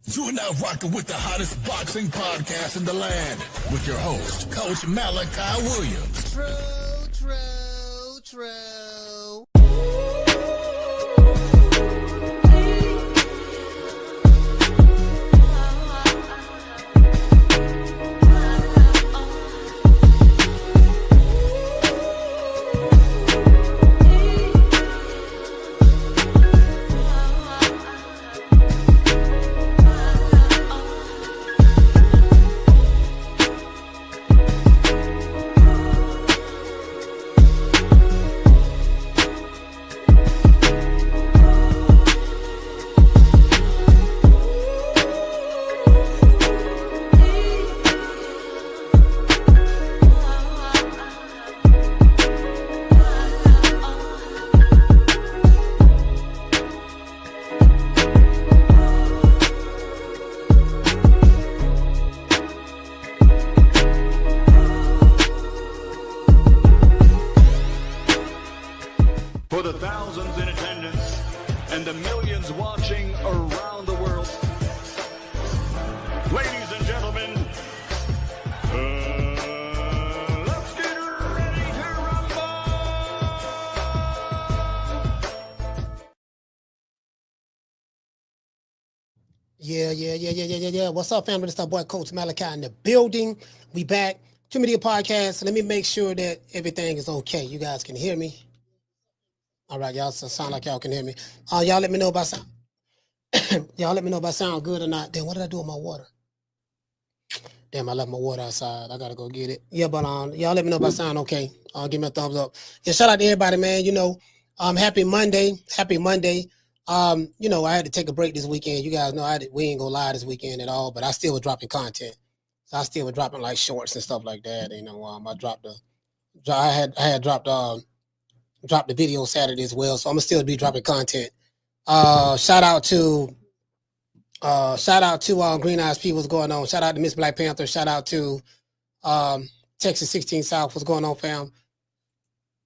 You are now rocking with the hottest boxing podcast in the land with your host, Coach Malachi Williams. True. For the thousands in attendance and the millions watching around the world, ladies and gentlemen, let's get ready to rumble! Yeah. What's up, family? It's our boy, Coach Malachi in the building. We back. Too Many Podcast. Let me make sure that everything is okay. You guys can hear me. All right, y'all sound like y'all can hear me. Y'all let me know if I sound y'all let me know if I sound good or not. Then what did I do with my water? Damn, I left my water outside. I gotta go get it. Yeah, but y'all let me know if I sound okay. Give me a thumbs up. Yeah, shout out to everybody, man. Happy Monday. Happy Monday. I had to take a break this weekend. You guys know we ain't go live this weekend at all, but I still was dropping content. So I still was dropping like shorts and stuff like that. I had dropped the video Saturday as well, so I'm gonna still be dropping content. Shout out to Green Eyes P, what's going on? Shout out to Miss Black Panther. Shout out to Texas 16 South, what's going on, fam?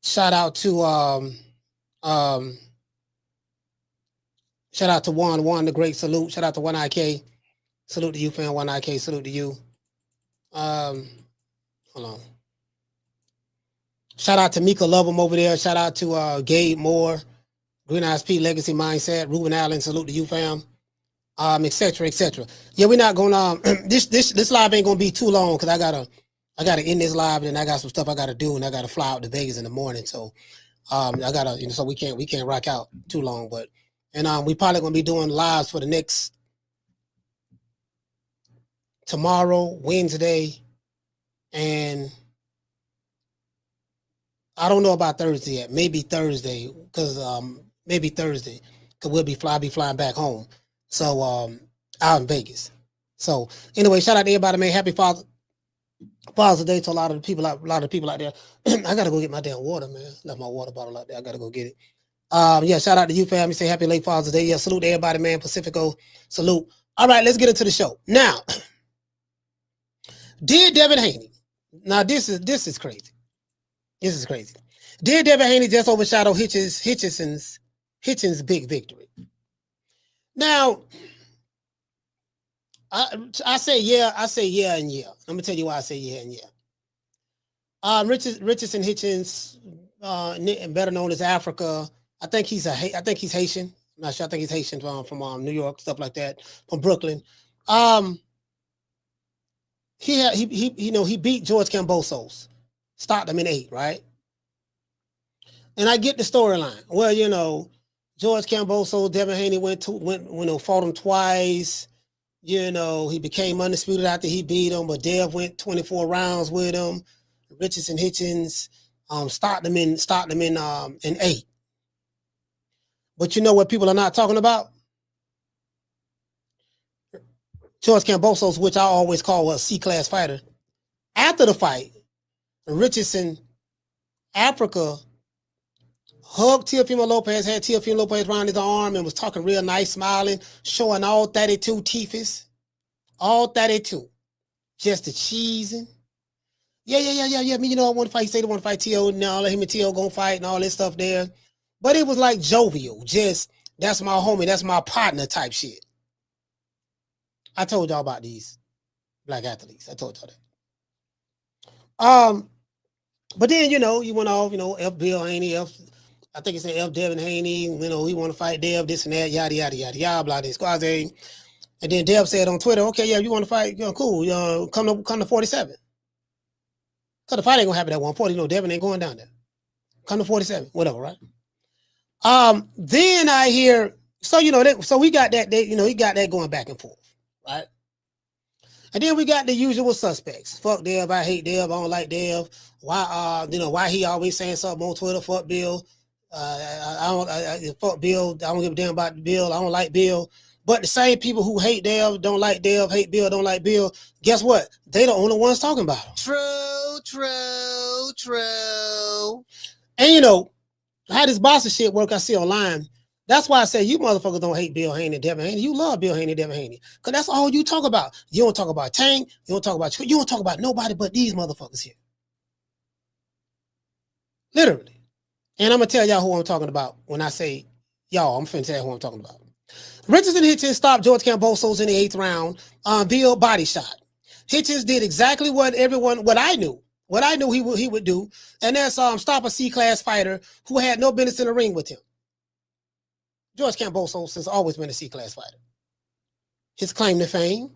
Shout out to One the Great. Salute. Shout out to 1IK. Salute to you, fam. 1IK. Salute to you. Hold on. Shout out to Mika Lovem over there. Shout out to Gabe Moore, Green Eyes P, Legacy Mindset, Ruben Allen. Salute to you, fam. Et cetera. Yeah, we're not gonna. This live ain't gonna be too long because I gotta end this live and I got some stuff I gotta do and I gotta fly out to Vegas in the morning. So I gotta so we can't rock out too long. But we probably gonna be doing lives for the next tomorrow, Wednesday, and I don't know about Thursday yet. Maybe Thursday, because we'll be flying back home. So out in Vegas. So anyway, shout out to everybody, man. Happy Father's Day to a lot of the people out there. I gotta go get my damn water, man. Left my water bottle out there. I gotta go get it. Shout out to you, family. Say happy late Father's Day. Yeah, salute to everybody, man. Pacifico, salute. All right, let's get into the show now. Dear Devin Haney. Now this is crazy. This is crazy. Did Devin Haney just overshadow Hitchins' big victory? Now, I say yeah and yeah. I'm gonna tell you why I say yeah and yeah. Richardson Hitchins, better known as Africa. I think he's Haitian. I'm not sure. I think he's Haitian from New York, stuff like that, from Brooklyn. He beat George Kambosos. Stopped him in 8, right? And I get the storyline. Well, George Kambosos, Devin Haney fought him twice. He became undisputed after he beat him, but Dev went 24 rounds with him. Richardson Hitchins stopped him in 8. But you know what people are not talking about? George Kambosos, which I always call a C-class fighter, after the fight, Richardson, Africa, hugged Teofimo Lopez, had Teofimo Lopez around his arm and was talking real nice, smiling, showing all 32 teeths. All 32. Just the cheesing. Yeah. I want to fight. He said he want to fight T.O. and all him and T.O. gonna fight and all this stuff there. But it was like jovial. Just, that's my homie, that's my partner type shit. I told y'all about these black athletes. I told y'all that. But then, you know, you went off, you know, F. Bill Haney, I think he said F. Devin Haney, you know, he want to fight Dev, this and that, yada, yada, yada, yada, blah, this, squaze. And then Dev said on Twitter, okay, yeah, you want to fight, you know, cool, come to 47. Because the fight ain't going to happen at 140. You know, Devin ain't going down there. Come to 47, whatever, right? Then I hear, so, you know, so we got that, you know, he got that going back and forth, right? And then we got the usual suspects. Fuck Dev, I hate Dev, I don't like Dev. Why, you know, why he always saying something on Twitter, fuck Bill. Fuck Bill, I don't give a damn about Bill, I don't like Bill. But the same people who hate Dev, don't like Dev, hate Bill, don't like Bill, guess what? They the only ones talking about him. True. And you know, how this boxing shit work I see online, that's why I say you motherfuckers don't hate Bill Haney and Devin Haney. You love Bill Haney and Devin Haney. Because that's all you talk about. You don't talk about Tank, you don't talk about nobody but these motherfuckers here. Literally. And I'm going to tell y'all who I'm talking about when I say y'all. I'm finna tell you who I'm talking about. Richardson Hitchins stopped George Kambosos in the 8th round via body shot. Hitchins did exactly what I knew he would do, and that's stop a C-class fighter who had no business in the ring with him. George Kambosos has always been a C-class fighter. His claim to fame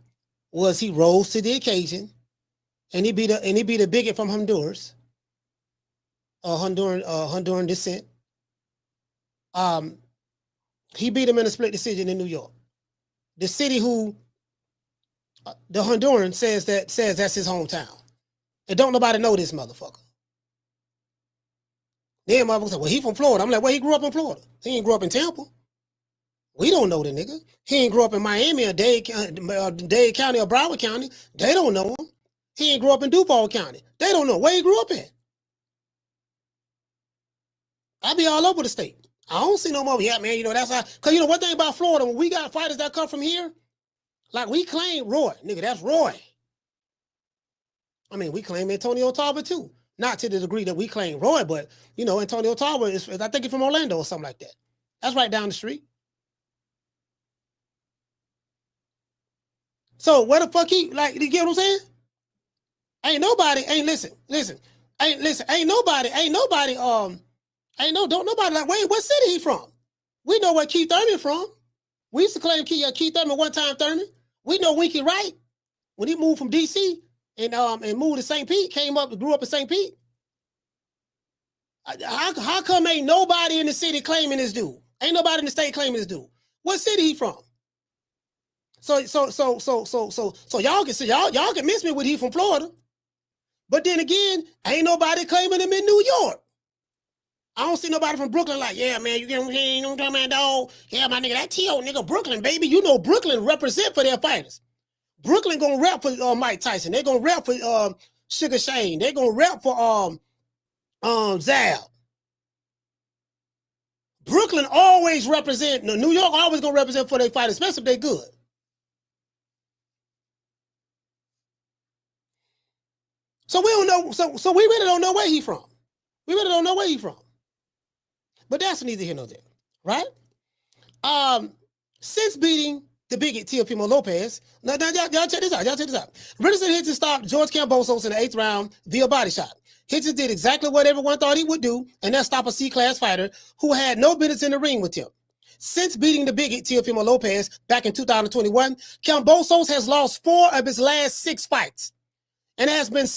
was he rose to the occasion, and he beat a bigot from Honduras, Honduran descent. He beat him in a split decision in New York. The city who the Honduran says that's his hometown. And don't nobody know this motherfucker. Then motherfucker said, well, he from Florida. I'm like, well, he grew up in Florida. He ain't grew up in Tampa. We don't know the nigga. He ain't grew up in Miami or Dade County or Broward County. They don't know him. He ain't grew up in Duval County. They don't know where he grew up at. I be all over the state. I don't see no more. Yeah, man, you know, that's how, because you know one thing about Florida, when we got fighters that come from here, like we claim Roy. Nigga, that's Roy. I mean, we claim Antonio Tarver too. Not to the degree that we claim Roy, but, you know, Antonio Tarver is, I think he's from Orlando or something like that. That's right down the street. So where the fuck he, like, you get what I'm saying? Ain't nobody, don't nobody like, wait, what city he from? We know where Keith Thurman from. We used to claim Keith Thurman one time, Thurman. We know Winky Wright when he moved from DC and moved to St. Pete, grew up in St. Pete. How come ain't nobody in the city claiming this dude? Ain't nobody in the state claiming this dude? What city he from? So y'all can miss me with he from Florida. But then again, ain't nobody claiming him in New York. I don't see nobody from Brooklyn like, yeah, man, you know what I'm talking about, dog? Yeah, my nigga, that T.O. nigga, Brooklyn, baby. You know Brooklyn represent for their fighters. Brooklyn gonna rep for Mike Tyson. They gonna rep for Sugar Shane. They gonna rep for Zal. Brooklyn always represent, New York always gonna represent for their fighters, especially if they good. So we don't know, so we really don't know where he from. We really don't know where he from. But that's neither here nor there, right? Since beating the bigot Teofimo Lopez, now y'all check this out. Richardson Hitchins stopped George Kambosos in the 8th round via body shot. Hitchins did exactly what everyone thought he would do, and that's stop a C-class fighter who had no business in the ring with him. Since beating the bigot Teofimo Lopez back in 2021, Kambosos has lost 4 of his last 6 fights, and have been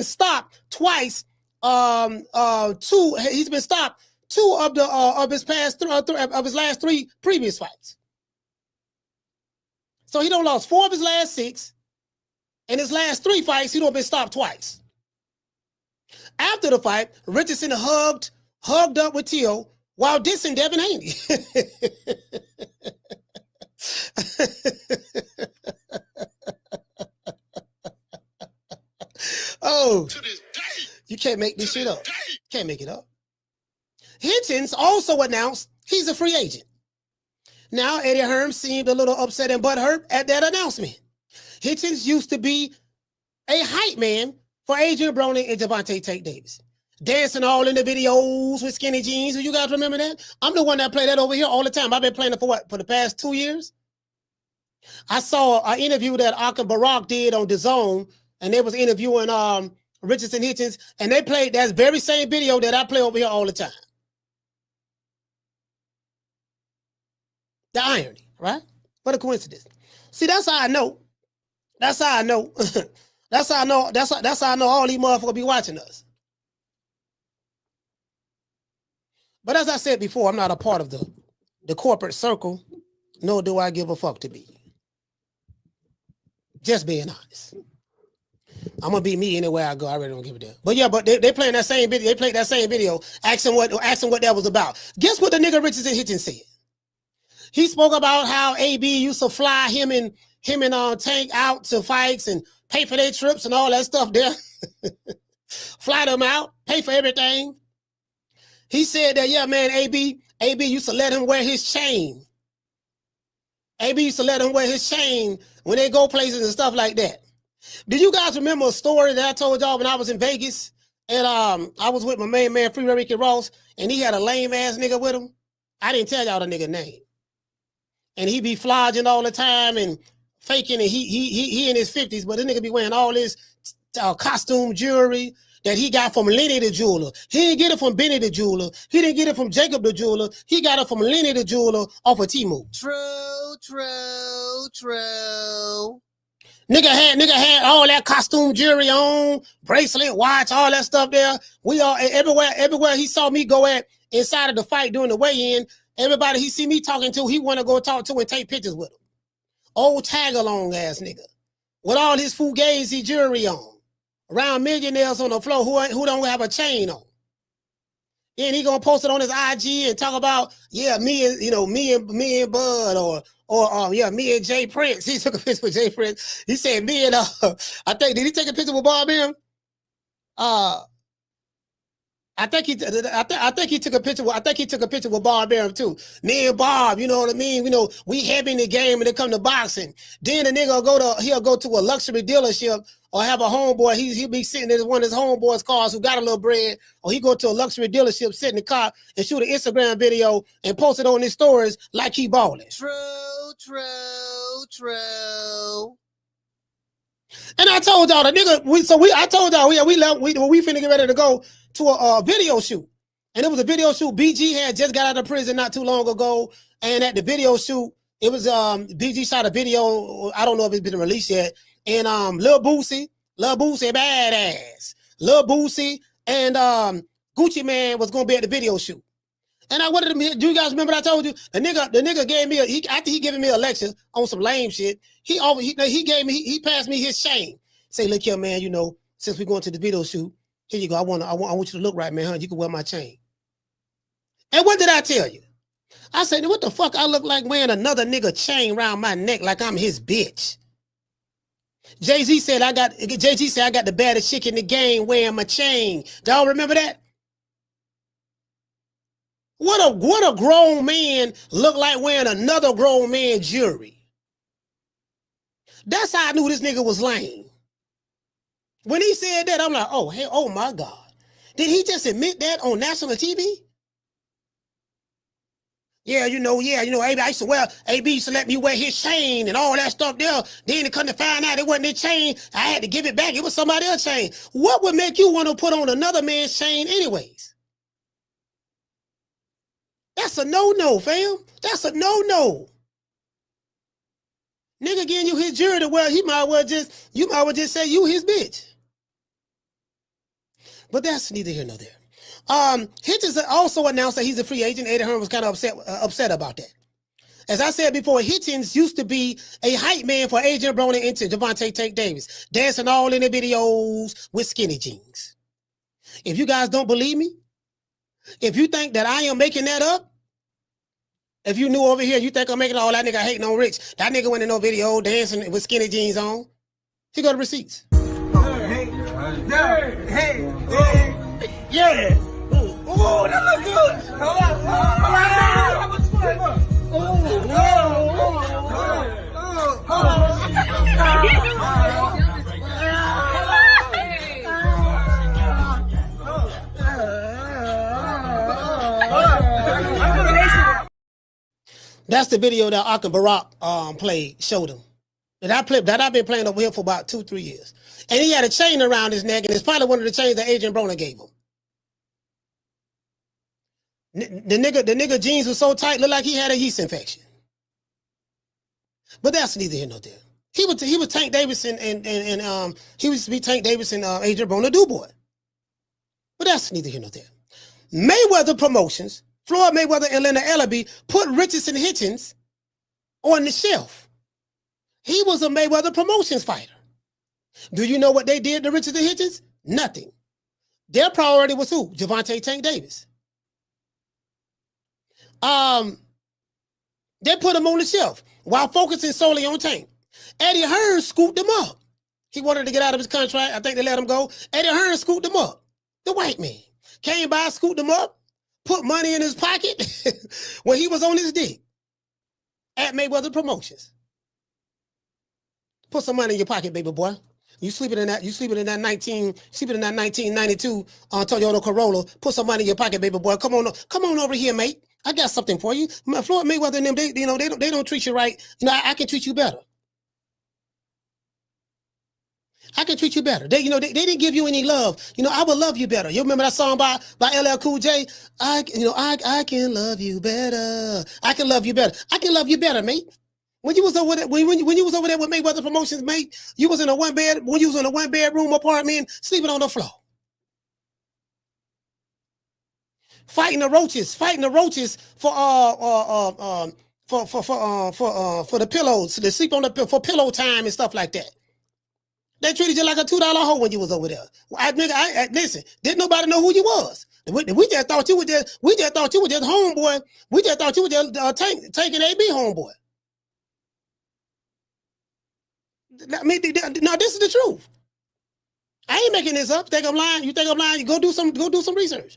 stopped twice. He's been stopped 2 of his last 3 previous fights. So he done lost 4 of his last 6. In his last 3 fights, he done been stopped twice. After the fight, Richardson hugged up with Teo while dissing Devin Haney. Oh, to this day. You can't make this shit up. Can't make it up. Hitchins also announced he's a free agent. Now, Eddie Hearn seemed a little upset and butthurt at that announcement. Hitchins used to be a hype man for Adrian, Broner, and Javante Tate Davis. Dancing all in the videos with skinny jeans. Do you guys remember that? I'm the one that play that over here all the time. I've been playing it for what? For the past 2 years? I saw an interview that Akim Barak did on DAZN, and they was interviewing Richardson Hitchins, and they played that very same video that I play over here all the time. The irony, right? What a coincidence. See, that's how I know. That's how I know. That's how I know. That's how I know all these motherfuckers be watching us. But as I said before, I'm not a part of the corporate circle, nor do I give a fuck to be. Just being honest. I'm gonna be me anywhere I go. I really don't give a damn. But yeah, but they playing that same video. They played that same video, asking what that was about. Guess what the nigga Richardson Hitchins said? He spoke about how AB used to fly him and Tank out to fights and pay for their trips and all that stuff there. Fly them out, pay for everything. He said that, yeah, man, AB used to let him wear his chain. AB used to let him wear his chain when they go places and stuff like that. Do you guys remember a story that I told y'all when I was in Vegas? And I was with my main man, Free Ricky Ross, and he had a lame ass nigga with him. I didn't tell y'all the nigga name. And he be flogging all the time and faking, and he in his 50s, but this nigga be wearing all this costume jewelry that he got from Lenny the jeweler. He didn't get it from Benny the jeweler. He didn't get it from Jacob the jeweler. He got it from Lenny the jeweler off of Temu. True. Nigga had all that costume jewelry on, bracelet, watch, all that stuff there. We all everywhere he saw me go at inside of the fight during the weigh-in, everybody he see me talking to, he want to go talk to and take pictures with him. Old tag-along ass nigga with all his fugazi jewelry on, around millionaires on the floor who don't have a chain on. Then he gonna post it on his IG and talk about, yeah, me and Bud or yeah, me and Jay Prince. He took a picture with Jay Prince. He said me and did he take a picture with Bob M? I think he took a picture with Bob Arum too. Me and Bob, you know what I mean? You know, we heavy in the game when it come to boxing. Then the nigga he'll go to a luxury dealership or have a homeboy. He'll be sitting in one of his homeboys' cars who got a little bread, or he go to a luxury dealership, sit in the car and shoot an Instagram video and post it on his stories like he balling. True. And I told y'all the nigga, I told y'all we finna get ready to go to a video shoot. And it was a video shoot. BG had just got out of prison not too long ago. And at the video shoot, it was BG shot a video. I don't know if it's been released yet. And Lil Boosie badass. Lil Boosie and Gucci Man was gonna be at the video shoot. And I wanted to, do you guys remember what I told you? The nigga gave me after he giving me a lecture on some lame shit, he passed me his chain. Say, look here, man, you know, since we're going to the video shoot, here you go. I want you to look right, man, huh? You can wear my chain. And what did I tell you? I said, what the fuck I look like wearing another nigga chain around my neck like I'm his bitch? Jay-Z said I got the baddest chick in the game wearing my chain. Y'all remember that? What a grown man look like wearing another grown man jewelry. That's how I knew this nigga was lame. When he said that, I'm like, oh my God. Did he just admit that on national TV? Yeah, you know, AB used to let me wear his chain and all that stuff there. Then it come to find out it wasn't his chain. I had to give it back. It was somebody else's chain. What would make you want to put on another man's chain anyways? That's a no-no, fam. That's a no-no. Nigga getting you his jewelry to wear, you might well just say you his bitch. But that's neither here nor there. Hitchins also announced that he's a free agent. Adrian Hearn was kind of upset about that. As I said before, Hitchins used to be a hype man for Adrian, Broner, and Javante Tank Davis, dancing all in the videos with skinny jeans. If you guys don't believe me, if you think that I am making that up, if you new over here, you think I'm making all that nigga hating on Rich. That nigga went in no video dancing with skinny jeans on. He got the receipts. Yeah. Oh, that look good. That's the video that Akim Barak played, showed him. That I've been playing over here for about 2-3 years. And he had a chain around his neck, and it's probably one of the chains that Adrian Broner gave him. The nigga jeans was so tight, looked like he had a yeast infection. But that's neither here nor there. He was Tank Davis and he used to be Tank Davis and Adrian Broner do-boy. But that's neither here nor there. Mayweather Promotions, Floyd Mayweather and Leonard Ellerbe put Richardson Hitchins on the shelf. He was a Mayweather Promotions fighter. Do you know what they did to Richardson Hitchins? Nothing. Their priority was who? Gervonta Tank Davis. They put him on the shelf while focusing solely on Tank. Eddie Hearn scooped him up. He wanted to get out of his contract. I think they let him go. Eddie Hearn scooped him up. The white man came by, scooped him up, put money in his pocket when he was on his dick at Mayweather Promotions. Put some money in your pocket, baby boy. You sleeping in that 1992 Toyota Corolla. Put some money in your pocket, baby boy. Come on over here, mate. I got something for you. Floyd Mayweather and them, they don't treat you right. I can treat you better. I can treat you better. They didn't give you any love. I would love you better. You remember that song by LL Cool J? I can love you better. I can love you better. I can love you better, mate. When you was over there, when you was over there with Mayweather Promotions, mate, you was in a one bedroom apartment, sleeping on the floor. Fighting the roaches for the pillows, to sleep on for pillow time and stuff like that. They treated you like a $2 hoe when you was over there. Listen, didn't nobody know who you was. We just thought you were just homeboy. We just thought you were just taking AB homeboy. I mean, no, this is the truth. I ain't making this up. Think I'm lying? You think I'm lying? You go do some research.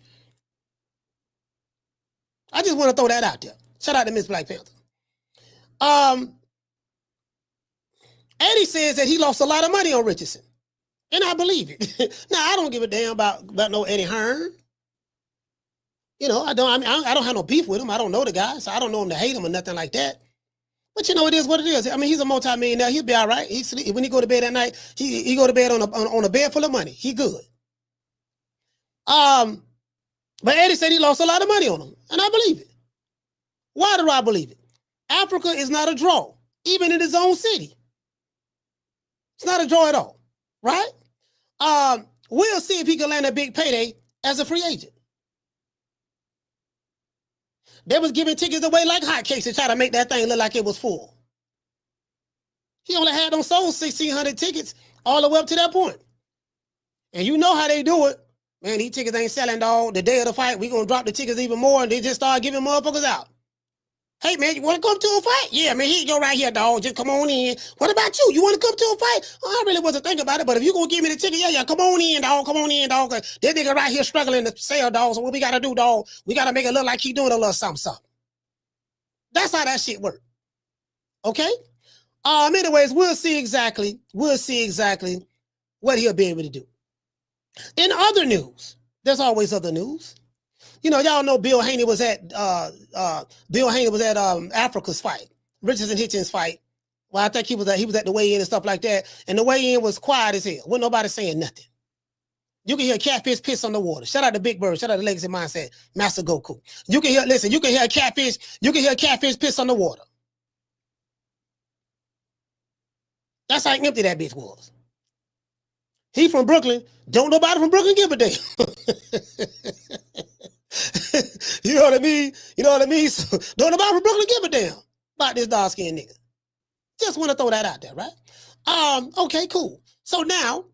I just want to throw that out there. Shout out to Miss Black Panther. Eddie says that he lost a lot of money on Richardson, and I believe it. Now I don't give a damn about no Eddie Hearn. I don't have no beef with him. I don't know the guy, so I don't know him to hate him or nothing like that. But it is what it is. I mean, he's a multi-millionaire. He'll be all right. When he go to bed at night, he go to bed on a bed full of money. He good. But Eddie said he lost a lot of money on him, and I believe it. Why do I believe it? Africa is not a draw, even in his own city. It's not a draw at all, right? We'll see if he can land a big payday as a free agent. They was giving tickets away like hotcakes to try to make that thing look like it was full. He only had them sold 1,600 tickets all the way up to that point. And you know how they do it. Man, these tickets ain't selling, dog. The day of the fight, we going to drop the tickets even more, and they just start giving motherfuckers out. Hey, man, you want to come to a fight? Yeah, man, here you go right here, dog. Just come on in. What about you? You want to come to a fight? Oh, I really wasn't thinking about it, but if you going to give me the ticket, yeah, come on in, dog. Come on in, dog. That nigga right here struggling to sell, dog. So what we got to do, dog? We got to make it look like he doing a little something. That's how that shit work. Okay? Anyways, we'll see exactly what he'll be able to do. In other news, there's always other news. Y'all know Bill Haney was at Africa's fight, Richardson Hitchins fight. Well, I think he was at the weigh-in and stuff like that. And the weigh-in was quiet as hell. Wasn't nobody saying nothing. You can hear catfish piss on the water. Shout out to Big Bird. Shout out to Legacy Mindset, Master Goku. You can hear catfish piss on the water. That's how empty that bitch was. He from Brooklyn. Don't nobody from Brooklyn give a damn. You know what I mean? So, don't nobody from Brooklyn give a damn about this dark-skinned nigga. Just want to throw that out there, right? Okay, cool. So now,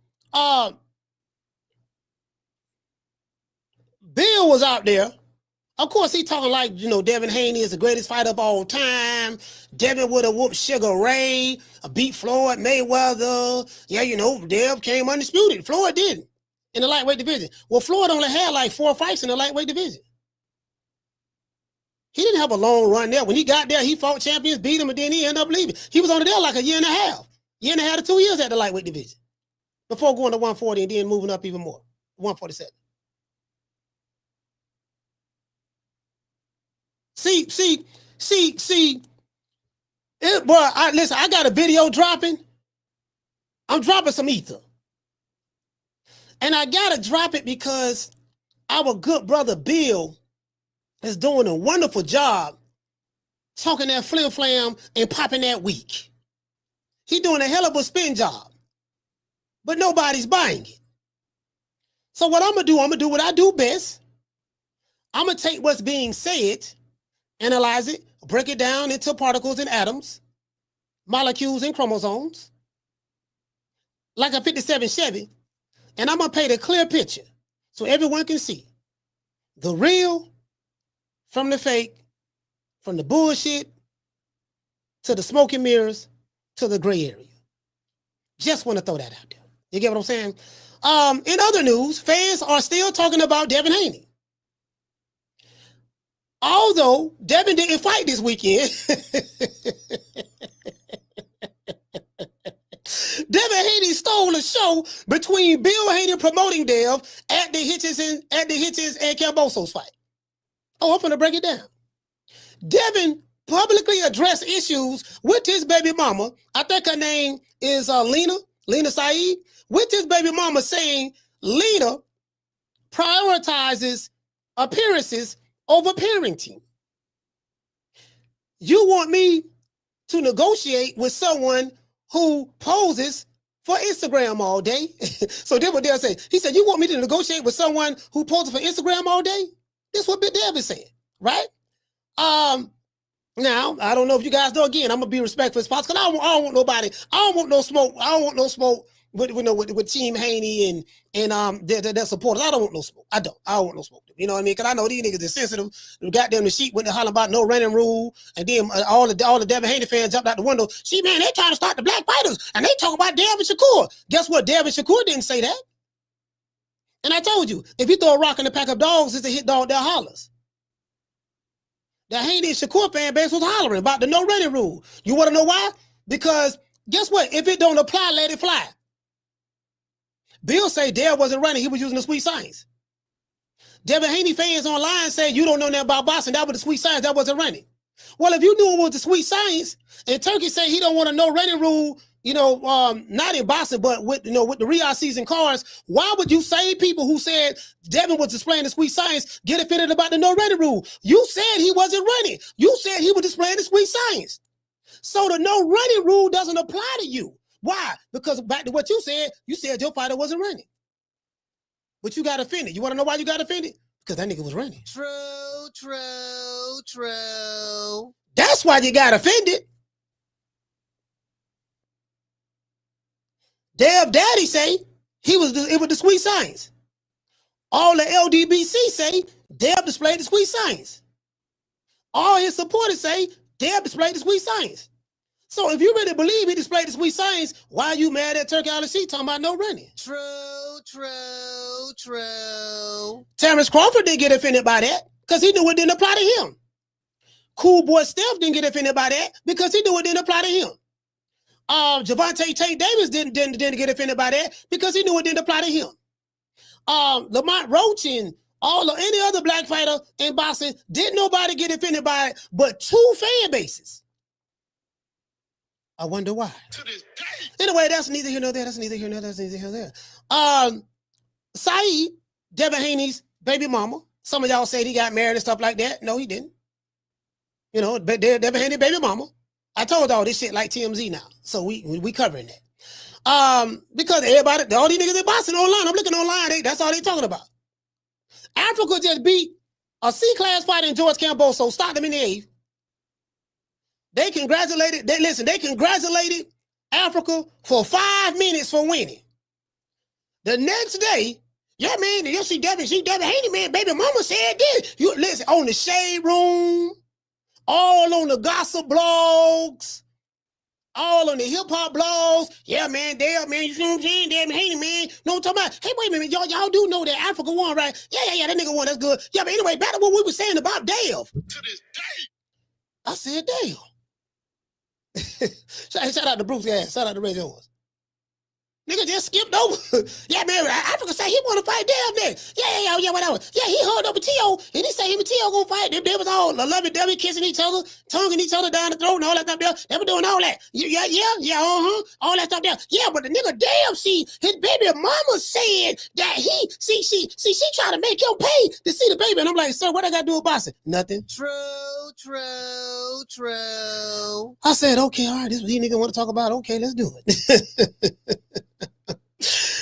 Bill was out there. Of course, he talking like, Devin Haney is the greatest fighter of all time. Devin would have whooped Sugar Ray, beat Floyd Mayweather. Yeah, Dev came undisputed. Floyd didn't in the lightweight division. Well, Floyd only had like 4 fights in the lightweight division. He didn't have a long run there. When he got there, he fought champions, beat them, and then he ended up leaving. He was only there like a year and a half to 2 years at the lightweight division before going to 140 and then moving up even more, 147. See, Listen, I got a video dropping. I'm dropping some ether. And I got to drop it because our good brother Bill is doing a wonderful job talking that flim flam and popping that weak. He doing a hell of a spin job, but nobody's buying it. So what I'm going to do what I do best. I'm going to take what's being said, analyze it, break it down into particles and atoms, molecules and chromosomes, like a 57 Chevy, and I'm going to paint a clear picture so everyone can see the real from the fake, from the bullshit to the smoke and mirrors to the gray area. Just want to throw that out there. You get what I'm saying? In other news, fans are still talking about Devin Haney. Although Devin didn't fight this weekend, Devin Haney stole a show between Bill Haney promoting Dev at the Hitchins and Kambosos fight. Oh, I'm gonna break it down. Devin publicly addressed issues with his baby mama. I think her name is Lena Saeed, with his baby mama saying Lena prioritizes appearances over parenting. You want me to negotiate with someone who poses for Instagram all day? So then what they'll say, he said, you want me to negotiate with someone who poses for Instagram all day? This is what Big Dev is saying, right? Now, I don't know if you guys know, again, I'm going to be respectful as possible, because I don't want nobody, I don't want no smoke with Team Haney and their supporters. I don't want no smoke. I don't want no smoke. You know what I mean? Because I know these niggas are sensitive. Goddamn, the sheep went to holler about no running rule, and then all the Devin Haney fans jumped out the window. See, man, they trying to start the black fighters, and they talk about Devin Shakur. Guess what? Devin Shakur didn't say that. And I told you, if you throw a rock in the pack of dogs, it's a hit dog that hollers. The Haney and Shakur fan base was hollering about the no running rule. You want to know why? Because guess what? If it don't apply, let it fly. Bill say Dev wasn't running. He was using the sweet science. Devin Haney fans online say you don't know nothing about boxing. That was the sweet science. That wasn't running. Well, if you knew it was the sweet science, and Turkey say he don't want a no running rule, not in boxing, but with the Riyadh season cars, why would you say people who said Devin was displaying the sweet science get offended about the no running rule? You said he wasn't running. You said he was displaying the sweet science. So the no running rule doesn't apply to you. Why? Because back to what you said your fighter wasn't running. But you got offended. You want to know why you got offended? Because that nigga was running. True. That's why you got offended. Dev Daddy say it was the sweet science. All the LDBC say Dev displayed the sweet science. All his supporters say Dev displayed the sweet science. So if you really believe he displayed the sweet science, why are you mad at Turkey out of seat talking about no running? True. Terrence Crawford didn't get offended by that because he knew it didn't apply to him. Cool Boy Steph didn't get offended by that because he knew it didn't apply to him. Javante Tank Davis didn't get offended by that because he knew it didn't apply to him. Lamont Roach and any other black fighter in boxing, didn't nobody get offended by it but two fan bases. I wonder why. To this day. Anyway, that's neither here nor there. Saeed, Devin Haney's baby mama. Some of y'all say he got married and stuff like that. No, he didn't. Devin Haney baby mama. I told all this shit like TMZ now. So we covering that. Because everybody, all these niggas in boxing online, I'm looking online, that's all they talking about. Africa just beat a C-class fighter in George Kambosos, stopped him in the 8th. They congratulated Africa for 5 minutes for winning. The next day, yeah, man, you see Devin Haney, man, baby mama said this. You listen, on the Shade Room, all on the gossip blogs, all on the hip-hop blogs. Yeah, man, Dale, man, you know what I'm saying? Devin Haney, man. No, I'm talking about, hey, wait a minute, y'all do know that Africa won, right? Yeah, that nigga won, that's good. Yeah, but anyway, back to what we were saying about Dale. To this day. I said Dale. Shout out to Bruce, yeah. Shout out to Ray Jones. Nigga just skipped over. Yeah, man, Africa say he want to fight damn next. Yeah, whatever. Yeah, he hugged over Tio, and he say him and Tio gonna fight. They was all lovey-dovey, kissing each other, tonguing each other down the throat and all that stuff there. They were doing all that. Yeah, all that stuff there. Yeah, but the nigga damn, see, his baby mama said that he, she trying to make him pay to see the baby. And I'm like, sir, what I got to do with boxing? Nothing. True. I said, okay, all right, this is what these niggas want to talk about. Okay, let's do it.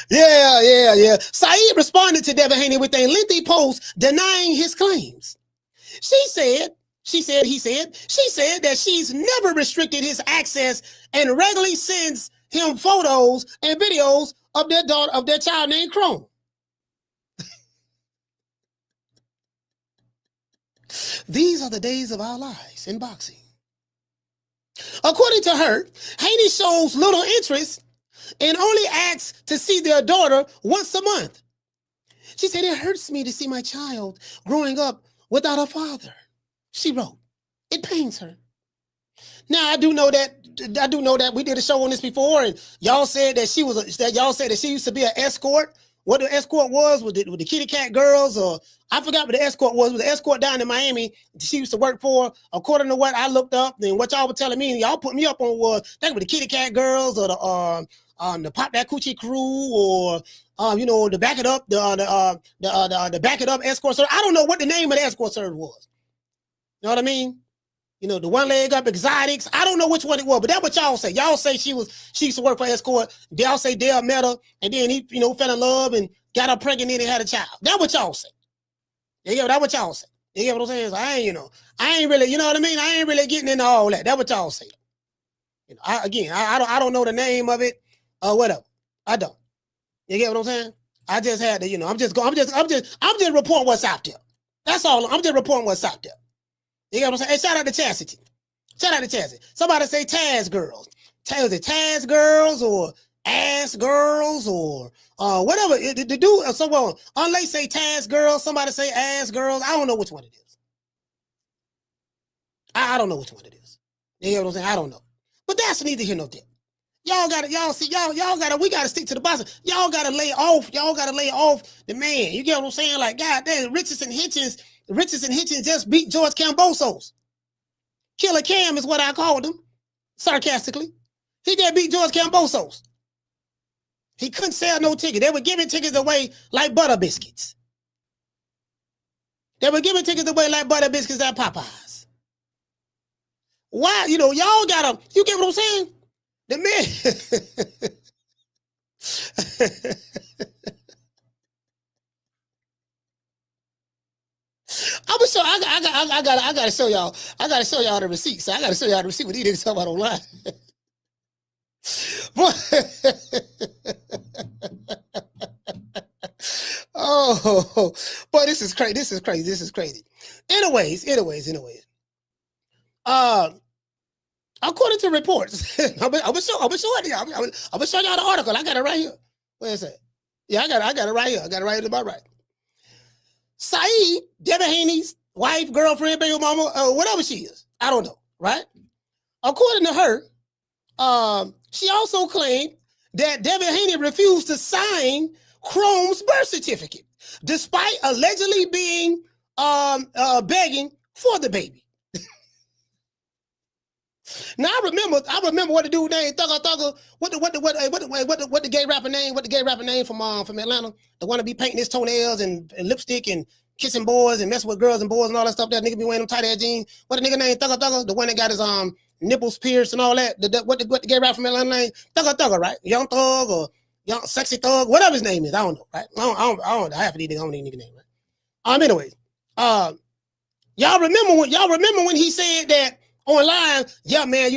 Yeah. Saeed responded to Devin Haney with a lengthy post denying his claims. She said that she's never restricted his access and regularly sends him photos and videos of their child named Chrome. These are the days of our lives in boxing. According to her, Haney shows little interest and only asks to see their daughter once a month. She said, it hurts me to see my child growing up without a father. She wrote, it pains her. Now, I do know that we did a show on this before, and y'all said that she used to be an escort. What the escort was with the kitty cat girls, or I forgot what the escort was. With the escort down in Miami, she used to work for. According to what I looked up and what y'all were telling me, and y'all put me up on was think with the kitty cat girls or the Pop That Coochie crew, or the back it up, the back it up escort service. I don't know what the name of the escort service was. You know what I mean? The one leg up exotics. I don't know which one it was, but that's what y'all say. Y'all say she used to work for escort. Y'all say Dale met her, and then he, fell in love and got her pregnant and had a child. That's what y'all say. Yeah, that's what y'all say. You get what I'm saying? So I ain't really, you know what I mean? I ain't really getting into all that. That's what y'all say. I don't know the name of it or whatever. I don't. You get what I'm saying? I just had to, I'm just reporting what's out there. That's all. I'm just reporting what's out there. You get what I'm saying? Hey, shout out to Chastity. Somebody say Taz girls. Is it Taz girls or ass girls or whatever? The dude, someone, unless say Taz girls, somebody say ass girls. I don't know which one it is. I don't know which one it is. You get what I'm saying? I don't know. But that's neither here nor there. We gotta stick to the boxing. Y'all gotta lay off the man. You get what I'm saying? Like, God damn, Richardson Hitchins just beat George Kambosos. Killer Cam is what I called him, sarcastically. He just beat George Kambosos. He couldn't sell no ticket. They were giving tickets away like butter biscuits. At Popeyes. Why? Y'all gotta, you get what I'm saying? The man. I gotta show y'all. I gotta show y'all the receipt. So I gotta show y'all the receipt what these niggas talking about online. Oh, boy, this is crazy. Anyways. According to reports, I'm gonna show y'all the article. I got it right here. Where is it? Yeah, I got it right here. I got it right about right. Saeed, Devin Haney's wife, girlfriend, baby mama, whatever she is. I don't know, right? According to her, she also claimed that Devin Haney refused to sign Chrome's birth certificate, despite allegedly being begging for the baby. Now I remember what the dude named Thugger. What the gay rapper name? What the gay rapper name from Atlanta? The one to be painting his toenails and lipstick and kissing boys and messing with girls and boys and all that stuff. That nigga be wearing them tight ass jeans. What the nigga named Thugger? The one that got his nipples pierced and all that. What the gay rapper from Atlanta name? Thugger, right? Young Thug or Young Sexy Thug, whatever his name is. I don't know, right? I don't half of these niggas. I don't need nigga name, right? Anyways, y'all remember when he said that online? Yeah, man, I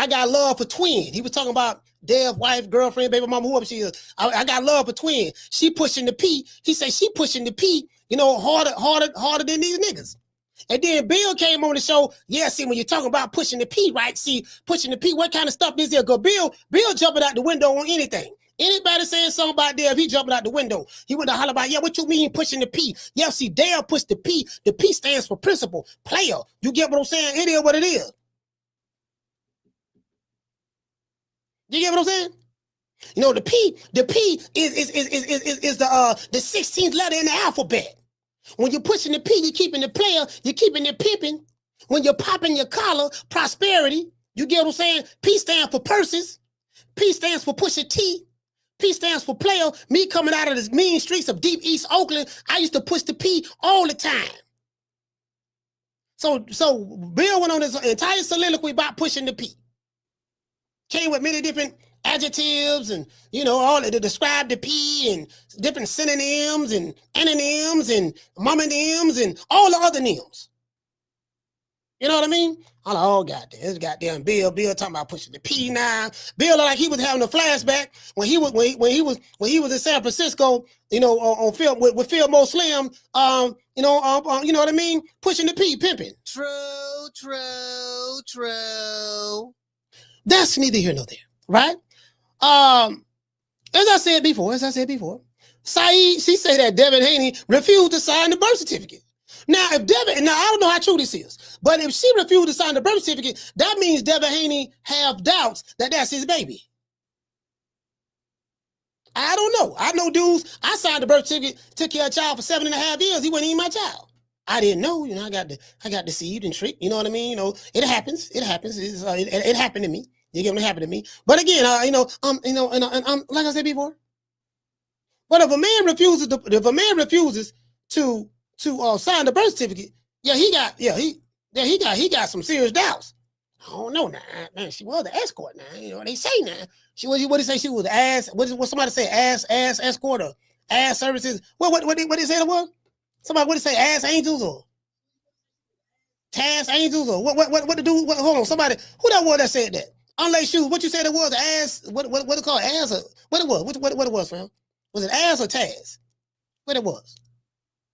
got love for Twin. He was talking about Dev's wife, girlfriend, baby mama, whoever she is. I got love for Twin. She pushing the P. He said she pushing the P, harder than these niggas. And then Bill came on the show. Yeah, see, when you're talking about pushing the P, right? See, pushing the P, what kind of stuff is there? Because Bill jumping out the window on anything. Anybody saying something about Dev, he jumping out the window. He went to holler about, yeah, what you mean pushing the P? Yeah, see, Dev pushed the P. The P stands for principal, player. You get what I'm saying? It is what it is. You get what I'm saying? You know, the P is the 16th letter in the alphabet. When you're pushing the P, you're keeping the player, you're keeping it pimping. When you're popping your collar, prosperity. You get what I'm saying? P stands for purses. P stands for Pusha T. P stands for player. Me coming out of the mean streets of deep East Oakland, I used to push the P all the time. So Bill went on this entire soliloquy about pushing the P. Came with many different adjectives and, you know, all to describe the P and different synonyms and antonyms and homonyms and all the other nyms. You know what I mean? I'm like, oh, goddamn, this goddamn Bill talking about pushing the P now. Bill looked like he was having a flashback when he was in San Francisco, you know, on film with Phil Slim, you know what I mean? Pushing the P, pimping. True. That's neither here nor there, right? As I said before, Saeed, she said that Devin Haney refused to sign the birth certificate. Now, I don't know how true this is, but if she refused to sign the birth certificate, that means Devin Haney have doubts that that's his baby. I don't know. I know dudes, I signed the birth certificate, took care of a child for 7.5 years. He wasn't even my child. I didn't know, you know, I got deceived and tricked, you know what I mean? You know, it happens. It happened to me. You get what happened to me. But again, like I said before, but if a man refuses to sign the birth certificate, he got some serious doubts. I don't know now, man. She was the escort now. You know they say now. What did they say? She was the ass. What somebody say? Ass escort or ass services? What they say it was? Somebody what did they say? Ass angels or task angels or what to do? Hold on, somebody who that was that said that? Unlay shoes. What you said it was? Ass. What it called? Ass or what it was? What it was, fam? Was it ass or Taz? What it was?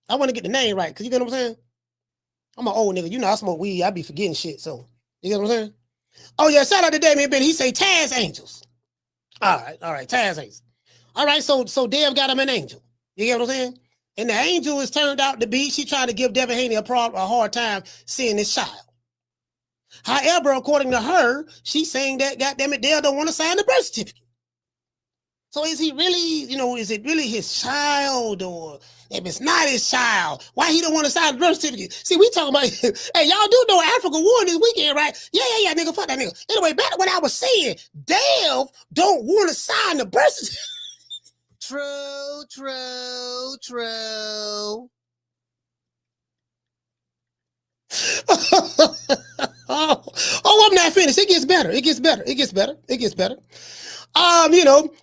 I want to get the name right, because you get what I'm saying? I'm an old nigga. You know, I smoke weed. I be forgetting shit, so you get what I'm saying? Oh, yeah, shout out to Damien Ben. He say Taz Angels. All right, Taz Angels. All right, so Dev got him an angel. You get what I'm saying? And the angel is turned out to be, she tried to give Devin Haney a hard time seeing this child. However, according to her, she's saying that, goddammit, Dev don't want to sign the birth certificate. So is he really, is it really his child, or if it's not his child, why he don't want to sign the birth certificate? See, we talking about, hey, y'all do know Africa won this weekend, right? Yeah, nigga, fuck that nigga. Anyway, back to what I was saying, Dev don't want to sign the birth certificate. True. I'm not finished. It gets better.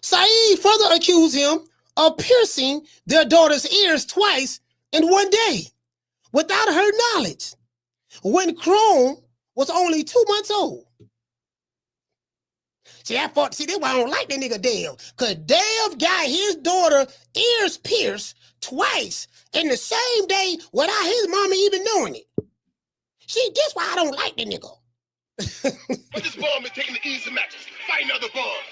Saeed further accused him of piercing their daughter's ears twice in one day without her knowledge when Chrome was only 2 months old. See, that's why I don't like that nigga Dev, because Dev got his daughter ears pierced twice in the same day without his mama even knowing it. See, that's why I don't like that nigga. But this bomb is taking the easy matches. Fight another bomb.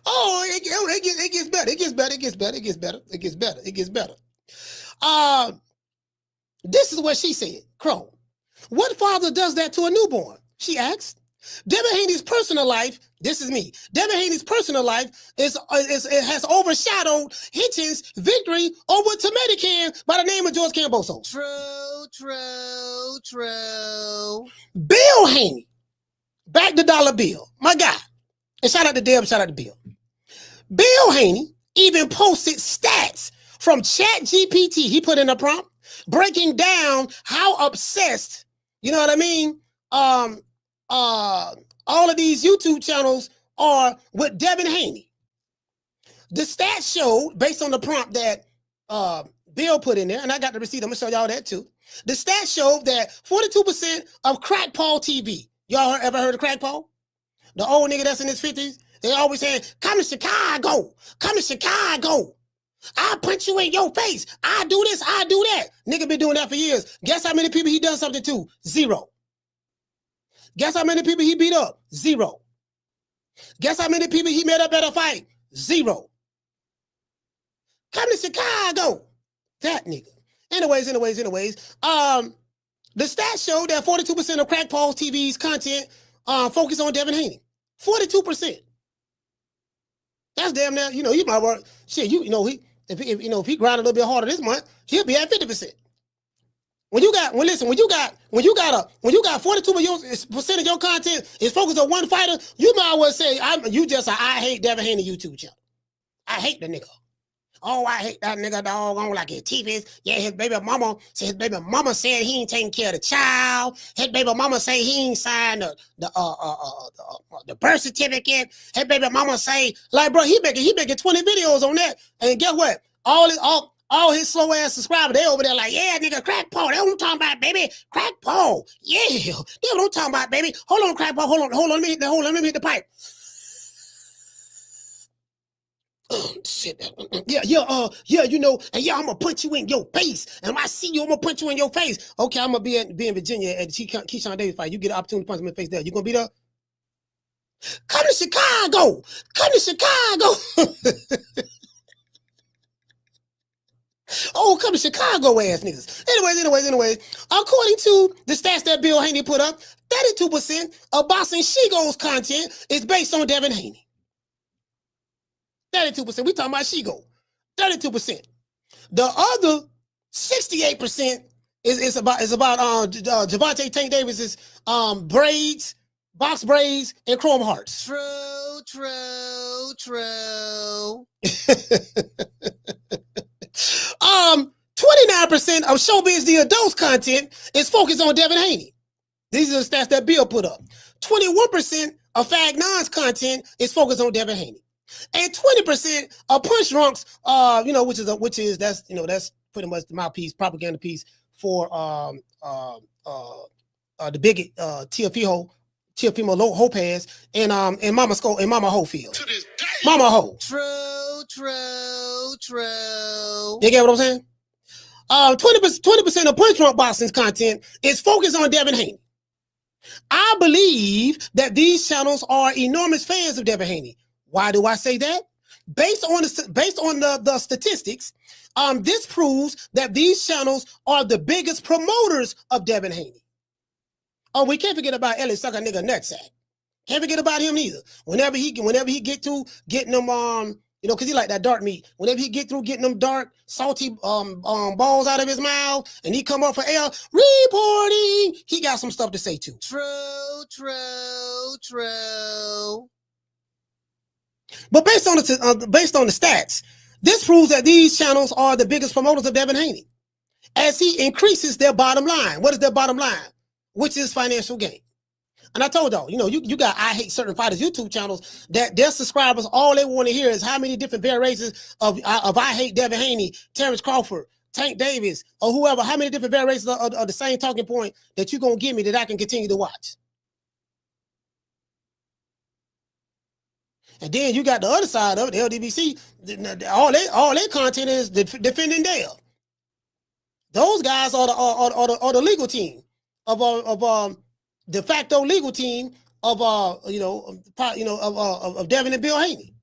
Oh, it gets better. This is what she said, Crow. What father does that to a newborn? She asked. Devin Haney's personal life, this is me. Devin Haney's personal life has overshadowed Hitchins' victory over tomato can by the name of George Kambosos. True. Bill Haney, back the dollar bill, my guy. And shout out to Deb, shout out to Bill. Bill Haney even posted stats from ChatGPT. He put in a prompt breaking down how obsessed, you know what I mean? All of these YouTube channels are with Devin Haney. The stats showed, based on the prompt that Bill put in there, and I got the receipt, I'm gonna show y'all that too. The stats showed that 42% of Crack Paul TV, y'all ever heard of Crack Paul? The old nigga that's in his 50s, they always saying, come to Chicago. I'll punch you in your face. I do this, I do that. Nigga been doing that for years. Guess how many people he done something to? 0. Guess how many people he beat up? 0. Guess how many people he made up at a fight? 0. Come to Chicago. That nigga. Anyways. The stats show that 42% of Crack Paul TV's content focus on Devin Haney. 42%. That's damn near, you might work. Shit, if he grind a little bit harder this month, he'll be at 50%. When you got 42% of your content is focused on one fighter, you might as well say you just a I hate Devin Haney YouTube channel. I hate the nigga. Oh, I hate that nigga dog. I don't like his teeth is. Yeah, his baby mama said he ain't taking care of the child. His baby mama say he ain't signed the birth certificate. His baby mama say, like, bro, he making 20 videos on that. And guess what? All his slow ass subscribers, they over there like, yeah, nigga, crack Paul. That's what I'm talking about, baby. Crack Paul. Yeah. That's what I'm talking about, baby. Hold on, crack Paul. Hold on. Let me hit the pipe. Shit. Yeah, and I'm gonna punch you in your face. And when I see you, I'm gonna punch you in your face. Okay, I'm gonna be in Virginia at the Keyshawn Davis fight. You get an opportunity to punch him in the face there. You gonna be there? Come to Chicago. Oh, come to Chicago ass niggas. Anyways. According to the stats that Bill Haney put up, 32% of Boxing Shigo's content is based on Devin Haney. 32%. We talking about Shigo. 32%. The other 68% is about Javante Tank Davis's braids, box braids, and chrome hearts. True. 29% of Showbiz the Adults content is focused on Devin Haney. These are the stats that Bill put up. 21% of Fag Non's content is focused on Devin Haney. And 20% of Punch Drunks, that's pretty much the mouthpiece, propaganda piece for the Bigot, Teofimo Lopez and Mama Skull and Mama Hofield. To this day. Mama Ho. True. You get what I'm saying? 20% of Punch Drunk Boxing's content is focused on Devin Haney. I believe that these channels are enormous fans of Devin Haney. Why do I say that? Based on the statistics, this proves that these channels are the biggest promoters of Devin Haney. Oh, we can't forget about Ellie Sucker Nigga Nutsack. Can't forget about him neither. Whenever he get to getting them, because he like that dark meat. Whenever he get through getting them dark, salty balls out of his mouth, and he come up for air reporting, he got some stuff to say too. True. But based on the stats, this proves that these channels are the biggest promoters of Devin Haney, as he increases their bottom line. What is their bottom line? Which is financial gain. And I told y'all, you got I Hate Certain Fighters YouTube channels that their subscribers, all they want to hear is how many different variations of I Hate Devin Haney, Terrence Crawford, Tank Davis, or whoever, how many different variations of the same talking point that you're going to give me that I can continue to watch. And then you got the other side of it, the LDBC, all their content is defending Dale. Those guys are the legal team of de facto legal team of Devin and Bill Haney.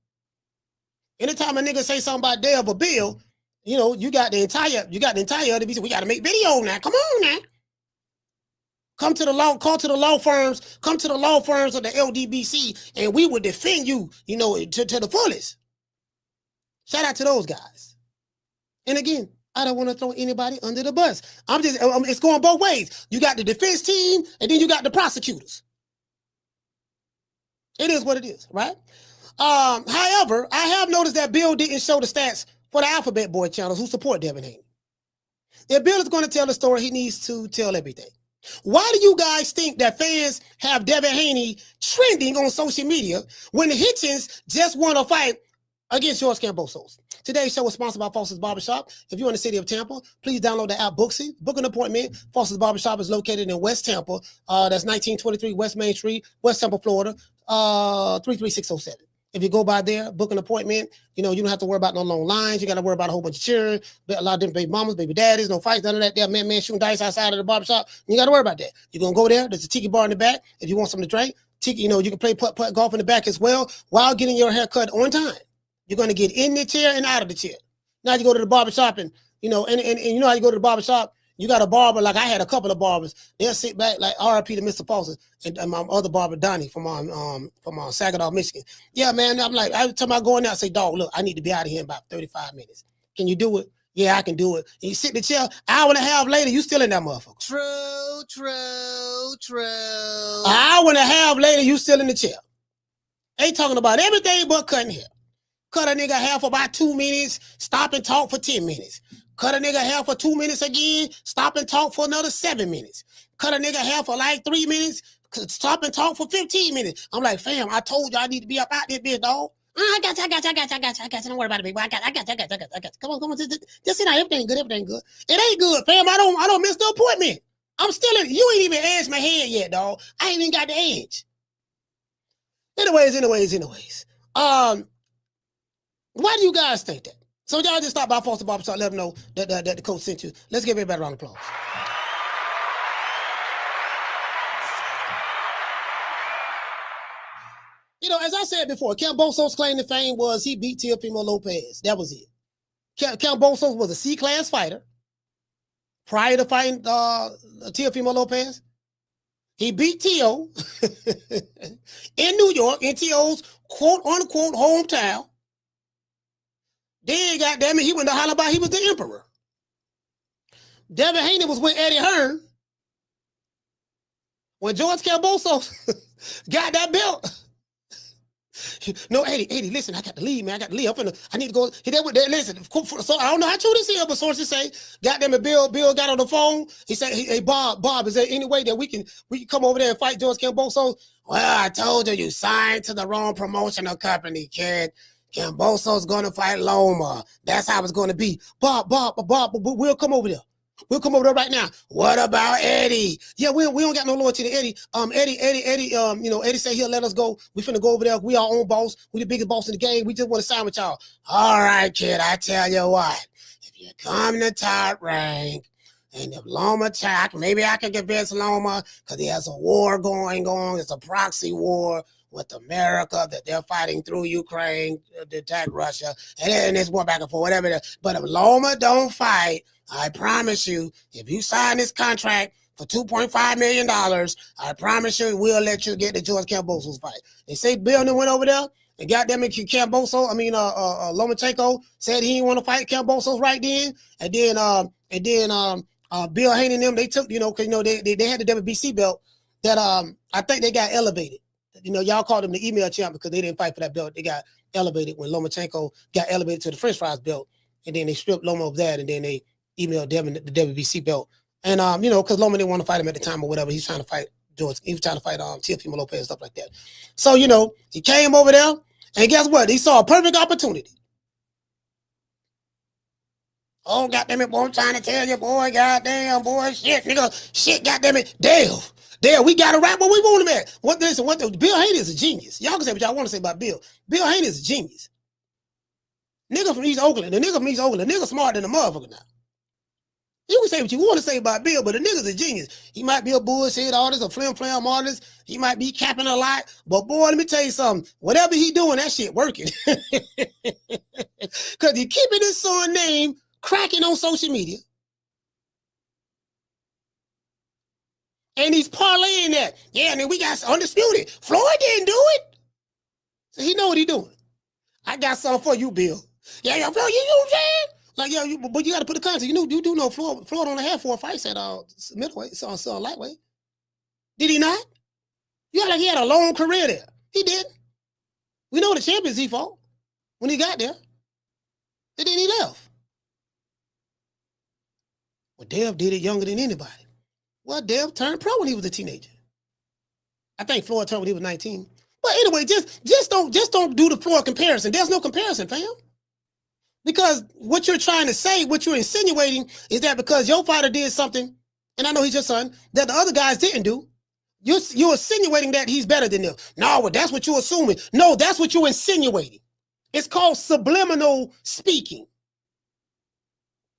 Anytime a nigga say something about Dale or Bill, you got the entire LDBC. We got to make video now. Come on now. Come to the law firms of the LDBC, and we will defend you, to the fullest. Shout out to those guys. And again, I don't want to throw anybody under the bus. It's going both ways. You got the defense team, and then you got the prosecutors. It is what it is, right? However, I have noticed that Bill didn't show the stats for the Alphabet Boy channels who support Devin Haney. If Bill is going to tell the story, he needs to tell everything. Why do you guys think that fans have Devin Haney trending on social media when Hitchins just won a fight against George Kambosos? Today's show is sponsored by Foster's Barbershop. If you're in the city of Tampa, please download the app Booksy. Book an appointment. Foster's Barbershop is located in West Tampa. That's 1923 West Main Street, West Tampa, Florida, 33607. If you go by there, book an appointment, you don't have to worry about no long lines. You got to worry about a whole bunch of children, a lot of different baby mamas, baby daddies, no fights, none of that. There, man shooting dice outside of the barbershop. You got to worry about that. You're going to go there. There's a tiki bar in the back. If you want something to drink, you can play putt golf in the back as well while getting your hair cut on time. You're going to get in the chair and out of the chair. Now you go to the barbershop and you know how you go to the barbershop You got a barber, like I had a couple of barbers. They'll sit back like RIP to Mr. Foster and my other barber, Donnie, from Saginaw, Michigan. Yeah, man, I'm like, every time I go in there, I say, dog, look, I need to be out of here in about 35 minutes. Can you do it? Yeah, I can do it. And you sit in the chair, hour and a half later, you still in that motherfucker. True. An hour and a half later, you still in the chair. They talking about everything but cutting hair. Cut a nigga hair for about 2 minutes, stop and talk for 10 minutes. Cut a nigga hair for 2 minutes again, stop and talk for another 7 minutes. Cut a nigga hair for like 3 minutes, stop and talk for 15 minutes. I'm like, fam, I told you I need to be up out there, bitch, dog. I got you. Don't worry about it, baby. I got you. Come on. Just sit down. Everything good. It ain't good, fam. I don't miss the appointment. I'm still in. You ain't even edged my head yet, dog. I ain't even got the edge. Anyways. Why do you guys think that? So y'all just stop by Foster Barber Shop, let them know that the coach sent you. Let's give everybody a round of applause. You know, as I said before, Kambosos' claim to fame was he beat Teofimo Lopez. That was it. Kambosos was a C-class fighter prior to fighting Teofimo Lopez. He beat Teo in New York, in Teo's quote-unquote hometown. Then, goddamn it, he went to holler about he was the emperor. Devin Haney was with Eddie Hearn. When George Kambosos got that belt. No, Eddie, listen, I got to leave, man. I need to go. Listen, so I don't know how true this is, but sources say, goddamn it, Bill got on the phone. He said, hey, Bob, is there any way that we can come over there and fight George Kambosos? Well, I told you signed to the wrong promotional company, kid. Kambosos gonna fight Loma. That's how it's gonna be. Bob, we'll come over there. We'll come over there right now. What about Eddie? Yeah, we don't got no loyalty to Eddie. Eddie, Eddie said he'll let us go. We finna go over there. We our own boss. We the biggest boss in the game. We just want to sign with y'all. All right, kid, I tell you what. If you come to top rank, and if Loma attack, maybe I can convince Loma because he has a war going on. It's a proxy war with America that they're fighting through Ukraine to attack Russia. And it's more back and forth, whatever it is. But if Loma don't fight, I promise you, if you sign this contract for $2.5 million, I promise you we'll let you get the George Kambosos fight. They say Bill went over there and got them in Kambosos. Lomachenko said he didn't want to fight Kambosos right then. And then Bill Haney and them, they took, because they had the WBC belt that I think they got elevated. Y'all called them the email champ because they didn't fight for that belt. They got elevated when Lomachenko got elevated to the French fries belt. And then they stripped Loma of that, and then they emailed Devin the WBC belt. And, because Loma didn't want to fight him at the time or whatever. He's trying to fight George. He was trying to fight Teofimo Lopez and stuff like that. So, he came over there, and guess what? He saw a perfect opportunity. Oh, goddamn it, boy, I'm trying to tell you, boy, goddamn, boy, shit, nigga, shit, goddamn it, Dale, we got it right where we want him at. Bill Haney is a genius. Y'all can say what y'all want to say about Bill. Bill Haney is a genius. Nigga from East Oakland, the nigga smarter than the motherfucker now. You can say what you want to say about Bill, but the nigga's a genius. He might be a bullshit artist, a flim-flam artist. He might be capping a lot. But, boy, let me tell you something. Whatever he doing, that shit working. Because he keeping his son name cracking on social media. And he's parlaying that. Yeah, and then we got undisputed. Floyd didn't do it. So he know what he doing. I got something for you, Bill. Yeah, Floyd, you know what I'm saying? Like, yeah, but you got to put the context. You do know Floyd only had 4 fights at middleweight, so lightweight. Did he not? You act like he had a long career there. He didn't. We know the champions he fought when he got there. And then he left. Well, Dev did it younger than anybody. Well, Dev turned pro when he was a teenager. I think Floyd turned when he was 19. But anyway, just don't do the Floyd comparison. There's no comparison, fam. Because what you're trying to say, what you're insinuating is that because your father did something, and I know he's your son, that the other guys didn't do, you're insinuating that he's better than them. No, well, that's what you're assuming. No, that's what you're insinuating. It's called subliminal speaking.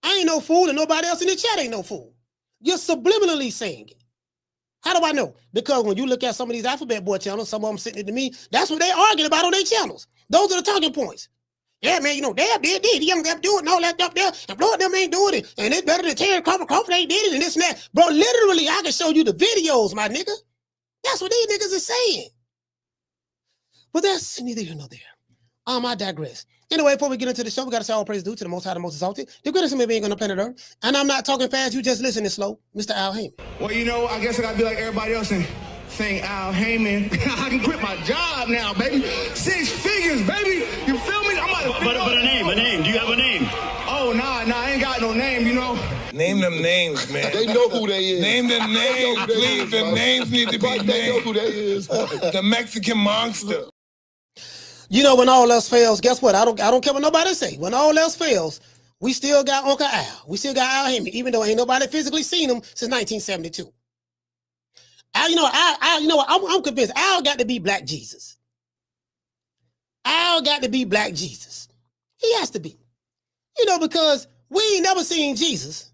I ain't no fool, and nobody else in the chat ain't no fool. You're subliminally saying it. How do I know? Because when you look at some of these Alphabet Boy channels, some of them sitting to me, that's what they arguing about on their channels. Those are the talking points. Yeah, man, Dab did. He don't have to do it and all that up there. And Floyd them ain't doing it. And it's better than Terry Crawford. Crawford ain't did it and this and that. Bro, literally, I can show you the videos, my nigga. That's what these niggas are saying. But that's neither here nor there. I digress. Anyway, before we get into the show, we got to say all praise due to the Most High, the Most Exalted, the greatest human being on the planet Earth. And I'm not talking fast. You just listening slow. Mr. Al Heyman. Well, I guess I got to be like everybody else and sing Al Heyman. I can quit my job now, baby. 6 figures, baby. You feel me? I'm about to But a name. Do you have a name? Oh, nah, I ain't got no name, Name them names, man. They know who they is. Name them names, please. The names need to be named. They know who they is. The Mexican monster. When all else fails, guess what? I don't care what nobody say. When all else fails, we still got Uncle Al. We still got Al Heyman, even though ain't nobody physically seen him since 1972. I'm convinced Al got to be Black Jesus. Al got to be Black Jesus. He has to be. Because we ain't never seen Jesus.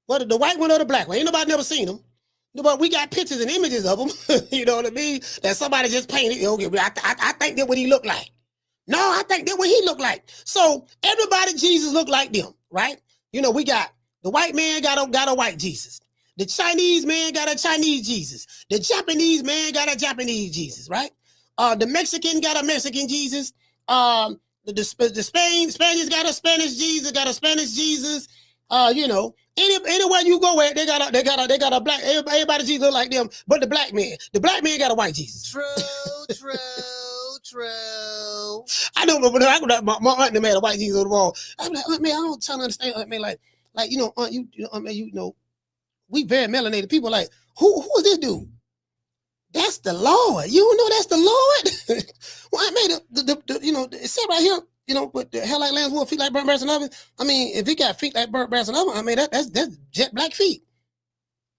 Whether the white one or the black one. Ain't nobody never seen him. But we got pictures and images of him, you know what I mean? That somebody just painted. I think that what he looked like. No, I think that what he looked like. So everybody Jesus looked like them, right? We got the white man got a white Jesus. The Chinese man got a Chinese Jesus. The Japanese man got a Japanese Jesus, right? The Mexican got a Mexican Jesus. The Spaniards got a Spanish Jesus. Got a Spanish Jesus. Anywhere you go at, they got a black. Everybody Jesus look like them, but the black man got a white Jesus. True. I know, but my aunt made a white Jesus on the wall. I'm like, man, I don't try to understand. I mean, we very melanated people. Like, who is this dude? That's the Lord. You don't know that's the Lord? Well, I made it said right here. With the hair like lamb's wool, feet like burnt brass and oven. I mean, if he got feet like burnt brass and oven, I mean, that's jet black feet.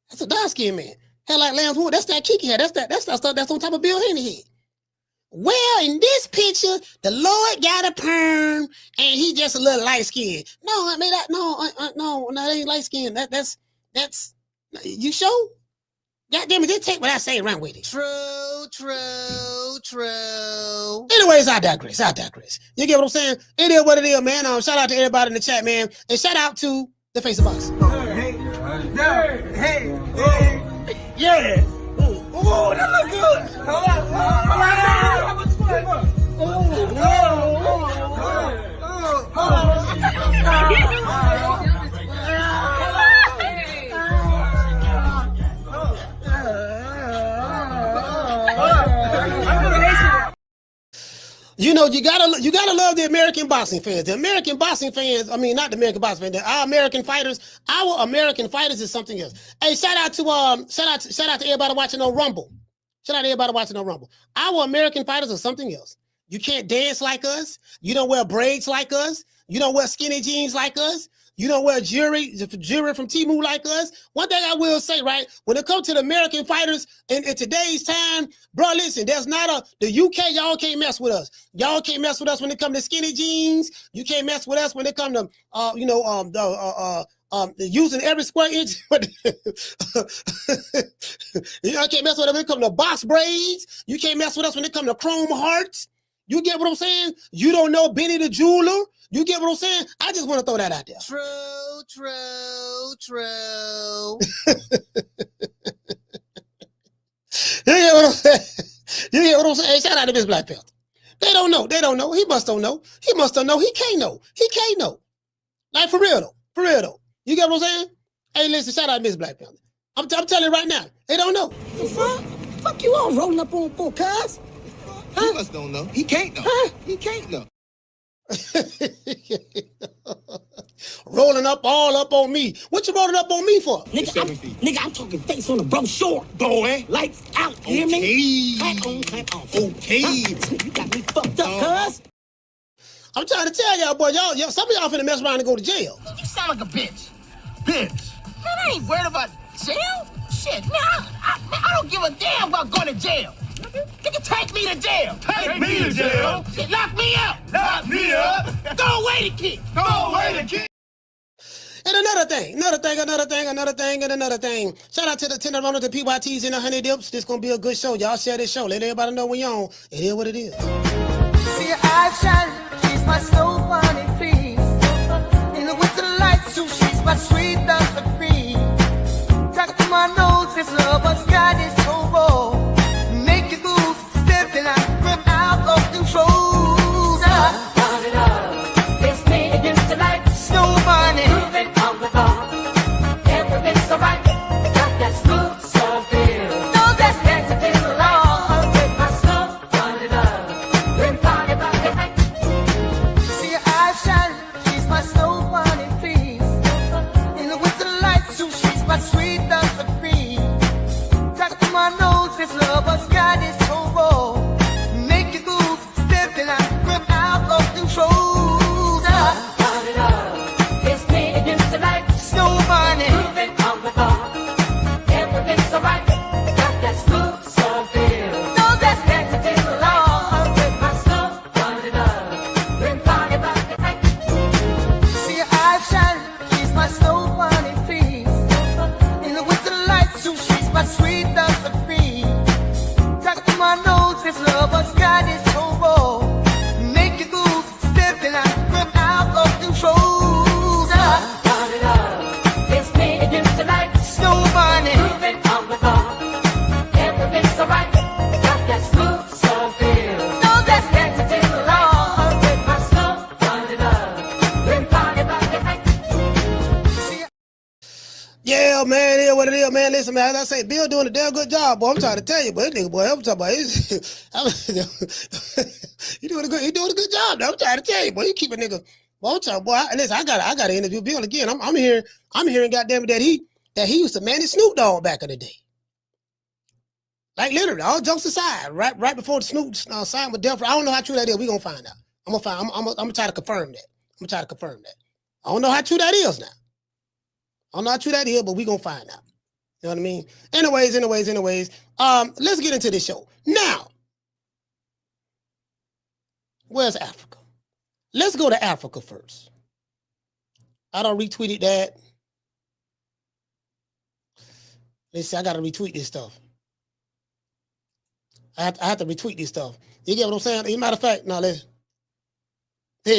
That's a dark skinned man. Hair like lamb's wool, that's that Kiki hair. That's that stuff that's on top of Bill Haney head. Well, in this picture, the Lord got a perm and he just a little light skinned. No, I mean no, that ain't light skinned. That's you sure? God damn it, just take what I say and run with it. True. Anyways, I digress. You get what I'm saying? It is what it is, man. Shout out to everybody in the chat, man. And shout out to the Face of Box. Hey. Yeah. Oh, that look good. How much You gotta love the American boxing fans. The American boxing fans, I mean, not the American boxing fans, our American fighters. Our American fighters is something else. Hey, shout out to everybody watching on Rumble. Shout out to everybody watching on Rumble. Our American fighters are something else. You can't dance like us. You don't wear braids like us. You don't wear skinny jeans like us. You don't wear jewelry from Temu like us. One thing I will say, right, when it comes to the American fighters in today's time, bro, listen, there's not the UK, y'all can't mess with us. Y'all can't mess with us when it comes to skinny jeans. You can't mess with us when it comes to, using every square inch. You can't mess with us when it comes to box braids. You can't mess with us when it comes to chrome hearts. You get what I'm saying? You don't know Benny the Jeweler. You get what I'm saying? I just want to throw that out there. True. You get what I'm saying? You get what I'm saying? Hey, shout out to Miss Black Panther. They don't know. He must don't know. He must don't know. He can't know. Like, for real though. You get what I'm saying? Hey, listen, shout out to Miss Black Panther. I'm telling you right now. They don't know. The fuck? Fuck you all rolling up on for, cuz? Huh? He must don't know. He can't know. Huh? He can't know. Rolling up all up on me. What you rolling up on me for? Nigga, I'm talking face on the brochure. Boy. Lights out, hear me? Clap on, clap off. Okay. Huh? You got me fucked up, cuz. I'm trying to tell y'all, boy, y'all, some of y'all finna mess around and go to jail. You sound like a bitch. Bitch. Man, I ain't worried about jail. Shit, man, I don't give a damn about going to jail. Nigga, take me to jail. Take me to jail. Shit, lock me up. Lock me up. Throw away the key. Throw away the key. And another thing. Shout out to the 10 runners, the PYTs, and the Honey Dips. This gonna be a good show. Y'all share this show. Let everybody know we on. It is what it is. See your eyes shining. my soul bunny, please. In the winter lights, so she's my sweet Dr. Free. Talk to my nose, this lover's got is so raw. Make it move, stepping out, grip out of control. Turn it up. It's me against the light. Snow bunny. Moving on the bar. Everything's alright. Got that smooth soul feel. No, that's dancing in the law. With my soul, turn it up. We're party about the night. See her eyes shine, she's my snow bunny, please. In the winter lights, so she's my sweet Dr. Free. Talk to my nose, this lover's got is so raw. Make it move, stepping out, grip out of control. Turn it up. It's me against the light. Snow bunny. Moving on the bar. Everything's alright. Got that smooth soul feel. No, that's dancing in the law. With my soul, turn it up. We're party about the night. See her eyes shine, she's my snow bunny, please. In the winter lights, so she's my sweet Dr. Free. Talk to my nose, this lover's got is so raw. Make it move, stepping out, grip out of control. Turn it up. It's me against the light. Snow bunny. Moving on the bar. Everything's alright. Got that smooth soul feel. No, that's dancing in the law. With my soul, turn it up. We're party about the night. Yeah, man, yeah, what it is, man. Listen, man, as I say, Bill doing a damn good job, boy. I'm trying to tell you, boy, this nigga, boy, I'm talking about he doing a good job. Now. I'm trying to tell you, boy, you keep a nigga. Boy, I'm talking, boy. Listen, I gotta interview Bill again. I'm hearing, goddamn it, that he used to manage Snoop Dogg back in the day. Like literally, all jokes aside, right before the Snoop signed with Delphi. I don't know how true that is. We gonna find out. I'm gonna try to confirm that. I don't know how true that is now. I don't know how true that is, but we gonna find out. You know what I mean? Anyways. Let's get into this show. Now, where's Africa? Let's go to Africa first. I done retweeted that. Let's see, I gotta retweet this stuff. I have to retweet this stuff. You get what I'm saying? As a matter of fact, now here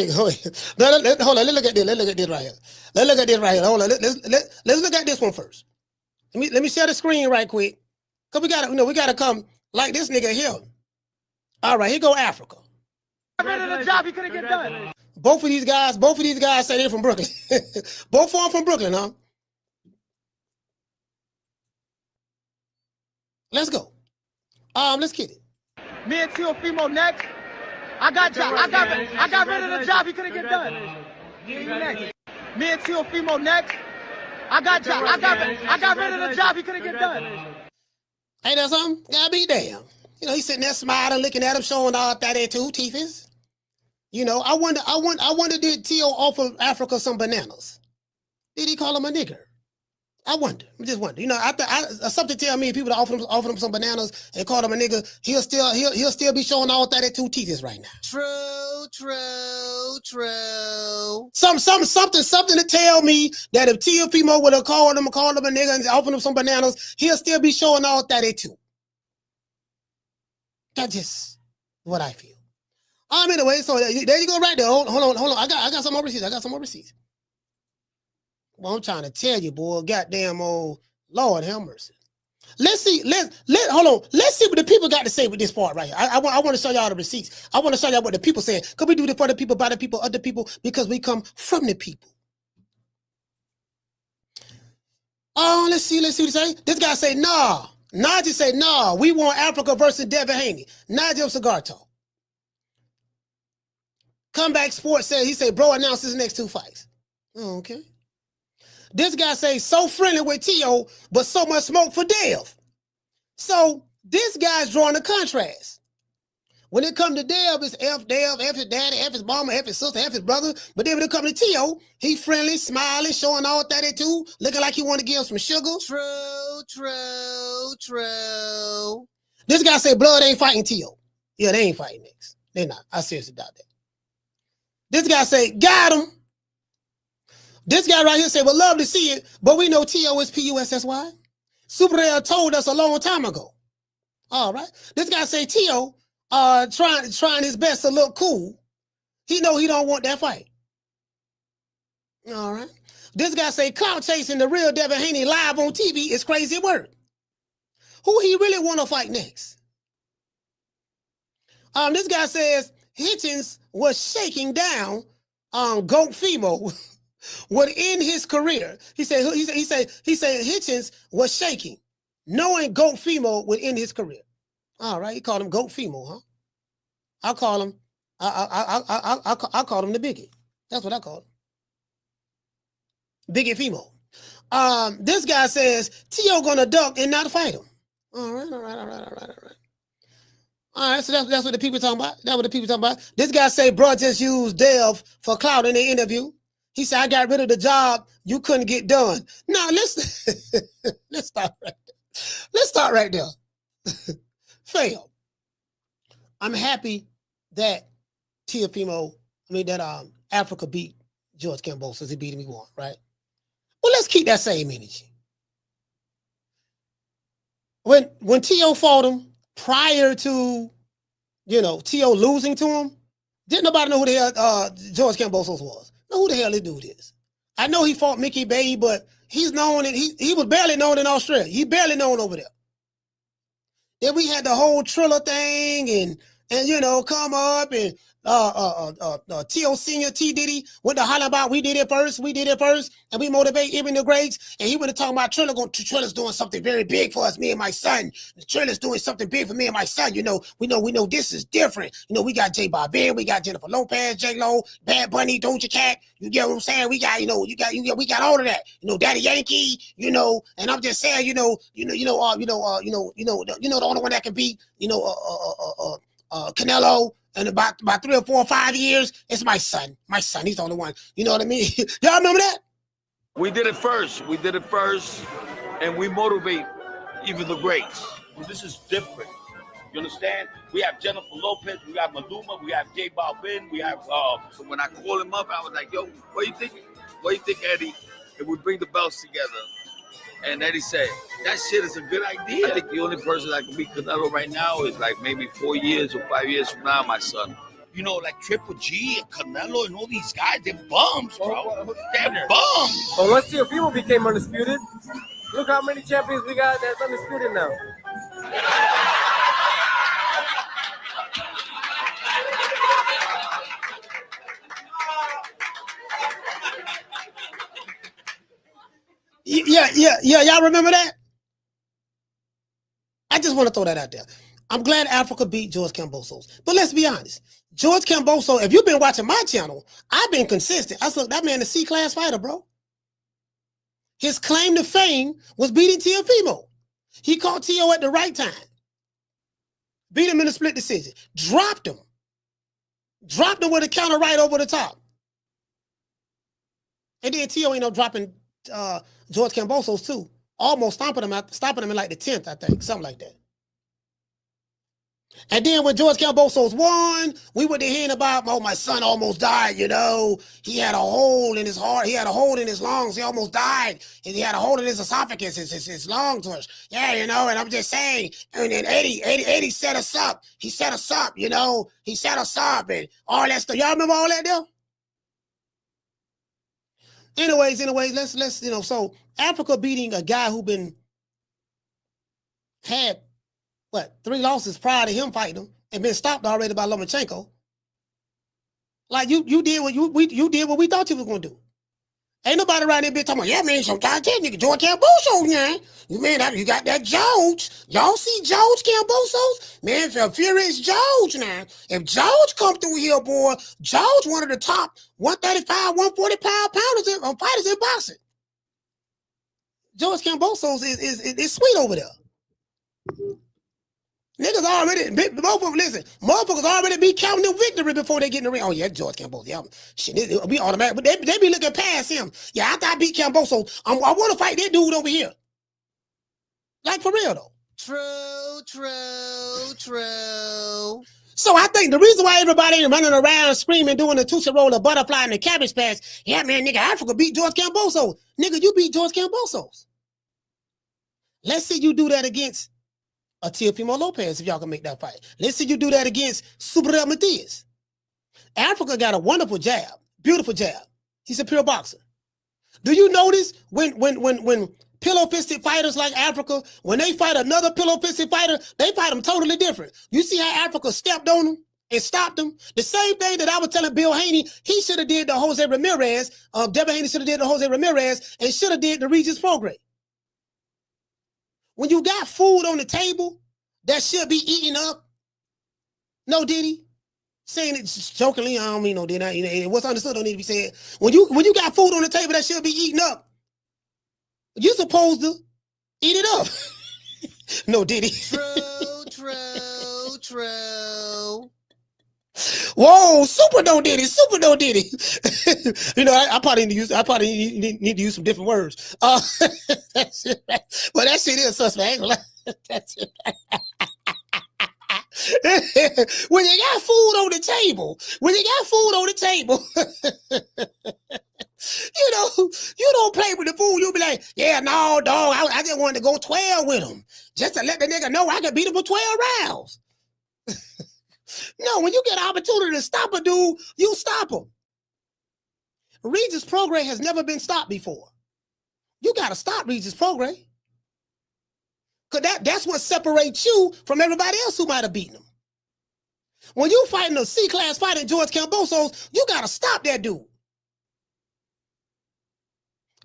you go. Hold on, let's look at this. Let's look at this right here. Hold on, let's look at this one first. Let me share the screen right quick. Cause we gotta come like this nigga here. All right, here go Africa. I ran out of job he couldn't get done. Both of these guys say they're from Brooklyn. Both of them from Brooklyn, huh? Let's go. Let's get it. Me and Teofimo next. I got rid of the job he couldn't get done. Me and Teofimo next. I got rid of the job he couldn't get done. Ain't that something? Gotta be damn. You know, he's sitting there smiling, looking at him, showing all 32 teeth. You know, I wonder did Teo offer Africa some bananas? Did he call him a nigger? I just wonder. You know, something tell me if people offer him some bananas and call him a nigga, he'll still be showing all 32 teeth right now. True. Something to tell me that if Teofimo would have called him a nigga and offered him some bananas, he'll still be showing all 32. That's just what I feel. Anyway, so there you go right there. Hold on. I got some more receipts. Well, I'm trying to tell you, boy, goddamn old Lord have mercy. Let's see what the people got to say with this part right here. I want to show y'all the receipts. I want to show y'all what the people saying. Because we do this for the people, by the people, other people, because we come from the people. Oh, let's see what he say. This guy say, nah. Najee say, nah, we want Africa versus Devin Haney. Najee Cigar Talk. Comeback Sports said, he said, bro announced his next 2 fights. Oh, okay. This guy say, so friendly with Teo, but so much smoke for Dev. So this guy's drawing a contrast. When it comes to Dev, it's F Dev, F his daddy, F his mama, F his sister, F his brother. But then when it comes to Teo, he friendly, smiling, showing all 32, looking like he want to give him some sugar. True. This guy say blood ain't fighting Teo. Yeah, they ain't fighting next. They not. I seriously doubt that. This guy say, got him. This guy right here say, well, love to see it, but we know Teo is P-U-S-S-Y. Super Real told us a long time ago. All right. This guy say Teo trying his best to look cool. He know he don't want that fight. All right. This guy say clout chasing the real Devin Haney live on TV is crazy work. Who he really want to fight next? This guy says Hitchins was shaking down Teofimo would end his career. He said Hitchins was shaking, knowing Teofimo would end his career. All right, he called him Teofimo, huh? I call him the Bigot. That's what I call him. Bigot Fimo. This guy says Tio gonna duck and not fight him. All right. All right, so that's what the people talking about. That's what the people talking about. This guy say, bro, just used Dev for clout in the interview. He said, I got rid of the job you couldn't get done. Now, let's start right there. Let's start right there. Fail. I'm happy that Africa beat George Kambosos. He beat him, he won, right? Well, let's keep that same energy. When Tio fought him, prior to, Tio losing to him, didn't nobody know who the hell George Kambosos was. Know who the hell this dude is. I know he fought Mickey Bay, but he's known, and he was barely known in Australia. He barely known over there. Then we had the whole Triller thing, and come up, and Tio Senior, T Diddy went to holler about we did it first, and we motivate even the greats. And he went to talk about Triller's doing something very big for us, me and my son. Triller's doing something big for me and my son. We know this is different. We got J Balvin, we got Jennifer Lopez, J Lo, Bad Bunny, Doja Cat. You get what I'm saying? We got, we got all of that. Daddy Yankee, and I'm just saying, the only one that can beat, Canelo. And about 3 or 4 or 5 years, it's my son. My son, he's the only one. You know what I mean? Y'all remember that? We did it first, and we motivate even the greats. This is different. You understand? We have Jennifer Lopez, we have Maluma, we have J Balvin, we have. So when I called him up, I was like, "Yo, what do you think? What do you think, Eddie? If we bring the belts together?" And Eddie said, "That shit is a good idea." I think the only person that can beat Canelo right now is like maybe 4 years or 5 years from now, my son. Like Triple G and Canelo and all these guys, they're bums, bro. They're bums. Well, once Teofimo became undisputed, look how many champions we got that's undisputed now. Yeah, y'all remember that? I just want to throw that out there. I'm glad Africa beat George Kambosos. But let's be honest. George Kambosos, if you've been watching my channel, I've been consistent. I said, that man is a C-class fighter, bro. His claim to fame was beating Teofimo. He caught Tio at the right time. Beat him in a split decision. Dropped him with a counter right over the top. And then Tio ended up dropping George Kambosos too. Almost stopping him in like the 10th, I think. Something like that. And then when George Kambosos won, we were hearing about, my son almost died, He had a hole in his heart. He had a hole in his lungs. He almost died. And he had a hole in his esophagus, his lungs. Yeah, and I'm just saying. And then Eddie set us up. He set us up, He set us up and all that stuff. Y'all remember all that though? Anyways, let's so Africa beating a guy who had 3 losses prior to him fighting him and been stopped already by Lomachenko. Like you did what we thought you was gonna do. Ain't nobody around there talking about, yeah, man, sometimes that nigga George Kambosos, man. You got that George. Y'all see George Kambosos? Man, Furious George now. If George come through here, boy, George one of the top 135, 140 pound fighters in boxing. George Kambosos is sweet over there. Niggas already, motherfuckers already be counting the victory before they get in the ring. Oh, yeah, George Kambosos. Yeah, shit, it'll be automatic. But they be looking past him. Yeah, after I beat Kambosos, I want to fight that dude over here. Like, for real, though. True. So I think the reason why everybody running around screaming, doing the Tootsie Roll, the butterfly, and the Cabbage Patch, yeah, man, nigga, Africa beat George Kambosos. Nigga, you beat George Kambosos. Let's see you do that against Teofimo Lopez if y'all can make that fight. Let's see you do that against Super Matias. Africa got a wonderful jab, beautiful jab. He's a pure boxer. Do you notice when pillow-fisted fighters like Africa, when they fight another pillow-fisted fighter, they fight them totally different. You see how Africa stepped on them and stopped them? The same thing that I was telling Bill Haney, he should have did to Jose Ramirez. Devin Haney should have did to Jose Ramirez and should have did the Regis Prograis. When you got food on the table that should be eaten up, no Diddy, saying it jokingly, I don't mean no Diddy. What's understood don't need to be said. When you got food on the table that should be eaten up, you're supposed to eat it up. No Diddy. True. Whoa, super no Diddy. You know, I probably need to use some different words. That's it, right? But that shit is suspect. I ain't gonna lie. That's it. When you got food on the table, you know, you don't play with the food. You'll be like, yeah, no, dog, I just wanted to go 12 with him. Just to let the nigga know I can beat him for 12 rounds. No, when you get an opportunity to stop a dude, you stop him. Regis Prograis has never been stopped before. You got to stop Regis Prograis. Because that's what separates you from everybody else who might have beaten him. When you fighting a C-class fighter, George Kambosos, you got to stop that dude.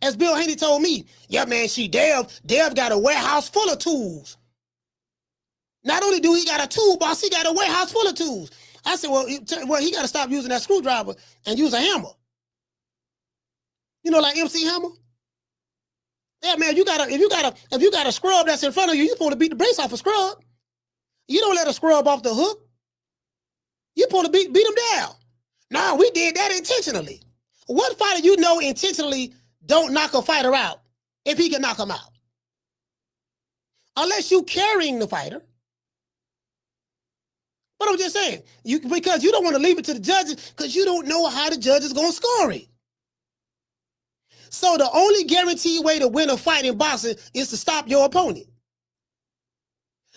As Bill Haney told me, yeah, man, Dev got a warehouse full of tools. Not only do he got a toolbox, he got a warehouse full of tools. I said, well, he got to stop using that screwdriver and use a hammer. You know, like MC Hammer? Yeah, man, if you got a scrub that's in front of you, you're supposed to beat the brace off a scrub. You don't let a scrub off the hook. You're supposed to beat him down. No, we did that intentionally. What fighter you know intentionally don't knock a fighter out if he can knock him out? Unless you carrying the fighter. But I'm just saying, because you don't want to leave it to the judges because you don't know how the judge is going to score it. So the only guaranteed way to win a fight in boxing is to stop your opponent.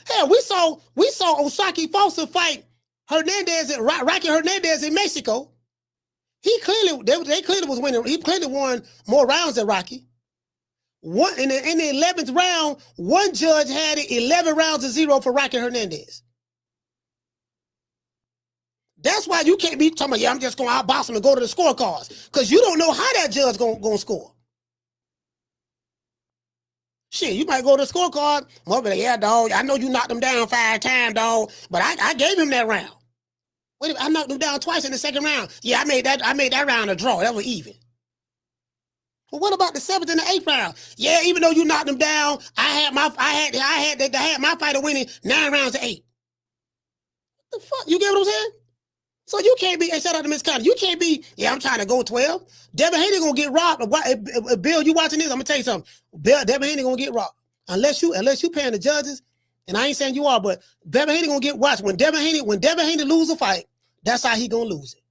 Hell, we saw Osaki Foster fight Rocky Hernandez in Mexico. They clearly was winning. He clearly won more rounds than Rocky. In the 11th round, one judge had it 11 rounds to 0 for Rocky Hernandez. That's why you can't be talking about, yeah, I'm just going to outbox him and go to the scorecards. Because you don't know how that judge going to score. Shit, you might go to the scorecard. Well, be like, yeah, dog, I know you knocked him down 5 times, dog, but I gave him that round. Wait a minute, I knocked him down twice in the second round. Yeah, I made that round a draw. That was even. Well, what about the 7th and the 8th round? Yeah, even though you knocked him down, I had my fighter winning 9 rounds to 8. What the fuck? You get what I'm saying? So you can't be, and shout out to Miss Connie, you can't be, yeah, I'm trying to go 12. Devin Haney gonna get robbed. Bill, you watching this? I'm gonna tell you something. Devin Haney gonna get robbed. Unless you paying the judges, and I ain't saying you are, but Devin Haney gonna get watched. When Devin Haney lose a fight, that's how he gonna lose it.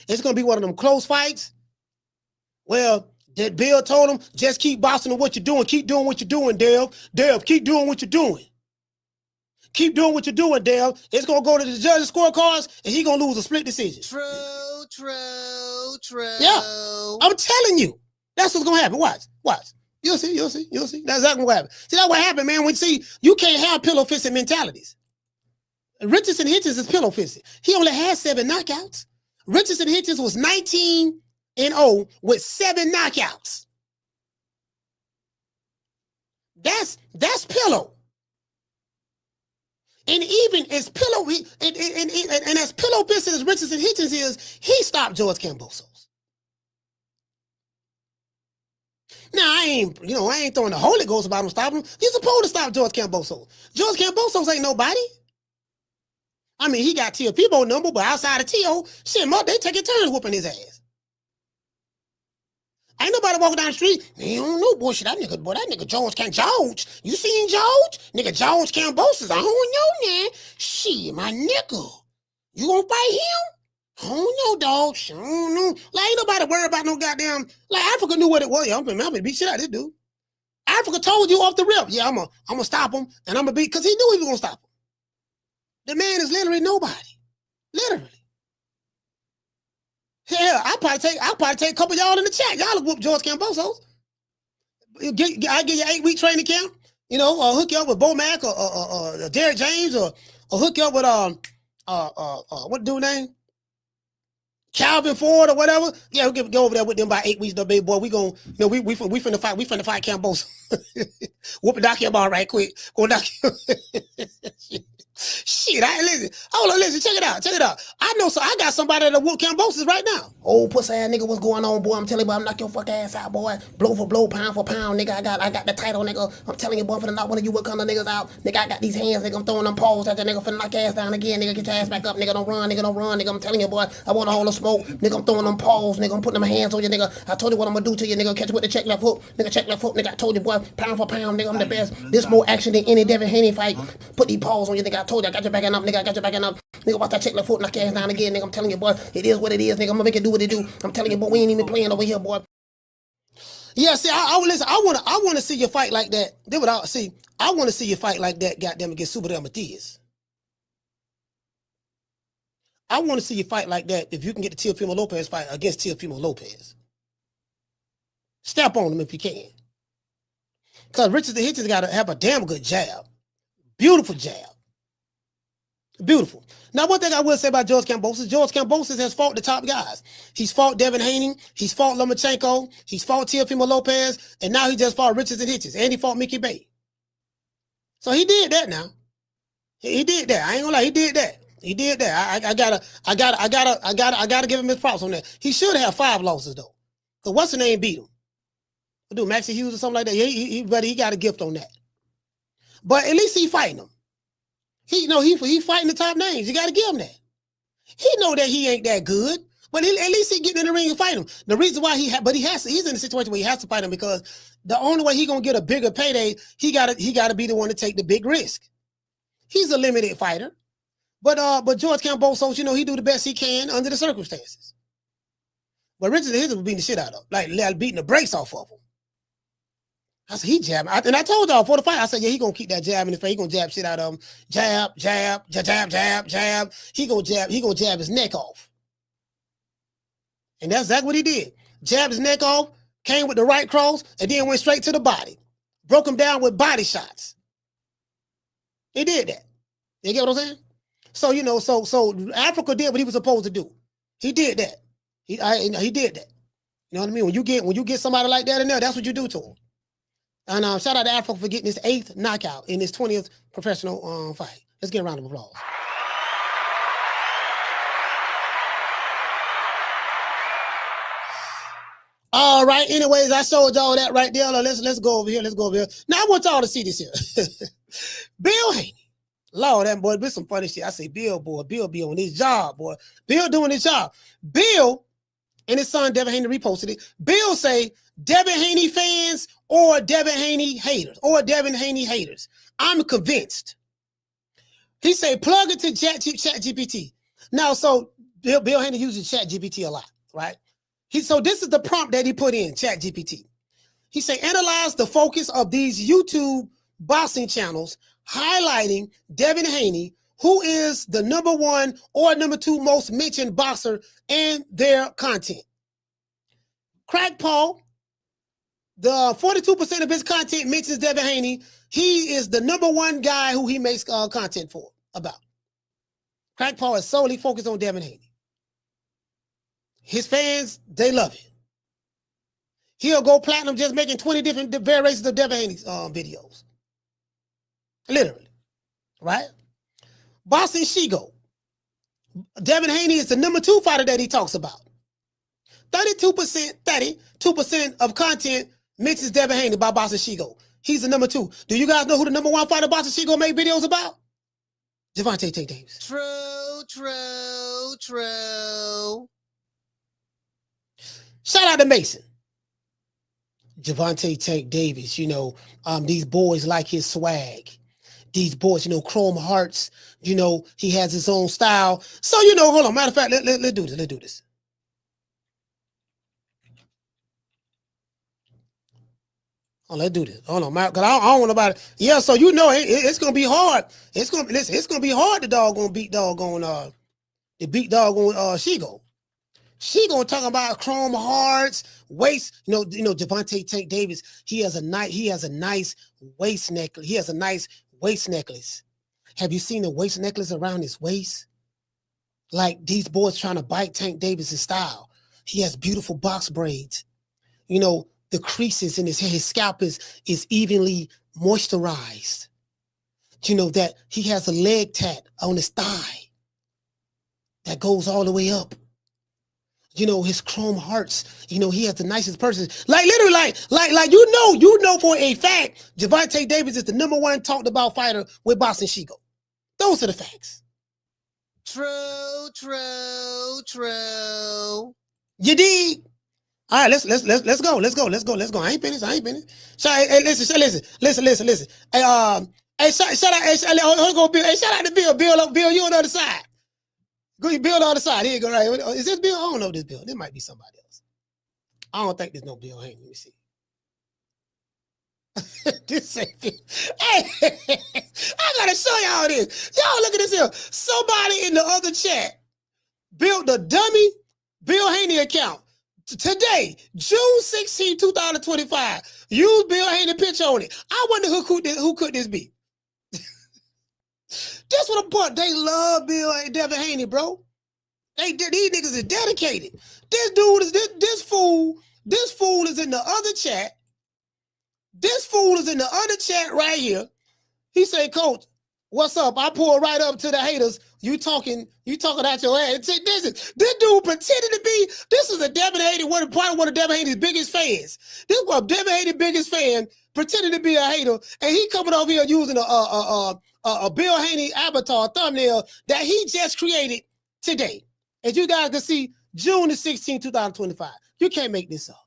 It's gonna be one of them close fights. Well, that Bill told him, just keep boxing what you're doing. Keep doing what you're doing, Dev. Dev, keep doing what you're doing. Keep doing what you're doing, Dale. It's going to go to the judges' scorecards, and he's going to lose a split decision. True. Yeah, I'm telling you. That's what's going to happen. Watch. You'll see. That's exactly what happened. See, that's what happened, man. You can't have pillow-fisted mentalities. Richardson Hitchins is pillow-fisted. He only had 7 knockouts. Richardson Hitchins was 19-0 with 7 knockouts. That's pillow. And even as as pillow-fisted as Richardson Hitchins is, he stopped George Kambosos. Now, I ain't throwing the Holy Ghost about him stopping him. You're supposed to stop George Kambosos. George Kambosos ain't nobody. I mean, he got Teofimo number, but outside of Teo, shit, they taking turns whooping his ass. Ain't nobody walking down the street. Man, you don't know bullshit. That nigga George. You seen George? Nigga George Kambosos. I don't know, man. Shit, my nigga. You gonna fight him? I don't know, dog. I don't know. Like, ain't nobody worried about no goddamn. Like, Africa knew what it was. Yeah, I'm gonna beat shit out of this dude. Africa told you off the rip. Yeah, I'm gonna stop him, and I'm gonna beat, because he knew he was gonna stop him. The man is literally nobody. Literally. Hell, I'll probably take a couple of y'all in the chat. Y'all will whoop George Kambosos. I'll give you 8-week training camp. You know, or hook you up with Bo Mack or Derrick James or hook you up with what dude name? Calvin Ford or whatever. Yeah, we'll go over there with them by 8 weeks, though, baby boy. We finna fight Kambosos. Whoop a document ball right quick. Go knock Shit, listen. Hold on, listen, check it out. I got somebody that'll whoop Kambosos right now. Oh, pussy ass nigga, what's going on, boy? I'm telling you, boy, I'm knock your fuck ass out, boy. Blow for blow, pound for pound, nigga. I got the title, nigga. I'm telling you, boy, finna knock one of you what kind of niggas out. Nigga, I got these hands, nigga. I'm throwing them paws at that nigga, finna knock your ass down again, nigga. Get your ass back up, nigga. Don't run, nigga. I'm telling you, boy, I want a hole of smoke. Nigga, I'm throwing them paws, nigga. I'm putting them hands on you, nigga. I told you what I'm gonna do to you, nigga. Catch you with the check left hook. Nigga, check left hook, nigga. I told you, boy, pound for pound, nigga. I'm the best. This more action than any Devin Haney fight. Put these paws on you, nigga. I told you, I got you backing up, nigga. I got you backing up. Nigga, watch that check left foot, knock your ass down again, nigga. I'm telling you, boy, it is what it is, nigga. I'm gonna make it do what it do. I'm telling you, boy, we ain't even playing over here, boy. Yeah, see, I wanna see you fight like that. I wanna see you fight like that, goddamn, against Super Del Matias. I wanna see you fight like that if you can get the Teofimo Lopez fight against Teofimo Lopez. Step on him if you can. Because Richardson Hitchins got to have a damn good jab. Beautiful jab. Beautiful. Now, one thing I will say about George Kambosos has fought the top guys. He's fought Devin Haney. He's fought Lomachenko. He's fought Teofimo Lopez. And now he just fought Richardson Hitchins. And he fought Mickey Bay. So he did that now. He did that. I ain't gonna lie. He did that. He did that. I gotta give him his props on that. He should have 5 losses though. Because what's the name beat him? Do Maxie Hughes or something like that? Yeah, he got a gift on that. But at least he fighting them. He fighting the top names. You got to give him that. He know that he ain't that good, but at least he getting in the ring and fight him. The reason why he's in a situation where he has to fight him because the only way he gonna get a bigger payday, he gotta be the one to take the big risk. He's a limited fighter, but George Kambosos, he do the best he can under the circumstances. But Richardson Hitchins was beating the shit out of him, like beating the brakes off of him. I said, he jabbing. And I told y'all for the fight, I said, yeah, he going to keep that jab in the face. He going to jab shit out of him. Jab. He going to jab his neck off. And that's exactly what he did. Jabbed his neck off, came with the right cross, and then went straight to the body. Broke him down with body shots. He did that. You get what I'm saying? So, so Africa did what he was supposed to do. He did that. He did that. You know what I mean? When you get somebody like that in there, that's what you do to him. And shout out to Africa for getting his 8th knockout in his 20th professional fight. Let's get a round of applause. All right. Anyways, I showed y'all that right there. Let's go over here. Now I want y'all to see this here. Bill Haney. Lord, that boy, this some funny shit. I say, Bill be on his job, boy. Bill doing his job. Bill and his son Devin Haney reposted it. Bill say, Devin Haney fans or Devin Haney haters. I'm convinced. He say plug it to ChatGPT. Now, so Bill Haney uses ChatGPT a lot, right? So this is the prompt that he put in ChatGPT. He say analyze the focus of these YouTube boxing channels highlighting Devin Haney, who is the #1 or #2 most mentioned boxer, and their content. Crack Paul. The 42% of his content mentions Devin Haney. He is the #1 guy who he makes content about. Crack Paul is solely focused on Devin Haney. His fans, they love it. He'll go platinum just making 20 different variations of Devin Haney's videos. Literally. Right? Boxing Shigo. Devin Haney is the #2 fighter that he talks about. 32% of content mentions Devin Haney by Boxing Shigo. He's the #2. Do you guys know who the #1 fighter Boxing Shigo made videos about? Gervonta Tank Davis. True. Shout out to Mason. Gervonta Tank Davis, these boys like his swag. These boys, Chrome Hearts, he has his own style. So, hold on. Matter of fact, let's do this. Oh, let's do this. Hold on, because I don't want nobody. Yeah, so it's gonna be hard. It's gonna be hard to doggone beat doggone the big dog on Shigo. Shigo talking about chrome hearts, waist. You know, Gervonta Tank Davis. He has a nice waist necklace. He has a nice waist necklace. Have you seen the waist necklace around his waist? Like these boys trying to bite Tank Davis' style. He has beautiful box braids. You know, the creases in his hair, his scalp is evenly moisturized. You know, that he has a leg tat on his thigh that goes all the way up. You know, his chrome hearts, you know, he has the nicest person. Like literally, like you know for a fact, Gervonta Davis is the #1 talked about fighter with boxing Shigo. Those are the facts. True. You dig? All right, let's go. I ain't finished. So, hey, listen. Hey, shout out to Bill. Bill, you on the other side. Go, Bill on the other side. Here you go, right? Is this Bill? I don't know this Bill. This might be somebody else. I don't think there's no Bill Haney. Let me see. This ain't Bill. Hey, I gotta show y'all this. Y'all look at this here. Somebody in the other chat built a dummy Bill Haney account. Today, June 16, 2025. Use Bill Haney picture on it. I wonder who could this be? That's what I'm putting. They love Devin Haney, bro. These niggas is dedicated. This dude is this fool is in the other chat. This fool is in the other chat right here. He said, Coach, what's up? I pulled right up to the haters. You talking out your ass. This dude pretended to be, this is a Devin Haney, probably one of Devin Haney's biggest fans. This was Devin Haney's biggest fan, pretending to be a hater, and he coming over here using a Bill Haney avatar thumbnail that he just created today. As you guys can see, June the 16th, 2025. You can't make this up.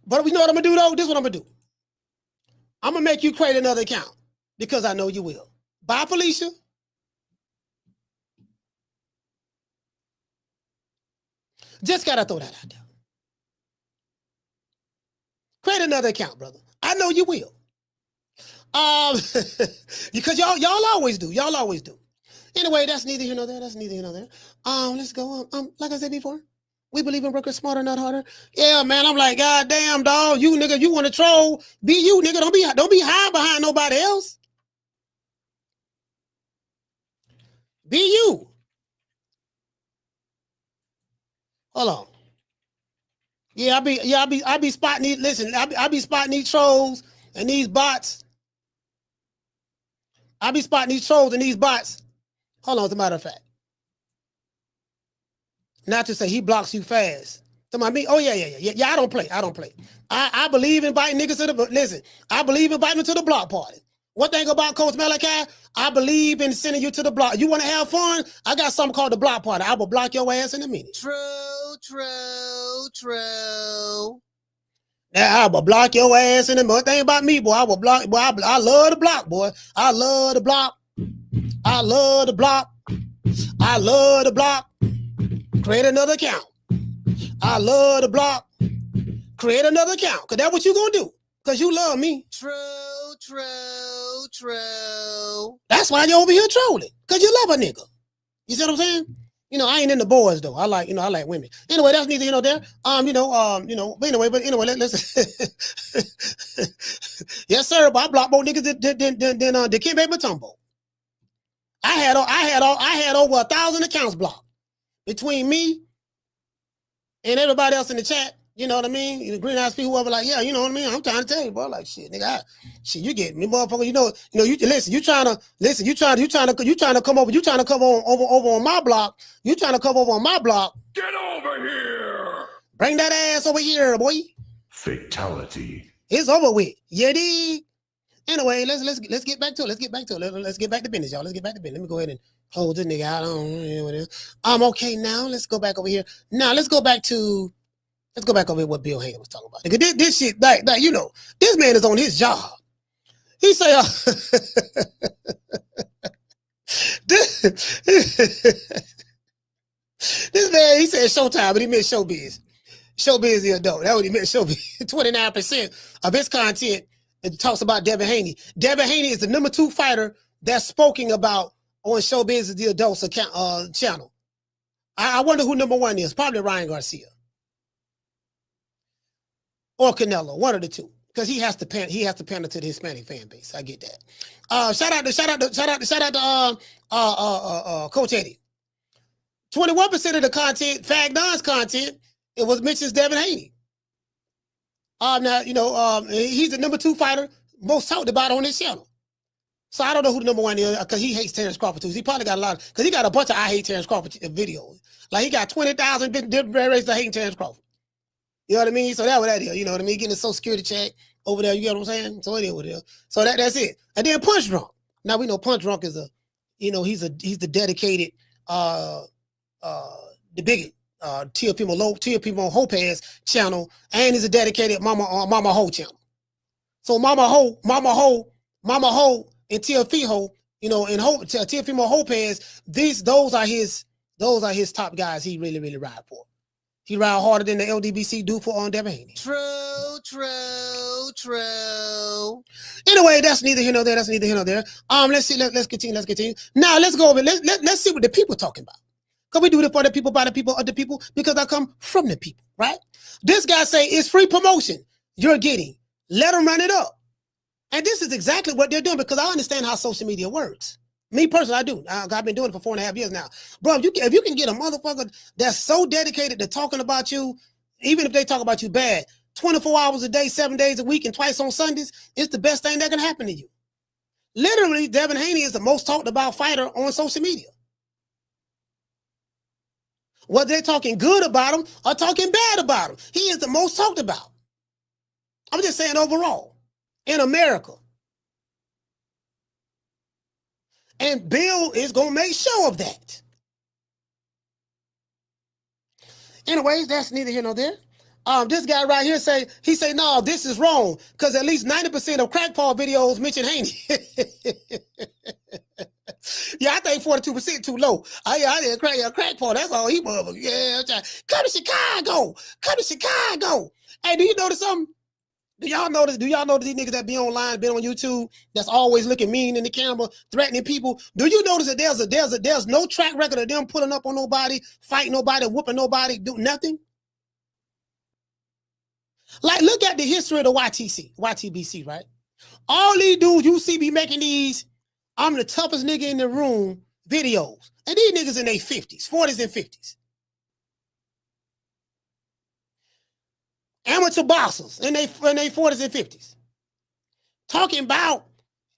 But you know what I'm gonna do though? This is what I'm gonna do. I'm gonna make you create another account because I know you will. Bye, Felicia. Just gotta throw that out there. Create another account, brother. I know you will. Because y'all always do. Y'all always do. Anyway, that's neither here nor there. Let's go. Like I said before, we believe in working smarter, not harder. Yeah, man. I'm like, God damn, dog. You nigga, you want to troll? Be you, nigga. Don't be high behind nobody else. Be you. Hold on. Yeah, I be spotting these. Listen, I be spotting these trolls and these bots. I be spotting these trolls and these bots. Hold on, as a matter of fact. Not to say he blocks you fast. Talking about me? Oh, yeah. I don't play. I believe in inviting niggas to the, listen, I believe in inviting them to the block party. One thing about Coach Malachi, I believe in sending you to the block. You want to have fun? I got something called the block party. I will block your ass in a minute. True. Now, I will block your ass in a minute. One thing about me, boy, I will block, boy, I love the block, boy. I love the block. Create another account. I love the block. Create another account. Because that's what you going to do. Because you love me. True. That's why you're over here trolling. Because you love a nigga. You see what I'm saying? You know, I ain't into boys though. I like women. Anyway, that's neither, there. But anyway, let's yes, sir. But I blocked more niggas than Dikembe Mutombo. I had over 1,000 accounts blocked between me and everybody else in the chat. You know what I mean? The green eyes people, whoever, like, yeah, you know what I mean? I'm trying to tell you, bro. Like, shit, nigga, you get me, motherfucker. You trying to come over on my block. You trying to come over on my block. Get over here. Bring that ass over here, boy. Fatality. It's over with. You dig? Anyway, let's get back to it. Let's get back to business, y'all. Let's get back to business. Let me go ahead and hold this nigga out. I don't know what it is. Okay, now let's go back over here. Now let's go back over here what Bill Haney was talking about. Nigga, this shit, like, you know, this man is on his job. He say, this man, he said Showtime, but he meant Showbiz. Showbiz is the adult. That's what he meant, Showbiz. 29% of his content, it talks about Devin Haney. Devin Haney is the #2 fighter that's spoken about on Showbiz is the Adults account, channel. I wonder who number one is. Probably Ryan Garcia or Canelo, one of the two, because he has to pander to the Hispanic fan base. I get that. Shout out to Coach Eddie. 21% of the content, Fag Don's content, it was mentions Devin Haney. Now he's the number 2 fighter most talked about on this channel. So I don't know who the number one is because he hates Terrence Crawford too. He probably got a lot because he got a bunch of I hate Terrence Crawford videos. Like he got 20,000 different variations of hating Terrence Crawford. You know what I mean? So that's what that is. You know what I mean? Getting a Social Security check over there. You get what I'm saying? So it is what it is. So that's it. And then Punch Drunk. Now we know Punch Drunk is he's the dedicated the Bigot Teofimo Lopez channel, and he's a dedicated Mama Ho channel. So Mama Ho, and Teofimo, and Teofimo Lopez, those are his top guys he really ride for. He ride harder than the LDBC do for on Devin Haney. True. Anyway, that's neither here nor there. Let's see. Let's continue. Now let's go over. Let's see what the people talking about. Because we do it for the people, by the people, of the people, because I come from the people, right? This guy say it's free promotion you're getting. Let them run it up. And this is exactly what they're doing because I understand how social media works. Me personally, I do. I've been doing it for 4.5 years now. Bro, if you can get a motherfucker that's so dedicated to talking about you, even if they talk about you bad, 24 hours a day, 7 days a week, and twice on Sundays, it's the best thing that can happen to you. Literally, Devin Haney is the most talked about fighter on social media. Whether they're talking good about him or talking bad about him, he is the most talked about. I'm just saying overall. In America. And Bill is going to make sure of that. Anyways, that's neither here nor there. This guy right here say no, this is wrong because at least 90% of crackpaw videos mention Haney. Yeah, I think 42% too low. I didn't crackpaw. That's all he motherfucker. Yeah, come to Chicago. Hey, do you notice something? Do y'all notice these niggas that be online, been on YouTube, that's always looking mean in the camera, threatening people? Do you notice that there's no track record of them pulling up on nobody, fighting nobody, whooping nobody, do nothing? Like, look at the history of the YTBC, right? All these dudes you see be making these, I'm the toughest nigga in the room videos. And these niggas in their 50s, 40s and 50s. Amateur boxers in their 40s and 50s. Talking about,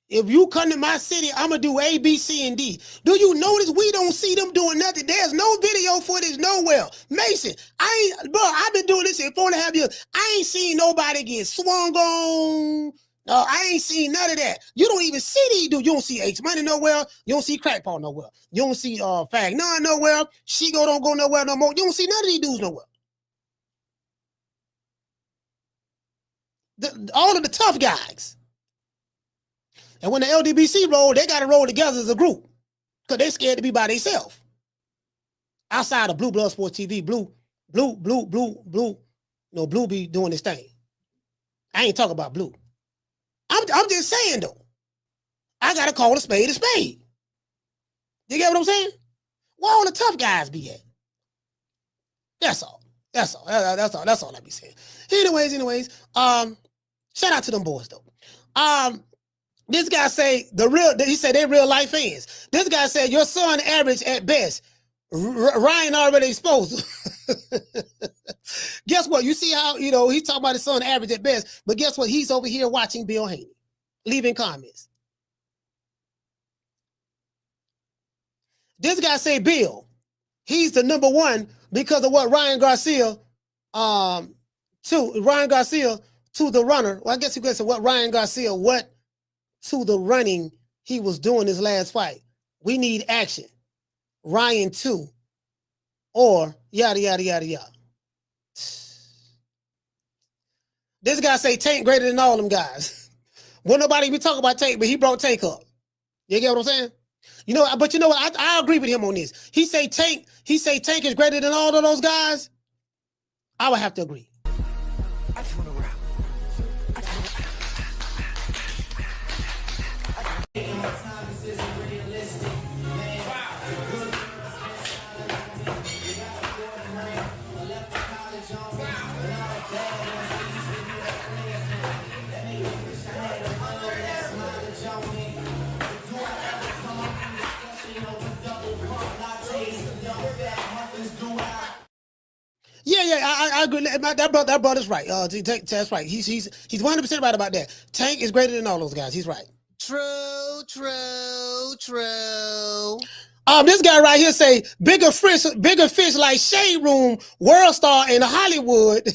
if you come to my city, I'm going to do A, B, C, and D. Do you notice we don't see them doing nothing? There's no video footage nowhere. Mason, I've been doing this for 4.5 years. I ain't seen nobody get swung on. I ain't seen none of that. You don't even see these dudes. You don't see H Money nowhere. You don't see Crackpaw nowhere. You don't see Fag None nowhere. Shigo don't go nowhere no more. You don't see none of these dudes nowhere. All of the tough guys. And when the LDBC roll, they got to roll together as a group because they're scared to be by themselves. Outside of Blue Blood Sports TV, Blue be doing this thing. I ain't talking about Blue. I'm just saying though. I got to call a spade a spade. You get what I'm saying? Where all the tough guys be at? That's all. That's all I be saying. Anyways, shout out to them boys though. This guy say he said they real life fans. This guy said your son average at best. Ryan already exposed him. Guess what? You see how, he's talking about his son average at best, but guess what? He's over here watching Bill Haney, leaving comments. This guy say Bill, he's the number one because of what Ryan Garcia to the runner. Well, I guess you could say what to the running he was doing his last fight. We need action. Ryan 2 or yada, yada, yada, yada. This guy say Tank greater than all them guys. Won't nobody be talking about Tank, but he brought Tank up. You get what I'm saying? But you know what? I agree with him on this. He say Tank is greater than all of those guys. I would have to agree. I just want to rap. agree. That brother's right. That's right. He's 100% right about that. Tank is greater than all those guys. He's right. True. This guy right here say bigger fish like Shade Room, World Star, in Hollywood.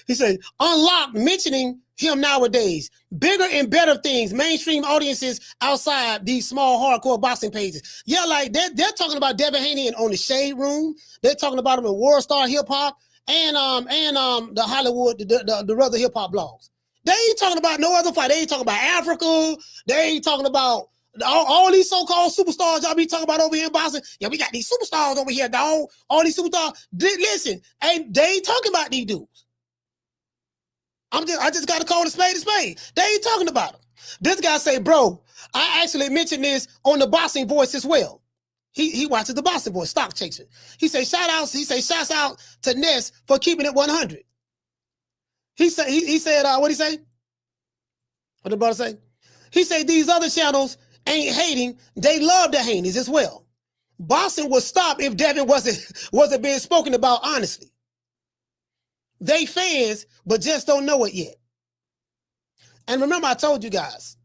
He say unlocked mentioning him nowadays. Bigger and better things, mainstream audiences outside these small hardcore boxing pages. Yeah, like they're talking about Devin Haney on the Shade Room. They're talking about him in World Star Hip Hop and the Hollywood, the other hip hop blogs. They ain't talking about no other fight. They ain't talking about Africa. They ain't talking about all these so-called superstars y'all be talking about over here in boxing. Yeah, we got these superstars over here, dog. All these superstars. Listen, they ain't talking about these dudes. I just got to call a spade a spade. They ain't talking about them. This guy say, bro, I actually mentioned this on the Boxing Voice as well. He watches the Boxing Voice, stock chaser. He say shouts out to Ness for keeping it 100. He said what he say? What the brother say? He say these other channels ain't hating. They love the Haneys as well. Boxing would stop if Devin wasn't being spoken about honestly. They fans, but just don't know it yet. And remember, I told you guys,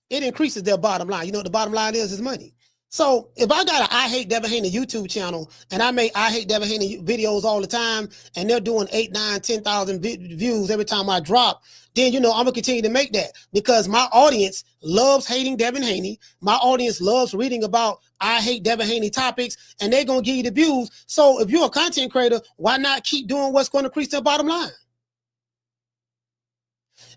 it increases their bottom line. You know what the bottom line is money. So if I got an I Hate Devin Haney YouTube channel and I make I Hate Devin Haney videos all the time and they're doing 8, 9, 10,000 views every time I drop, then, I'm going to continue to make that because my audience loves hating Devin Haney. My audience loves reading about I Hate Devin Haney topics, and they're going to give you the views. So if you're a content creator, why not keep doing what's going to increase their bottom line?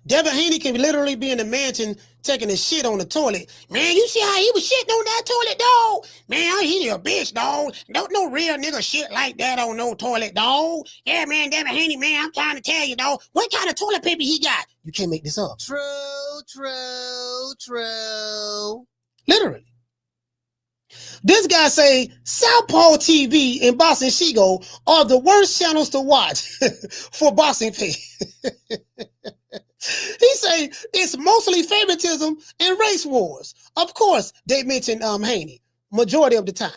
Devin Haney can literally be in the mansion taking a shit on the toilet. Man, you see how he was shitting on that toilet, dog? Man, he a bitch, dog. No real nigga shit like that on no toilet, dog. Yeah, man, Devin Haney, man, I'm trying to tell you, dog. What kind of toilet paper he got? You can't make this up. True. Literally. This guy say Southpaw TV and Boxing Shigo are the worst channels to watch for boxing fans. He say it's mostly favoritism and race wars. Of course, they mention Haney majority of the time.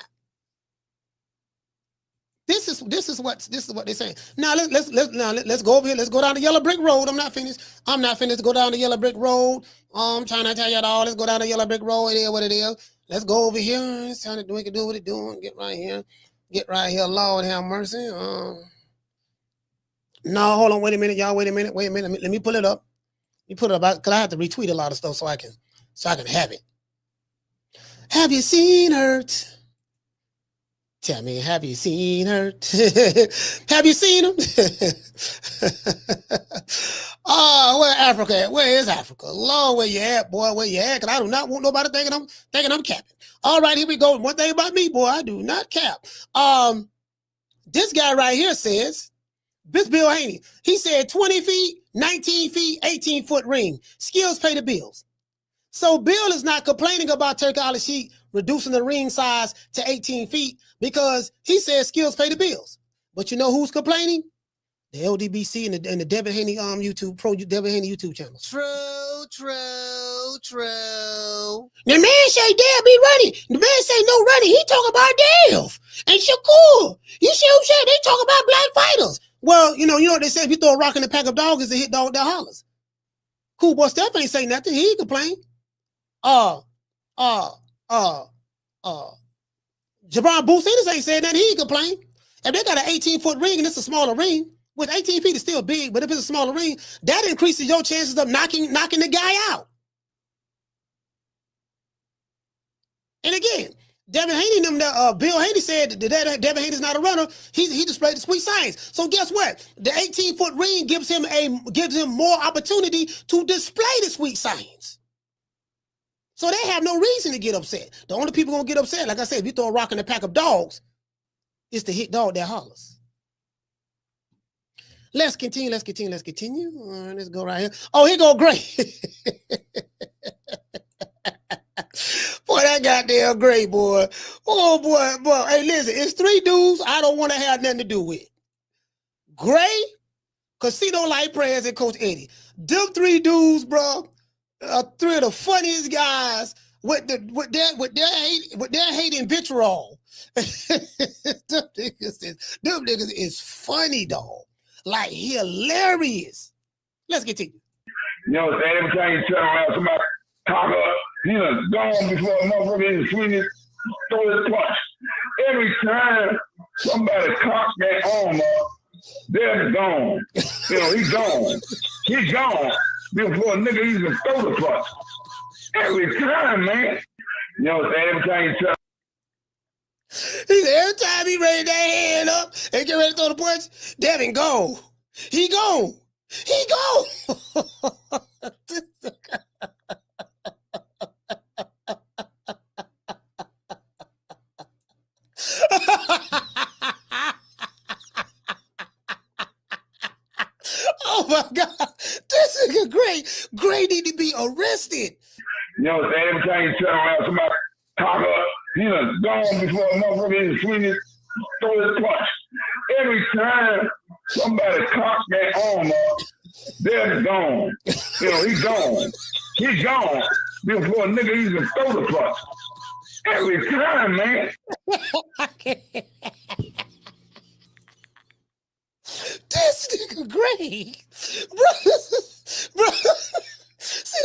This is what they're saying. Now let's go over here. Let's go down the yellow brick road. I'm not finished. to go down the yellow brick road. I'm trying to tell you all. Let's go down the yellow brick road. It is what it is. Let's go over here. It's trying to do. We can do what it's doing. Get right here. Lord have mercy. No, hold on. Wait a minute, y'all. Wait a minute. Let me pull it up. Because I have to retweet a lot of stuff so I can have it. Have you seen her? Tell me, have you seen her? Have you seen him? Where Africa at? Where is Africa? Lord, where you at, boy? Where you at? Because I do not want nobody thinking I'm capping. All right, here we go. One thing about me, boy, I do not cap. This guy right here says, this Bill Haney, he said 20 feet, 19 feet, 18-foot ring. Skills pay the bills. So Bill is not complaining about Turkey Al-Sheikh reducing the ring size to 18 feet because he says skills pay the bills. But you know who's complaining? The LDBC and the Devin Haney Devin Haney YouTube channel. True. The man say Dev be running. The man say no running. He talk about Dev and Shakur. You see what I'm saying? They talk about black fighters. Well, you know what they say, if you throw a rock in the pack of dogs, it's a hit dog that hollers. Cool boy Steph ain't say nothing. He ain't complain. Jabron Booth ain't said nothing. He ain't complain. If they got an 18-foot ring and it's a smaller ring, with 18 feet is still big, but if it's a smaller ring, that increases your chances of knocking the guy out. And again, Devin Haney, Bill Haney said that Devin Haney's not a runner. He displayed the sweet science. So guess what? The 18-foot ring gives him more opportunity to display the sweet science. So they have no reason to get upset. The only people gonna get upset, like I said, if you throw a rock in a pack of dogs, it's the hit dog that hollers. Let's continue. Let's go right here. Oh, here go Gray. Boy, that goddamn Gray, boy. Oh, boy. Hey, listen, it's 3 dudes I don't want to have nothing to do with. Gray, Casino Light Prayers, and Coach Eddie. Them 3 dudes, bro, are 3 of the funniest guys with their hate and vitriol. them niggas is funny, dog. Like hilarious. Let's get to you. You know, every time you turn around, somebody cock up, he done gone before a motherfucker is swinging, throw his punch. Every time somebody cocks that arm up, they're gone. You know, he's gone. He's gone before a nigga even throw the punch. Every time, man. You know, every time you turn. He said, every time he raise that hand up and get ready to throw the punch, Devin gone. He gone. He gone. Oh my God. This nigga great. Great need to be arrested. You know, every time you turn around, somebody cock up, he done gone before a motherfucker is swinging, throw his punch. Every time somebody cocks that arm up, they're gone. You know, he's gone. He's gone before a nigga even throw the punch. Every time, man. This nigga great. Bro. See,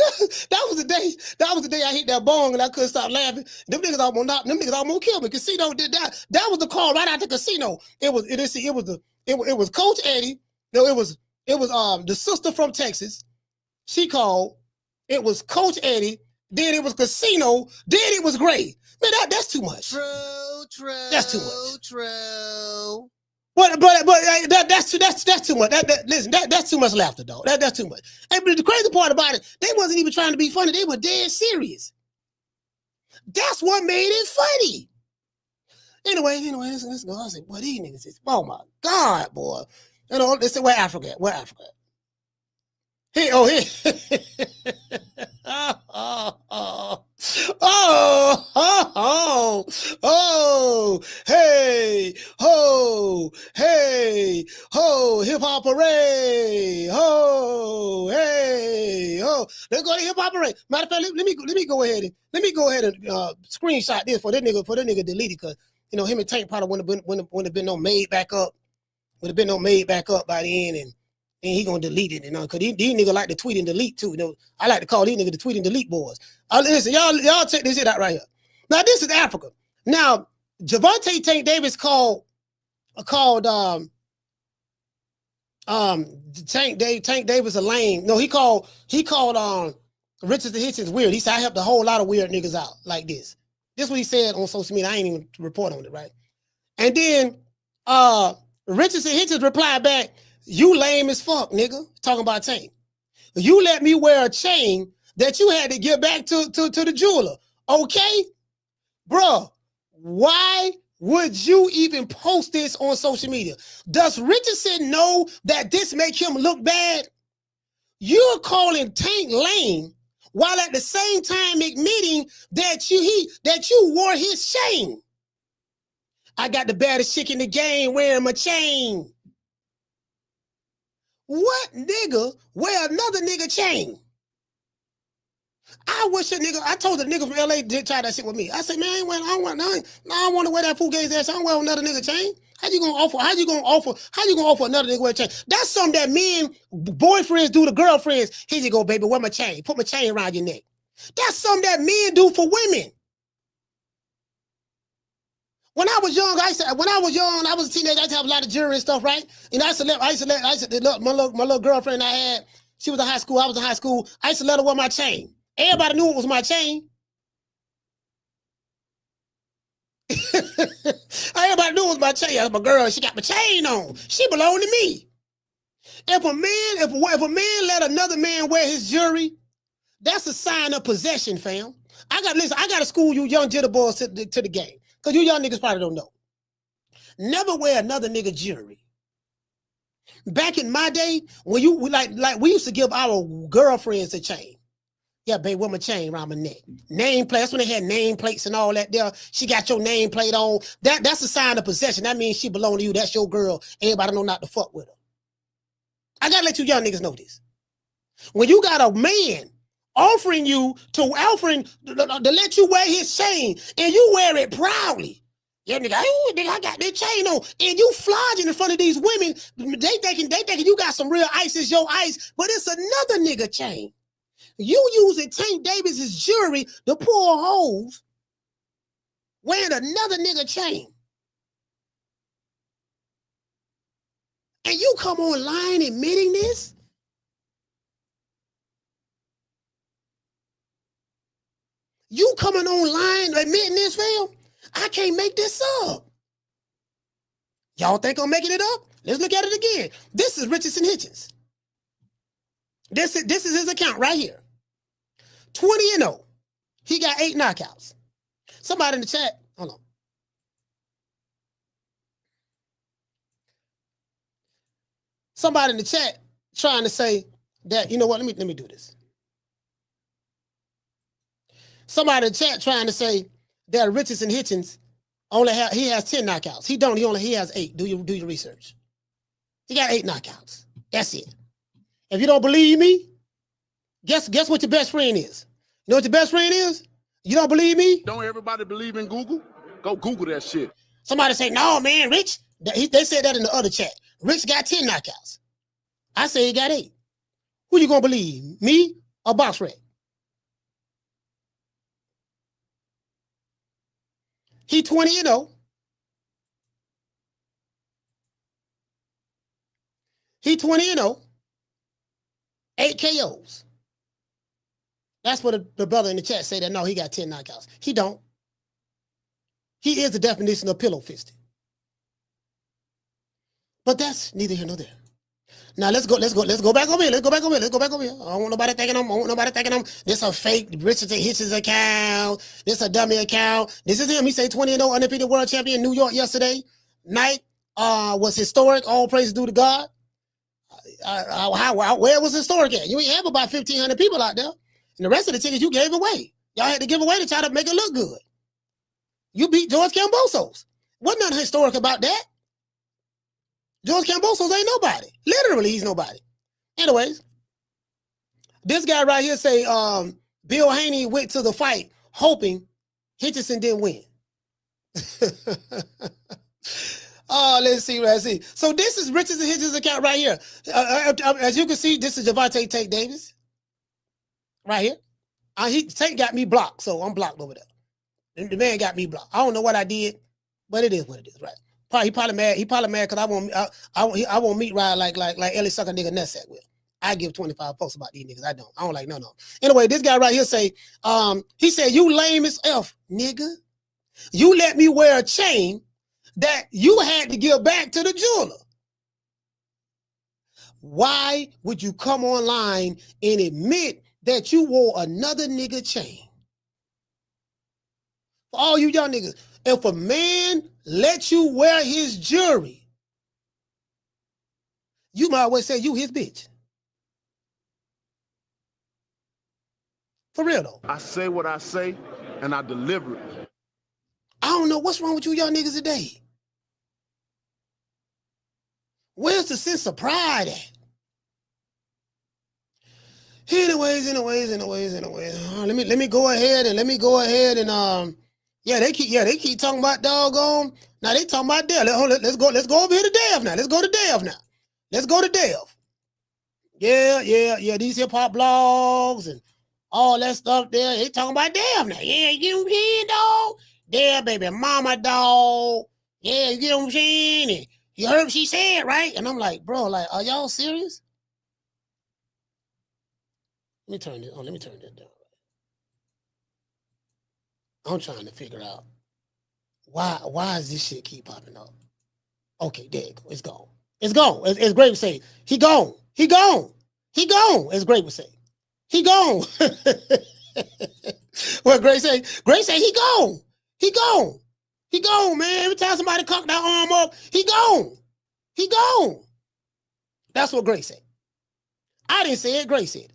that was the day. That was the day I hit that bong and I couldn't stop laughing. Them niggas almost killed me. Casino did that. That was the call right after Casino. It was Coach Eddie. No, it was the sister from Texas. She called. It was Coach Eddie. Then it was Casino. Then it was Gray. Man, that's too much. True. That's too much. True. But that's too much. Listen, that's too much laughter, dog. That's too much. And but the crazy part about it, they wasn't even trying to be funny. They were dead serious. That's what made it funny. Anyway, let's go. I said, boy, these niggas is, oh my God, boy. You know, they said, where Africa at? Where Africa at? Here. Hey, ho, hip hop parade, ho, hey, ho. Let's go to hip hop parade. Matter of fact, let me go ahead and screenshot this for that nigga delete it, because you know him and Tank probably wouldn't have been no made back up. Would have been no made back up by the end, and he gonna delete it, you know, because these niggas like to tweet and delete too. You know, I like to call these niggas the tweet and delete boys. Listen, y'all check this shit out right here. Now this is Africa. Now Javante Tank Davis called Tank Davis a lame. No, he called Richardson Hitchins weird. He said I helped a whole lot of weird niggas out like this. This is what he said on social media. I ain't even report on it, right? And then Richardson Hitchins replied back, "You lame as fuck, nigga." Talking about Tank. You let me wear a chain that you had to give back to the jeweler. Okay? Bruh, why would you even post this on social media? Does Richardson know that this make him look bad? You're calling Tank lame while at the same time admitting that you wore his chain. I got the baddest chick in the game wearing my chain. What nigga wear another nigga chain? I wish a nigga, I told the nigga from LA did try that shit with me. I said, man, I don't want to wear that fool gaze ass. I don't wear another nigga chain. How you gonna offer another nigga wear a chain? That's something that men, boyfriends do to girlfriends. Here you go, baby, wear my chain. Put my chain around your neck. That's something that men do for women. When I was young, I was a teenager, I used to have a lot of jewelry and stuff, right? And I used to let my little girlfriend I had, she was in high school, I was in high school, I used to let her wear my chain. Everybody knew it was my chain. Everybody knew it was my chain. That's my girl, she got my chain on. She belonged to me. If a man let another man wear his jewelry, that's a sign of possession, fam. I gotta school you young jitterboys to the game. Because you young niggas probably don't know. Never wear another nigga jewelry. Back in my day, when we used to give our girlfriends a chain. Yeah, babe, wear my chain around my neck. Nameplate, that's when they had nameplates and all that there. She got your nameplate on. That's a sign of possession. That means she belong to you. That's your girl. Everybody know not to fuck with her. I gotta let you young niggas know this. When you got a man offering to let you wear his chain, and you wear it proudly. Yeah, nigga, I got that chain on. And you flogging in front of these women. They thinking you got some real ice, is your ice, but it's another nigga chain. You using Tank Davis's jewelry to pull holes wearing another nigga chain. And you come online admitting this? You coming online admitting this, fam? I can't make this up. Y'all think I'm making it up? Let's look at it again. This is Richardson Hitchins. This is his account right here. 20-0. He got 8 knockouts. Somebody in the chat, hold on. Somebody in the chat trying to say that, you know what, let me do this. Somebody in the chat trying to say that Richardson Hitchins he has 10 knockouts. He has 8. Do your research. He got 8 knockouts. That's it. If you don't believe me, guess what your best friend is? You know what your best friend is? You don't believe me? Don't everybody believe in Google? Go Google that shit. Somebody say, no, man, Rich. They said that in the other chat. Rich got 10 knockouts. I say he got 8. Who you gonna believe? Me or Box Red? He 20-0. He 20-0. 8 KOs. That's what the brother in the chat say that no, he got 10 knockouts. He don't. He is the definition of pillow fisted. But that's neither here nor there. Now let's go back over here. Let's go back over here. I don't want nobody thinking this a fake Richardson Hitchins account. This a dummy account. This is him. He say 20-0 undefeated world champion in New York yesterday night. Was historic. All praise due to God. Where was historic at? You ain't have about 1,500 people out there. And the rest of the tickets you gave away. Y'all had to give away to try to make it look good. You beat George Kambosos. Wasn't nothing historic about that. George Kambosos ain't nobody. Literally, he's nobody. Anyways, this guy right here say Bill Haney went to the fight hoping Hitchison didn't win. Oh, let's see. So this is Richardson Hitchins' account right here. As you can see, this is Javante Tank Davis. Right here. Tank got me blocked, so I'm blocked over there. The man got me blocked. I don't know what I did, but it is what it is, right? He probably mad. He probably mad because I won't meet ride like Ellie suck a nigga nutsack with. I give 25 posts about these niggas. I don't like no. Anyway, this guy right here say, he said, you lame as F, nigga. You let me wear a chain that you had to give back to the jeweler. Why would you come online and admit that you wore another nigga chain? For all you young niggas, if a man lets you wear his jewelry, you might always say you his bitch. For real though. I say what I say and I deliver it. I don't know what's wrong with you young niggas today. Where's the sense of pride at? Anyways. Let me go ahead and yeah, they keep talking about doggone. Now they talking about Dev. Let's go over here to Dev now. Let's go to Dev. Yeah. These hip hop blogs and all that stuff there. They talking about Dev now. Yeah, you get what I'm saying, dog? Dev, baby mama, dog. Yeah, you get what I'm saying? And you heard what she said, right? And I'm like, bro, like, are y'all serious? Let me turn this down. I'm trying to figure out why is this shit keep popping up? Okay, there you go. It's gone. As Grape would say, he gone. As Grape would say, he gone. What Grape say? Grape say he gone. He gone, man. Every time somebody cock that arm up, he gone. That's what Grace said. I didn't say it. Grace said it.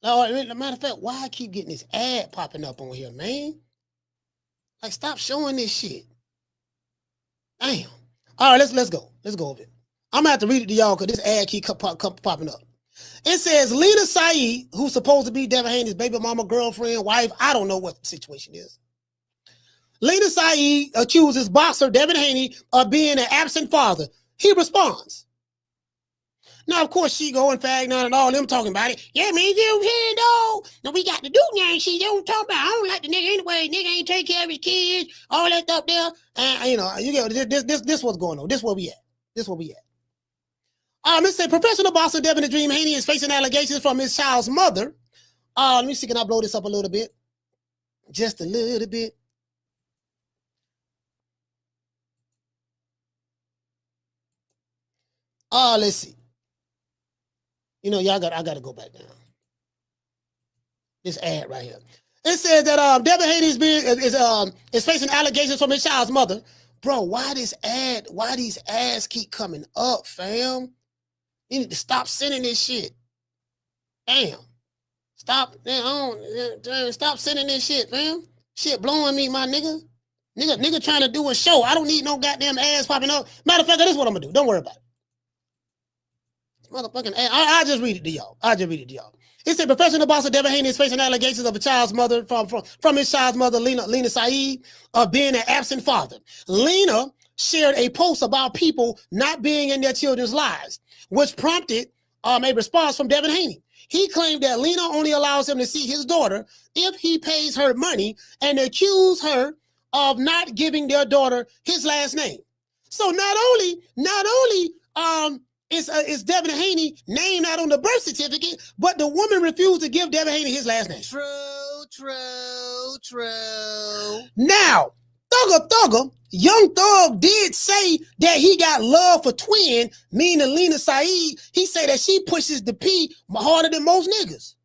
As a matter of fact, why I keep getting this ad popping up on here, man? Like, stop showing this shit. Damn. All right, let's go. Let's go over it. I'm gonna have to read it to y'all because this ad keep popping up. It says Lena Saeed, who's supposed to be Devin Haney's baby mama, girlfriend, wife. I don't know what the situation is. Lena Saeed accuses boxer Devin Haney of being an absent father. He responds. Now, of course, she going Fagnon and all them talking about it. Yeah, man, you hear though? Now we got to do now. She don't talk about. I don't like the nigga anyway. Nigga ain't take care of his kids. All that stuff there. And you know, this what's going on. This where we at. This where we at. It said professional boxer Devin the Dream Haney is facing allegations from his child's mother. Let me see. Can I blow this up a little bit? Just a little bit. Let's see. You know, I got to go back down. This ad right here. It says that Devin Haney is facing allegations from his child's mother. Bro, why these ads keep coming up, fam? You need to stop sending this shit. Damn. Stop sending this shit, fam. Shit blowing me, my nigga. Nigga trying to do a show. I don't need no goddamn ads popping up. Matter of fact, this is what I'm gonna do. Don't worry about it. Motherfucking ad. I'll just read it to y'all. It said professional boxer Devin Haney is facing allegations of a child's mother from his child's mother, Lena Saeed, of being an absent father. Lena shared a post about people not being in their children's lives, which prompted a response from Devin Haney. He claimed that Lena only allows him to see his daughter if he pays her money and accused her of not giving their daughter his last name. So not only is Devin Haney named out on the birth certificate, but the woman refused to give Devin Haney his last name. True. Now, Thugger, Young Thug did say that he got love for Twin, meaning Lena Saeed. He said that she pushes the P harder than most niggas.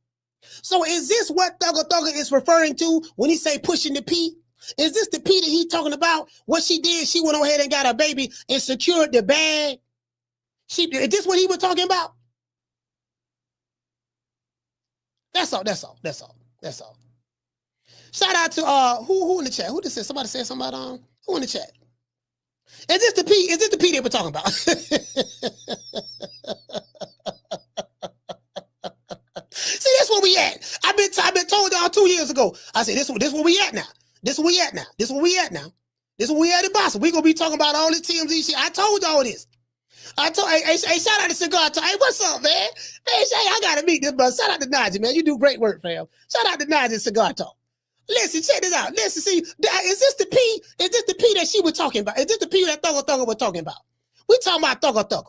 So is this what Thugger is referring to when he say pushing the P? Is this the P that he talking about? What she did, she went ahead and got a baby and secured the bag. Is this what he was talking about? That's all. Shout out to who in the chat? Who just said somebody said something about who in the chat? Is this the P? Is this the P they were talking about? See, that's where we at. I've been told y'all 2 years ago. I said this where we at now. This where we at now. This where we at now. This where we at in Boston. We gonna be talking about all this TMZ shit. I told y'all this. Hey, shout out to Cigar Talk. Hey, what's up, man? Man, Shay, I gotta meet this brother. Shout out to Najee, man. You do great work, fam. Shout out to Najee Cigar Talk. Listen, check this out. Listen, see, is this the P? Is this the P that she was talking about? Is this the P that Thugger was talking about? We talking about Thugger.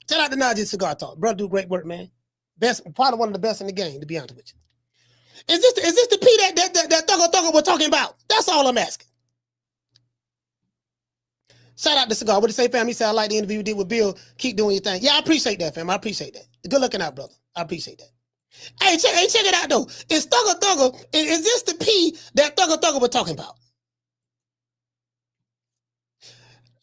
Shout out to Najee Cigar Talk. Brother do great work, man. Best, probably one of the best in the game, to be honest with you. Is this the P that Thugger was talking about? That's all I'm asking. Shout out to Cigar. What did he say, fam? He said, I like the interview you did with Bill. Keep doing your thing. Yeah, I appreciate that, fam. I appreciate that. Good looking out, brother. I appreciate that. Hey, check it out, though. Is Thugger, is this the P that Thugger was talking about?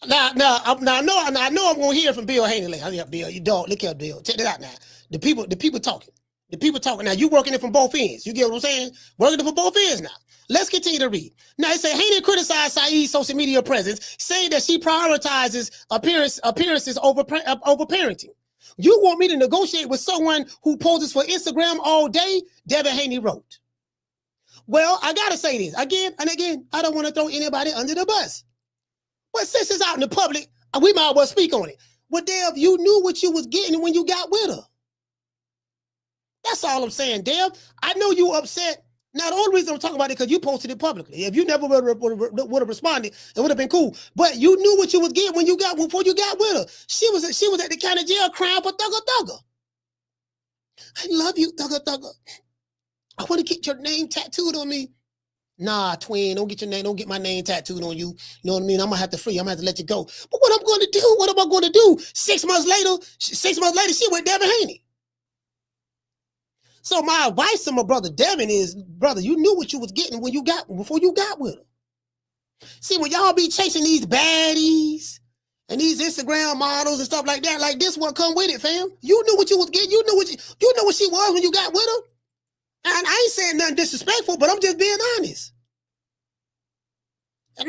Now, I know I'm going to hear from Bill Haney later. Hurry up, Bill. You don't. Look here, Bill. Check it out now. The people talking. The people talking. Now, you working it from both ends. You get what I'm saying? Working it from both ends now. Let's continue to read. Now, it said, Haney criticized Saeed's social media presence, saying that she prioritizes appearances over parenting. You want me to negotiate with someone who poses for Instagram all day? Devin Haney wrote. Well, I got to say this again and again. I don't want to throw anybody under the bus. But since it's out in the public, we might as well speak on it. Well, Dev, you knew what you was getting when you got with her. That's all I'm saying, Dev. I know you upset. Now, the only reason I'm talking about it because you posted it publicly. If you never would have responded, it would have been cool. But you knew what you was getting before you got with her. She was at the county jail crying for Thugger. I love you, Thugger. I want to get your name tattooed on me. Nah, twin, don't get my name tattooed on you. You know what I mean? I'm gonna have to free. I'm gonna have to let you go. But what am I gonna do? 6 months later, she with Devin Haney. So my advice to my brother Devin is, brother, you knew what you was getting before you got with her. See, when y'all be chasing these baddies and these Instagram models and stuff like that, like this one come with it, fam. You knew what you was getting. You knew what she was when you got with her. And I ain't saying nothing disrespectful, but I'm just being honest. I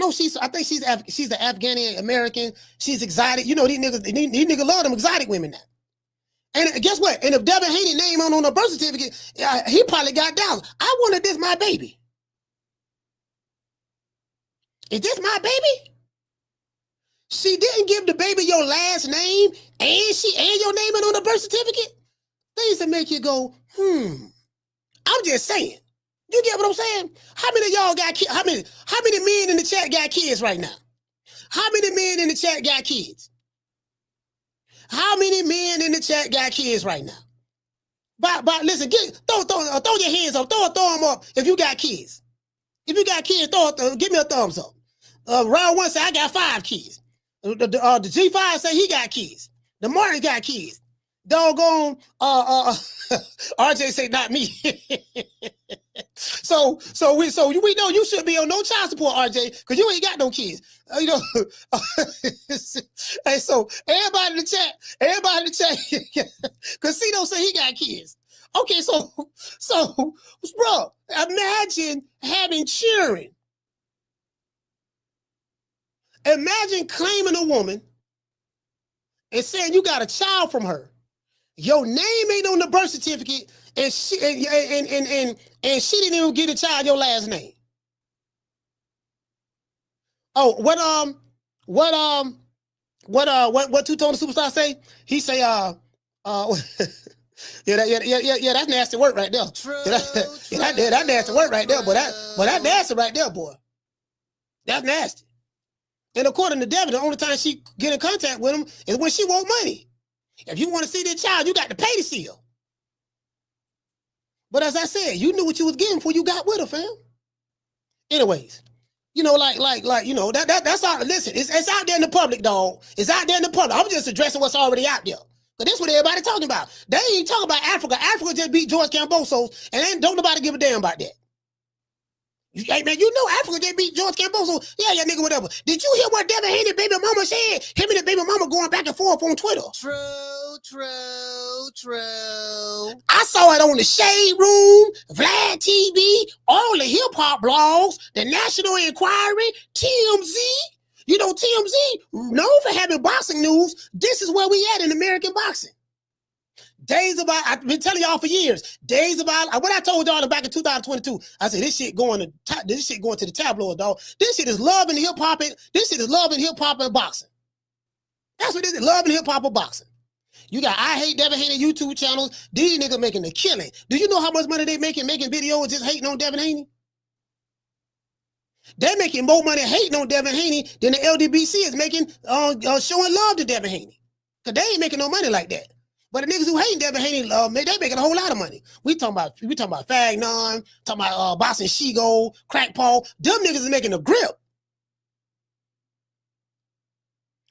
think she's the Afghani American. She's exotic. You know, these niggas love them exotic women now. And guess what? And if Devin Haney name on a birth certificate, he probably got down. I wanted this my baby. Is this my baby? She didn't give the baby your last name and your name on the birth certificate. Things that make you go, I'm just saying. You get what I'm saying? How many of y'all got kids? How many men in the chat got kids right now? How many men in the chat got kids? How many men in the chat got kids right now? But listen, throw your hands up, throw them up if you got kids. If you got kids, give me a thumbs up. Round one say I got 5 kids. The G5 say he got kids. The Martin got kids. Doggone RJ say not me. so we know you shouldn't be on no child support, RJ, because you ain't got no kids. You know. Hey, so everybody in the chat, Casino say he got kids. Okay, so bro, imagine having children. Imagine claiming a woman and saying you got a child from her. Your name ain't on the birth certificate, and she didn't even get a child your last name. Oh, what Two-Tone the Superstar say? He say, yeah, that's nasty work right there. That nasty work right there, boy. That nasty right there, boy. That's nasty. And according to Devin, the only time she get in contact with him is when she want money. If you want to see that child, you got to pay to see her. But as I said, you knew what you was getting before you got with her, fam. Anyways, you know, you know, that's all. Listen, it's out there in the public, dog. It's out there in the public. I'm just addressing what's already out there. But this is what everybody talking about. They ain't talking about Africa. Africa just beat George Kambosos, and don't nobody give a damn about that. Hey, man, you know Africa just beat George Kambosos. Yeah, nigga, whatever. Did you hear what Devin Haney baby mama said? Him and the baby mama going back and forth on Twitter. True. I saw it on the Shade Room, Vlad TV, all the hip-hop blogs, the National Enquiry, TMZ. You know, TMZ, known for having boxing news, this is where we at in American boxing. I've been telling y'all for years, what I told y'all back in 2022, I said, this shit going to the tabloid, dog. This shit is love and hip-hop, and boxing. That's what this is, love and hip-hop and boxing. You got I Hate Devin Haney YouTube channels, these niggas making a killing. Do you know how much money they making videos just hating on Devin Haney? They're making more money hating on Devin Haney than the LDBC is making showing love to Devin Haney. Because they ain't making no money like that. But the niggas who hate Devin Haney, they making a whole lot of money. We talking about Fagnon, talking about Boss and Shigo, Crack Paul. Them niggas is making a grip.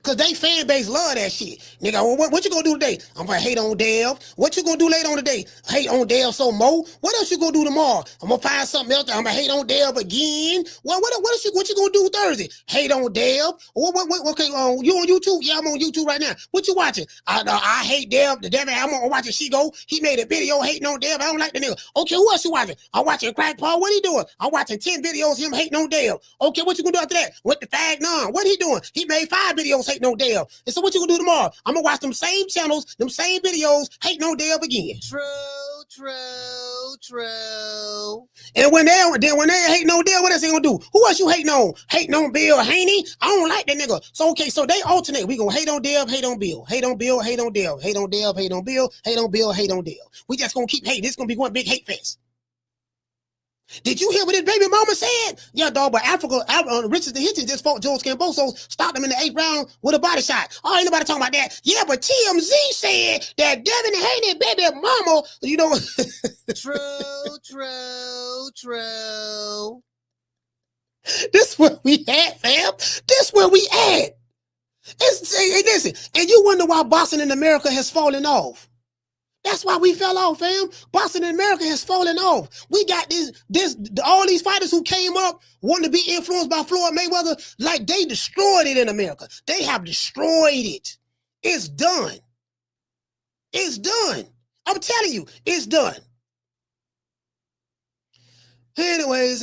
Because they fan base love that shit. Nigga, what you gonna do today? I'm gonna hate on Dev. What you gonna do later on today? Hate on Dev so more? What else you gonna do tomorrow? I'm gonna find something else. I'm gonna hate on Dev again. What you gonna do Thursday? Hate on Dev. Okay, you on YouTube? Yeah, I'm on YouTube right now. What you watching? I hate Dev. The Devin, I'm watching Shigo. He made a video hating on Dev. I don't like the nigga. Okay, who else you watching? I'm watching Crack Paul. What he doing? I'm watching 10 videos him hating on Dev. Okay, what you gonna do after that? With the Fagnon? What he doing? He made 5 videos hating on Dev. And so what you gonna do tomorrow? I'm gonna watch them same channels, them same videos, hating on Dev again. True. And when they hating on Dev, what else they gonna do? Who else you hating on? Hating on Bill Haney? I don't like that nigga. So okay, so they alternate. We gonna hate on Dev, hate on Bill, hate on Bill, hate on Dev, hate on Dev, hate on Bill, hate on Bill, hate on Dev. We just gonna keep hating. This gonna be one big hate fest. Did you hear what his baby mama said? Yeah, dog, but Richardson Hitchins just fought George Kambosos, stopped him in the 8th round with a body shot. Oh, ain't nobody talking about that. Yeah, but TMZ said that Devin Haney baby mama, you know. True. This where we at, fam. This where we at. Listen, and you wonder why boxing in America has fallen off. That's why we fell off, fam. Boxing in America has fallen off. We got all these fighters who came up wanting to be influenced by Floyd Mayweather, like they destroyed it in America. They have destroyed it. It's done. It's done. I'm telling you, it's done. Anyways.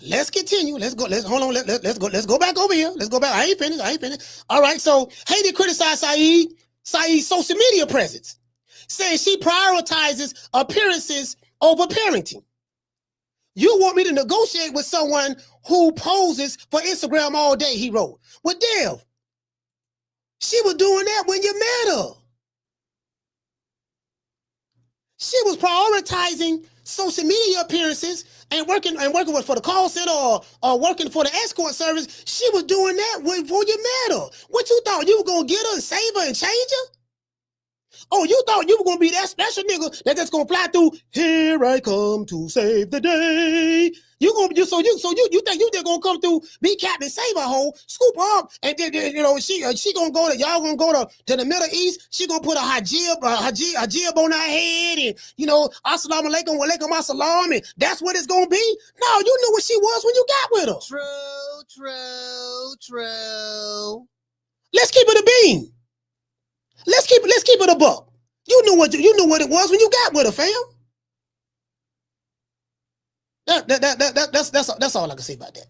Let's continue. Let's hold on. Let's go back over here. Let's go back. I ain't finished. All right. So Haney criticized Saeed's social media presence, saying she prioritizes appearances over parenting. You want me to negotiate with someone who poses for Instagram all day, he wrote. Well, Dev, she was doing that when you met her. She was prioritizing social media appearances and working with for the call center or working for the escort service. She was doing that before you met her. What you thought you were gonna get her and save her and change her? Oh, you thought you were gonna be that special nigga that just gonna fly through? Here I come to save the day. You think you just gonna come through, be Captain Save a hoe, scoop her up, and then she gonna go to y'all gonna go to the Middle East. She gonna put a hijab on her head, and assalamu alaikum, wa alaikum assalam, and that's what it's gonna be. No, you knew what she was when you got with her. True. Let's keep it a bean. Let's keep it a buck. You knew what it was when you got with her, fam. That's all I can say about that.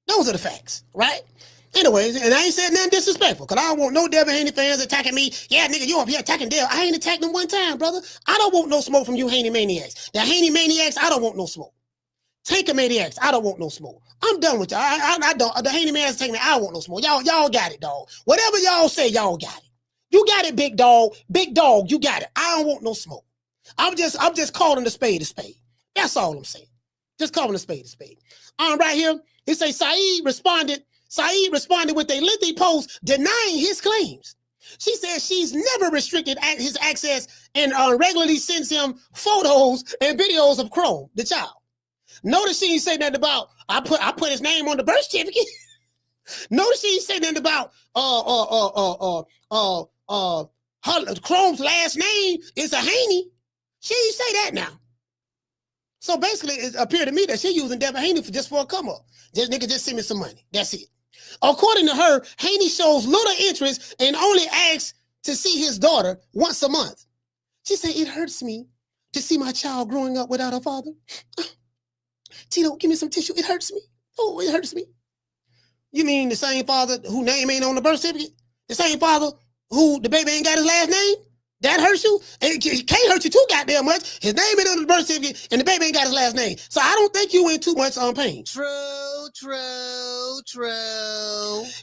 Those are the facts, right? Anyways, and I ain't said nothing disrespectful, because I don't want no Devin Haney fans attacking me. Yeah, nigga, you up here attacking Dev. I ain't attacked them one time, brother. I don't want no smoke from you Haney maniacs. The Haney maniacs, I don't want no smoke. Tanker maniacs, I don't want no smoke. I'm done with y'all. I don't. The Haney maniacs take me. I don't want no smoke. Y'all got it, dog. Whatever y'all say, y'all got it. You got it, big dog. Big dog, you got it. I don't want no smoke. I'm just calling the spade a spade. That's all I'm saying. Just calling a spade a spade. Right here, it says Saeed responded with a lengthy post denying his claims. She says she's never restricted his access and regularly sends him photos and videos of Chrome, the child. Notice she ain't say nothing about I put his name on the birth certificate. Notice she ain't say nothing about Chrome's last name is a Haney. She ain't say that now. So basically, it appeared to me that she's using Devin Haney for a come up. Just send me some money. That's it. According to her, Haney shows little interest and only asks to see his daughter once a month. She said, it hurts me to see my child growing up without a father. Tito, give me some tissue. It hurts me. Oh, it hurts me. You mean the same father whose name ain't on the birth certificate? The same father who the baby ain't got his last name? That hurts you? It can't hurt you too goddamn much. His name ain't on the birth certificate and the baby ain't got his last name. So I don't think you in too much pain. True.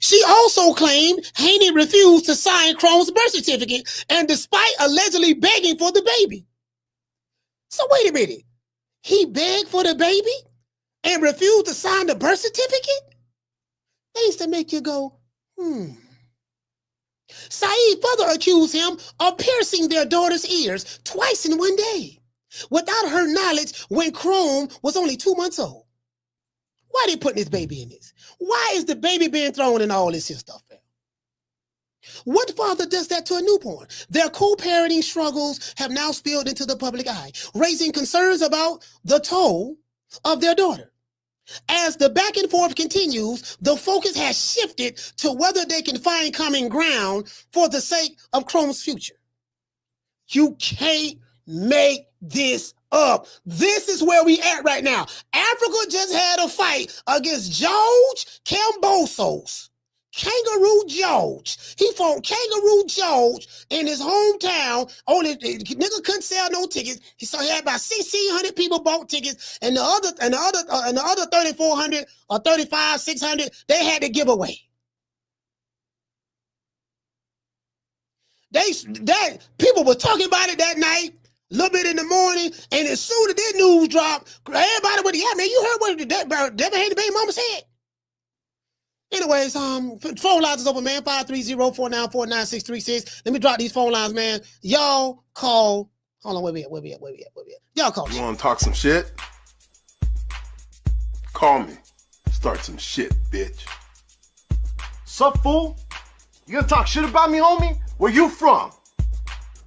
She also claimed Haney refused to sign Chrome's birth certificate, and despite allegedly begging for the baby. So wait a minute. He begged for the baby and refused to sign the birth certificate? Things to make you go, Saeed further accused him of piercing their daughter's ears twice in one day, without her knowledge when Chrome was only 2 months old. Why are they putting this baby in this? Why is the baby being thrown in all this here stuff? What father does that to a newborn? Their co-parenting struggles have now spilled into the public eye, raising concerns about the toll of their daughter. As the back and forth continues, the focus has shifted to whether they can find common ground for the sake of Chrome's future. You can't make this up. This is where we at right now. Africa just had a fight against George Kambosos. Kangaroo George. He fought Kangaroo George in his hometown. Only nigga couldn't sell no tickets. He had about 1,600 people bought tickets, and the other 3,400 or 3,500-600 they had to give away. That people were talking about it that night, a little bit in the morning, and as soon as that news dropped, everybody went, yeah, man, you heard what Devin Haney baby mama said. Anyways, phone lines is open, man. 530-494-9636. Let me drop these phone lines, man. Y'all call. Hold on, where we at? Y'all call. You want to talk some shit? Call me. Start some shit, bitch. Sup, fool? You gonna talk shit about me, homie? Where you from?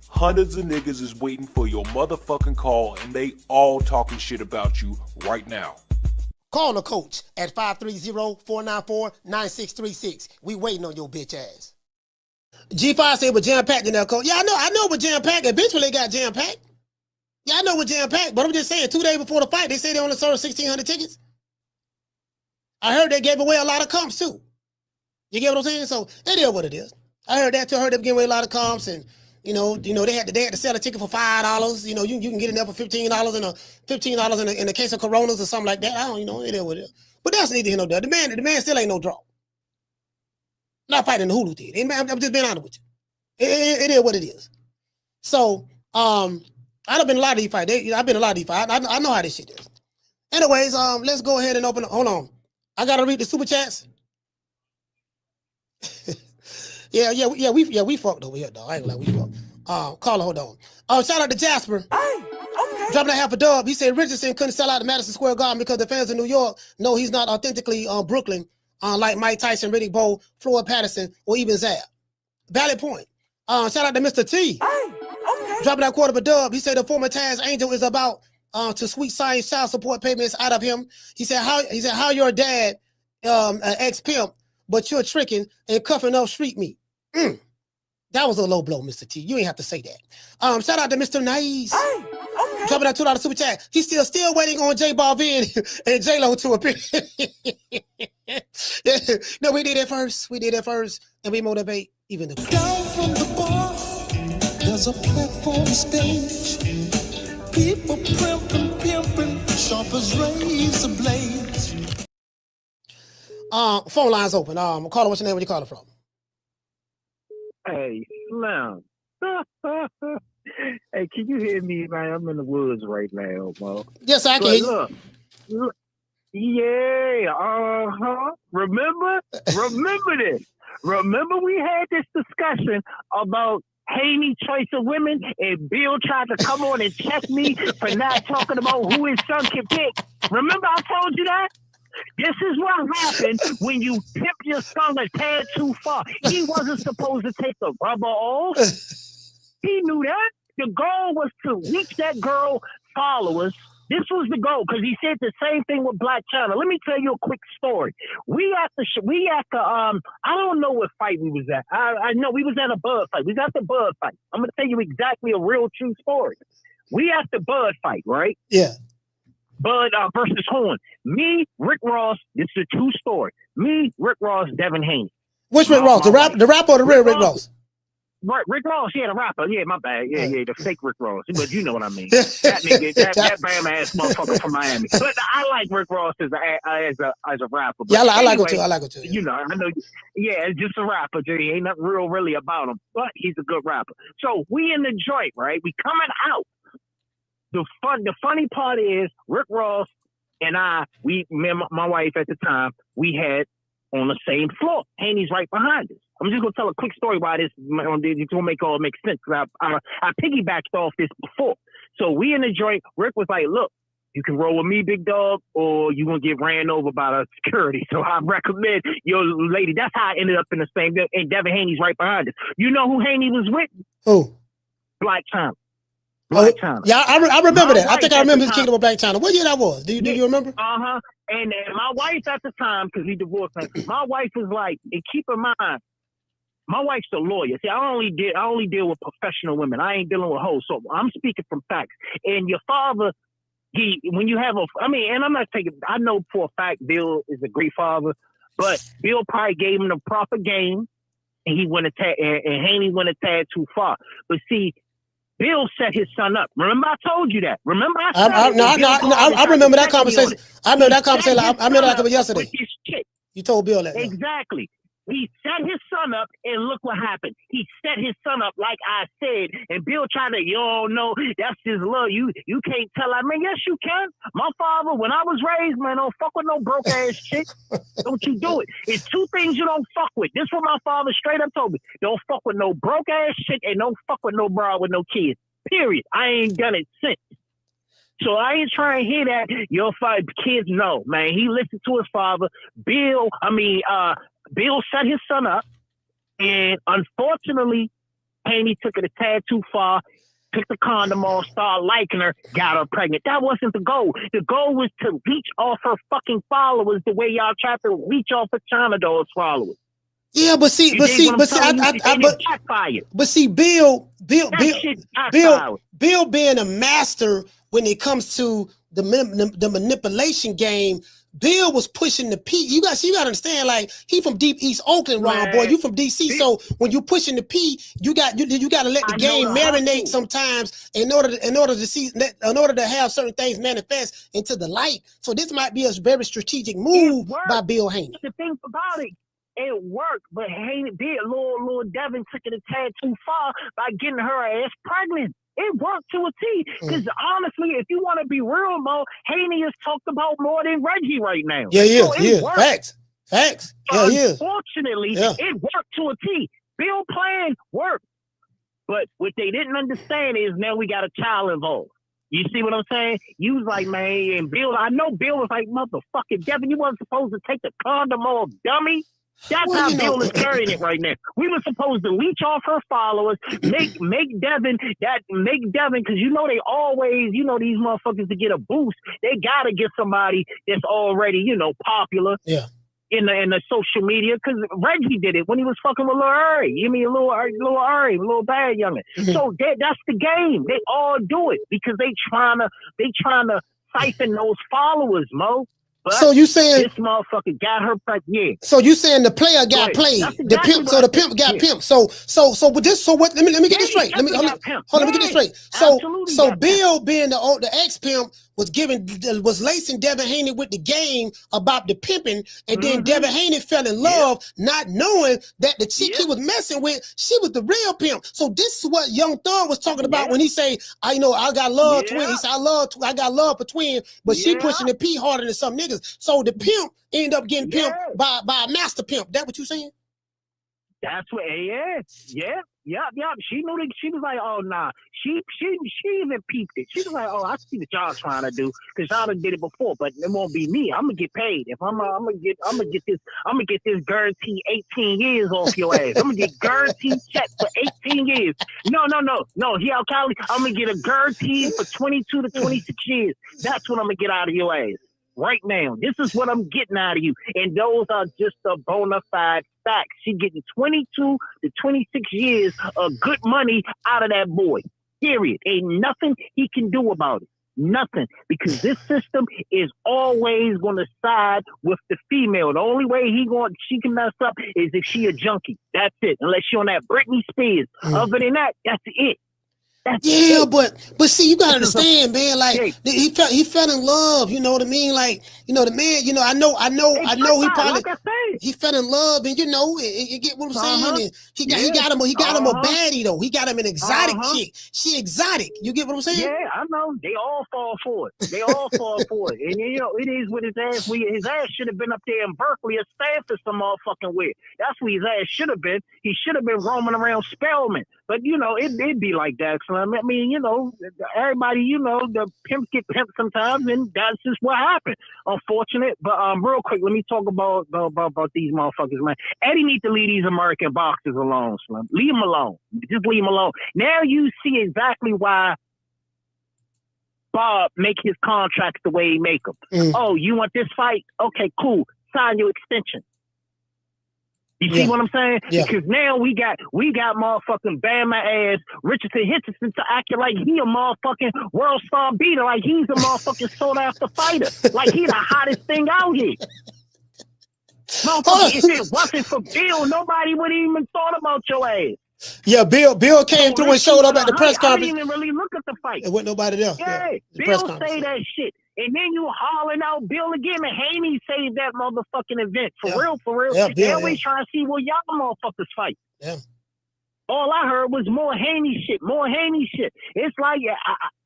Hundreds of niggas is waiting for your motherfucking call, and they all talking shit about you right now. Call the coach at 530-494-9636. We waiting on your bitch ass. G5 said with jam-packed in that coach. Yeah, I know with jam-packed. Eventually they got jam-packed. Yeah, I know with jam-packed, but I'm just saying 2 days before the fight, they say they only sold 1,600 tickets. I heard they gave away a lot of comps too. You get what I'm saying? So it is what it is. I heard that too. I heard them giving away a lot of comps, and You know, they had to sell a ticket for $5. You know, you can get it there for $15 and $15 in a case of Coronas or something like that. I don't, you know, it is what it is. But that's neither here nor there. The man still ain't no draw. Not fighting the Hulu theater. I'm just being honest with you. It is what it is. So, I've been a lot of these fights. I've been a lot of these fights. I know how this shit is. Anyways, let's go ahead and open. Hold on. I gotta read the super chats. we fucked over here, dog. I ain't gonna lie, we fucked. Caller, hold on. Shout out to Jasper. Hey, okay. Dropping a half a dub. He said Richardson couldn't sell out the Madison Square Garden because the fans in New York know he's not authentically Brooklyn, like Mike Tyson, Riddick Bowe, Floyd Patterson, or even Zab. Valid point. Shout out to Mr. T. Hey, okay. Dropping that quarter of a dub. He said the former Taz Angel is about to sweet science child support payments out of him. He said how your dad, ex-pimp, but you're tricking and cuffing up street meat. That was a low blow, Mr. T. You ain't have to say that. Shout out to Mr. Nice. Hey, okay. Dropping that $2 super chat. He's still waiting on J Balvin and J-Lo to appear. No, we did it first. And we motivate even the down from the bar. There's a platform stage. People pimping, sharp as razor blades. Phone lines open. Caller, what's your name? Where you calling from? Hey, Slim. Hey, can you hear me, man? I'm in the woods right now, bro. Yes, I can hear you. Look. Yeah, Remember this. Remember we had this discussion about Haney choice of women, and Bill tried to come on and check me for not talking about who his son can pick. Remember I told you that? This is what happened when you pimp your son a tad too far. He wasn't supposed to take the rubber off. He knew that. The goal was to reach that girl followers. This was the goal, because he said the same thing with Black China. Let me tell you a quick story. We at the I don't know what fight we was at. I know we was at a Bud fight. We was at the Bud fight. I'm going to tell you exactly a real true story. We at the Bud fight, right? Yeah. Bud versus Horn. Me, Rick Ross, this is a true story. Me, Rick Ross, Devin Haney. Which Rick Ross? The rapper or the real Rick Ross? Right, Rick Ross, yeah, the rapper. Yeah, my bad. Yeah, the fake Rick Ross. But you know what I mean. That nigga, that bam ass motherfucker from Miami. But I like Rick Ross as a rapper. But yeah, I like him too. I like him too. You know, I know. Yeah, it's just a rapper. He ain't nothing real really about him. But he's a good rapper. So we in the joint, right? We coming out. The funny part is Rick Ross and me and my wife at the time, we had on the same floor. Haney's right behind us. I'm just gonna tell a quick story why this it's gonna make all make sense. I piggybacked off this before. So we in the joint. Rick was like, "Look, you can roll with me, big dog, or you gonna get ran over by the security. So I recommend your lady." That's how I ended up in the same. And Devin Haney's right behind us. You know who Haney was with? Who? Black China. Black China. Yeah, I remember that. I think I remember his Kingdom of Black China. What year that was? Do you remember? And my wife at the time, because we divorced, my wife was like, and keep in mind, my wife's a lawyer. See, I only deal with professional women. I ain't dealing with hoes. So I'm speaking from facts. And your father, when you have and I'm not taking, I know for a fact Bill is a great father, but Bill probably gave him the proper game, and he went and Haney went a tad too far. But see, Bill set his son up. Remember, I told you that. Remember, I remember that conversation. I remember that conversation. I remember that yesterday. You told Bill that. Exactly. He set his son up, and look what happened. He set his son up like I said, and Bill tried to, no, that's his love. You can't tell. I mean, yes, you can. My father, when I was raised, man, don't fuck with no broke ass chick. Don't you do it. It's two things you don't fuck with. This is what my father straight up told me. Don't fuck with no broke ass chick, and don't fuck with no broad with no kids. Period. I ain't done it since. So I ain't trying to hear that. Your five kids, no, man. He listened to his father. Bill set his son up, and unfortunately, Haney took it a tad too far, took the condom off, started liking her, got her pregnant. That wasn't the goal. The goal was to reach off her fucking followers the way y'all tried to reach off of China Doll's followers. Yeah, but see, Bill being a master when it comes to the manipulation game, Bill was pushing the P. You got to understand, like, he from deep East Oakland, Ron boy. You from DC, so when you pushing the P, you got to let the game marinate sometimes in order to have certain things manifest into the light. So this might be a very strategic move by Bill Haney. The thing about it worked, but Haney did. Lord Devin took it a tad too far by getting her ass pregnant. It worked to a T. Because honestly, if you want to be real, Mo, Haney is talked about more than Reggie right now. Yeah. Facts. Yeah, Unfortunately, it worked to a T. Bill plan worked. But what they didn't understand is now we got a child involved. You see what I'm saying? You was like, man, and Bill, I know Bill was like, motherfucking Devin, you wasn't supposed to take the condom off, dummy. That's how Bill is carrying it right now. We were supposed to leech off her followers, make Devin, because you know they always, you know, these motherfuckers to get a boost, they gotta get somebody that's already, you know, popular. Yeah. In the social media, because Reggie did it when he was fucking with Lil Uri. You mean Lil Uri, Lil Bad Youngin. So that's the game. They all do it because they trying to siphon those followers, Mo. But so you saying this motherfucker got her pregnant? Yeah. So you saying the player got played, the pimp? So the pimp got pimped. So with this, so what? Let me get this straight. Let me get this straight. So Bill, being the ex pimp, was lacing Devin Haney with the game about the pimping, and then Devin Haney fell in love, not knowing that the chick he was messing with, she was the real pimp. So this is what Young Thug was talking about when he say, I got love twin. He said, I got love for twin, but she pushing the P harder than some niggas. So the pimp ended up getting pimped by a master pimp. That what you saying? That's what Yep. She knew that. She was like, oh nah. She even peeped it. She was like, oh, I see what y'all trying to do because y'all done did it before, but it won't be me. I'm gonna get paid. If I'm gonna get this guaranteed 18 years off your ass. I'm gonna get guaranteed check for 18 years. No. Here, Cali, I'm gonna get a guaranteed for 22 to 26 years. That's what I'm gonna get out of your ass. Right now, this is what I'm getting out of you, and those are just a bona fide facts. She getting 22 to 26 years of good money out of that boy. Period. Ain't nothing he can do about it. Nothing, because this system is always going to side with the female. The only way she can mess up is if she a junkie. That's it. Unless she on that Britney Spears. Other than that, that's it. But see, you gotta understand, man. Like he fell in love. You know what I mean? Like, you know, the man. You know, I know. He probably he fell in love, and you know, you get what I'm saying. And he got him a baddie though. He got him an exotic chick. She exotic. You get what I'm saying? Yeah, I know. They all fall for it. And you know, it is with his ass. His ass should have been up there in Berkeley or Stanford some motherfucking way. That's where his ass should have been. He should have been roaming around Spelman. But you know, it'd be like that. So I mean, you know, everybody, you know, the pimps get pimped sometimes, and that's just what happened. Unfortunate. But real quick, let me talk about these motherfuckers, man. Eddie needs to leave these American boxers alone, Slim. Leave them alone. Just leave them alone. Now you see exactly why Bob make his contracts the way he make them. Oh, you want this fight? Okay, cool. Sign your extension. You see what I'm saying? Yeah. Because now we got motherfucking Bama ass Richardson Hitchins to acting like he a motherfucking world star beater, like he's a motherfucking sought after fighter, like he the hottest thing out here. Motherfucker, if it wasn't for Bill, nobody would even thought about your ass. Yeah, Bill came through and showed up at the press conference. I didn't even really look at the fight. There wasn't nobody there. Yeah, Bill say that shit. And then you hollering out Bill again, and Haney saved that motherfucking event. For real. Yeah, Bill, now we trying to see where y'all motherfuckers fight. Yeah. All I heard was more Haney shit. It's like,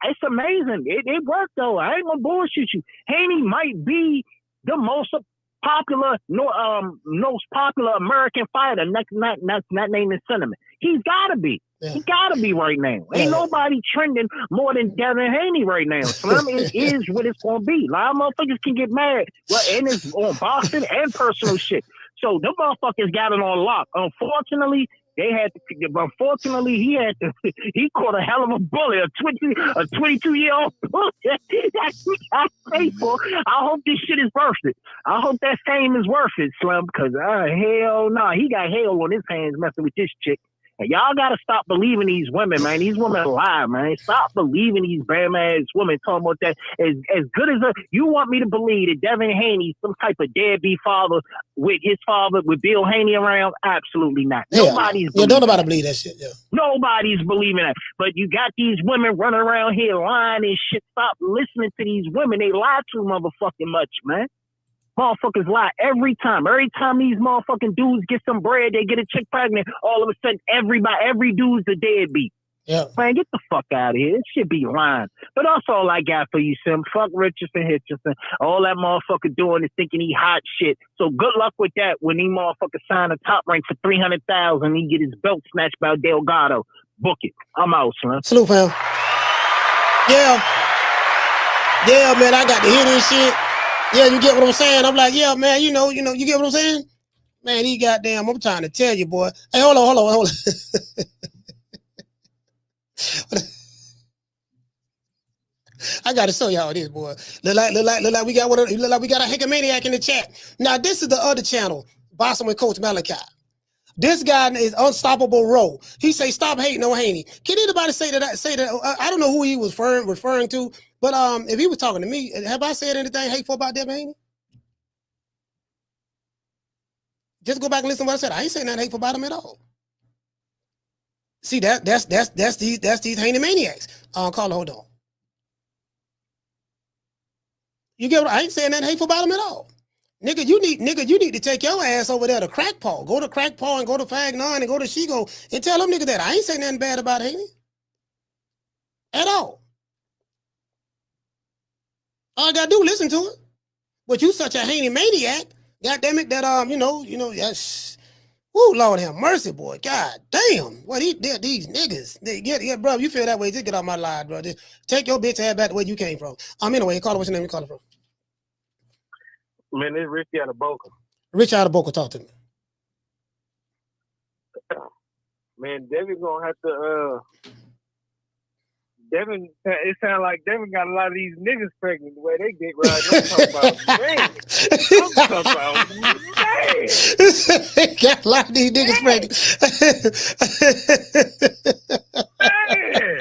it's amazing. It worked, though. I ain't gonna bullshit you. Haney might be the most popular American fighter, not naming sentiment. He's gotta be. Yeah. He gotta be right now. Ain't nobody trending more than Devin Haney right now. Slim, it is what it's gonna be. A lot of motherfuckers can get mad, and it's on boxing and personal shit. So the motherfuckers got it on lock. Unfortunately, he caught a hell of a bullet, a 22-year-old bullet. That's what I pay for. I hope this shit is worth it. I hope that fame is worth it, Slim, because hell no, he got hell on his hands messing with this chick. Y'all gotta stop believing these women, man. These women lie, man. Stop believing these bam ass women talking about that. As good as you want me to believe that Devin Haney, some type of deadbeat father with his father, with Bill Haney around? Absolutely not. Nobody's don't nobody believe that shit. Yeah. Nobody's believing that. But you got these women running around here lying and shit. Stop listening to these women. They lie too motherfucking much, man. Motherfuckers lie every time. Every time these motherfucking dudes get some bread, they get a chick pregnant, all of a sudden every dude's a deadbeat. Yeah. Man, get the fuck out of here. It should be lying. But that's all I got for you, Sim. Fuck Richardson Hitchins. All that motherfucker doing is thinking he hot shit. So good luck with that when he motherfucker sign a top rank for $300,000, he get his belt snatched by Delgado. Book it. I'm out, son. Salute, fam. Yeah. Yeah, man, I got to hear this shit. Yeah, you get what I'm saying? I'm like, yeah, man, you get what I'm saying? Man, he goddamn, I'm trying to tell you, boy. Hey, hold on. I gotta show y'all this, boy. Look like we got a Hickmaniac in the chat. Now, this is the other channel, Bossing with Coach Malachi. This guy is Unstoppable Row. He say, stop hating on Haney. Can anybody say that? I don't know who he was referring to, but if he was talking to me, have I said anything hateful about Devin Haney? Just go back and listen to what I said. I ain't saying nothing hateful about him at all. See, that's these Haney maniacs. Carla, hold on. You get what I ain't saying nothing hateful about him at all. Nigga, you need to take your ass over there to Crack Paw. Go to Crack Paw and go to Fag 9 and go to Shigo and tell them niggas that I ain't saying nothing bad about Haney. At all. All I gotta do, listen to it. But you such a Haney maniac, goddamn it, that yes. Woo, Lord have mercy, boy. God damn. What he did, these niggas. Bro, you feel that way, just get off my live, bro. Just take your bitch ass back to where you came from. Anyway, call it, what's your name? You call it from? Man, it's Richie out of Boca. Rich out of Boca, talk to me. Man, Devin gonna have to Devin, it sounds like Devin got a lot of these niggas pregnant the way they dick ride. I'm talking about man. Got a lot of these niggas pregnant. Man,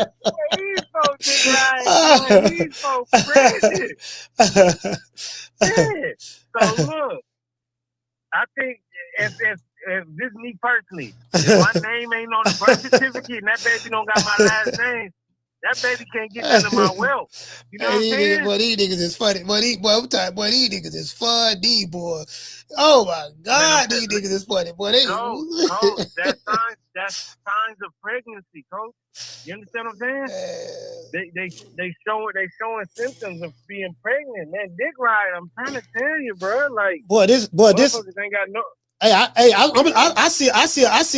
these folks dick ride. These folks pregnant. Man. So look, I think if this is me personally, if my name ain't on the birth certificate and that baby don't got my last name, that baby can't get none of my wealth. You know what I'm saying? Boy, these niggas is funny. Boy, I'm tired. Boy, these niggas is funny, boy. Oh my God, these niggas is funny. Boy, Coach, that's signs of pregnancy, Coach. You understand what I'm saying? They showing symptoms of being pregnant. Man, dick ride. I'm trying to tell you, bro. Like, this ain't got no. I see a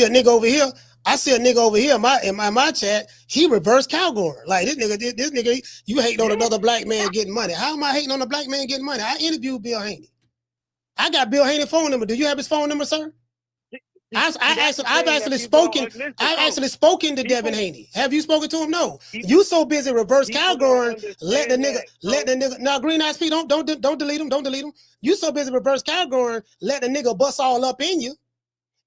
nigga over here. I see a nigga over here in my chat. He reverse cowgirl. Like this nigga, you hating on another black man getting money. How am I hating on a black man getting money? I interviewed Bill Haney. I got Bill Haney's phone number. Do you have his phone number, sir? I've actually spoken to Devin Haney. Have you spoken to him? No. You so busy reverse cowgirl. Let the nigga. Now, Green Eyes P, don't delete him. Don't delete him. You so busy reverse cowgirl. Let the nigga bust all up in you.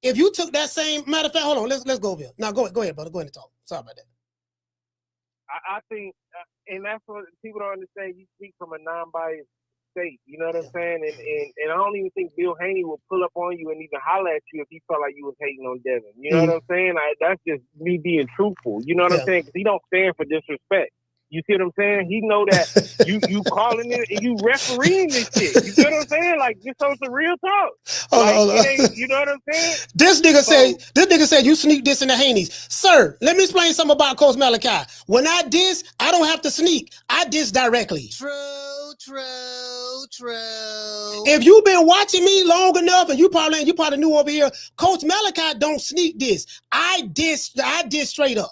If you took that same matter of fact, hold on. Let's go over here. Now go ahead, brother. Go ahead and talk. Sorry about that. I think, and that's what people don't understand. You speak from a non-biased state. You know what I'm saying? And I don't even think Bill Haney will pull up on you and even holler at you if he felt like you was hating on Devin. You know what I'm saying? That's just me being truthful. You know what I'm saying? Because he don't stand for disrespect. You see what I'm saying? He know that you calling it and you refereeing this shit. You see what I'm saying? Like, just so it's a real talk. You know what I'm saying? This nigga said you sneak this in the Haneys. Sir, let me explain something about Coach Malachi. When I diss, I don't have to sneak. I diss directly. True. If you've been watching me long enough, and you probably knew over here, Coach Malachi don't sneak this. I diss straight up.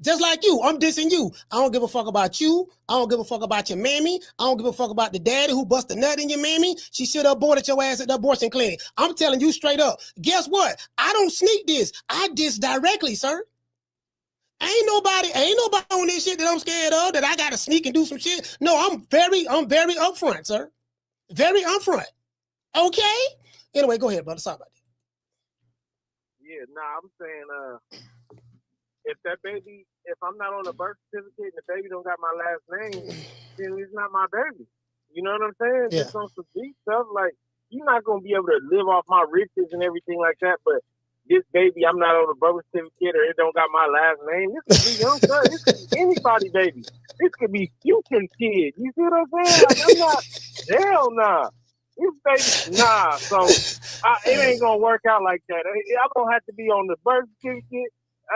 Just like you, I'm dissing you. I don't give a fuck about you. I don't give a fuck about your mammy. I don't give a fuck about the daddy who bust a nut in your mammy. She should have aborted your ass at the abortion clinic. I'm telling you straight up. Guess what? I don't sneak this. I diss directly, sir. Ain't nobody on this shit that I'm scared of, that I gotta sneak and do some shit. No, I'm very upfront, sir. Very upfront. Okay? Anyway, go ahead, brother. Sorry about that. Yeah, nah, I'm saying if that baby, if I'm not on the birth certificate and the baby don't got my last name, then it's not my baby. You know what I'm saying? Yeah. Just on some deep stuff, like you're not gonna be able to live off my riches and everything like that, but this baby, I'm not on the birth certificate or it don't got my last name. This could be young son. This could be anybody, baby. This could be future kid. You see what I'm saying? Like I'm not. Hell nah. This baby, nah. So it ain't gonna work out like that. I'm gonna have to be on the birth certificate.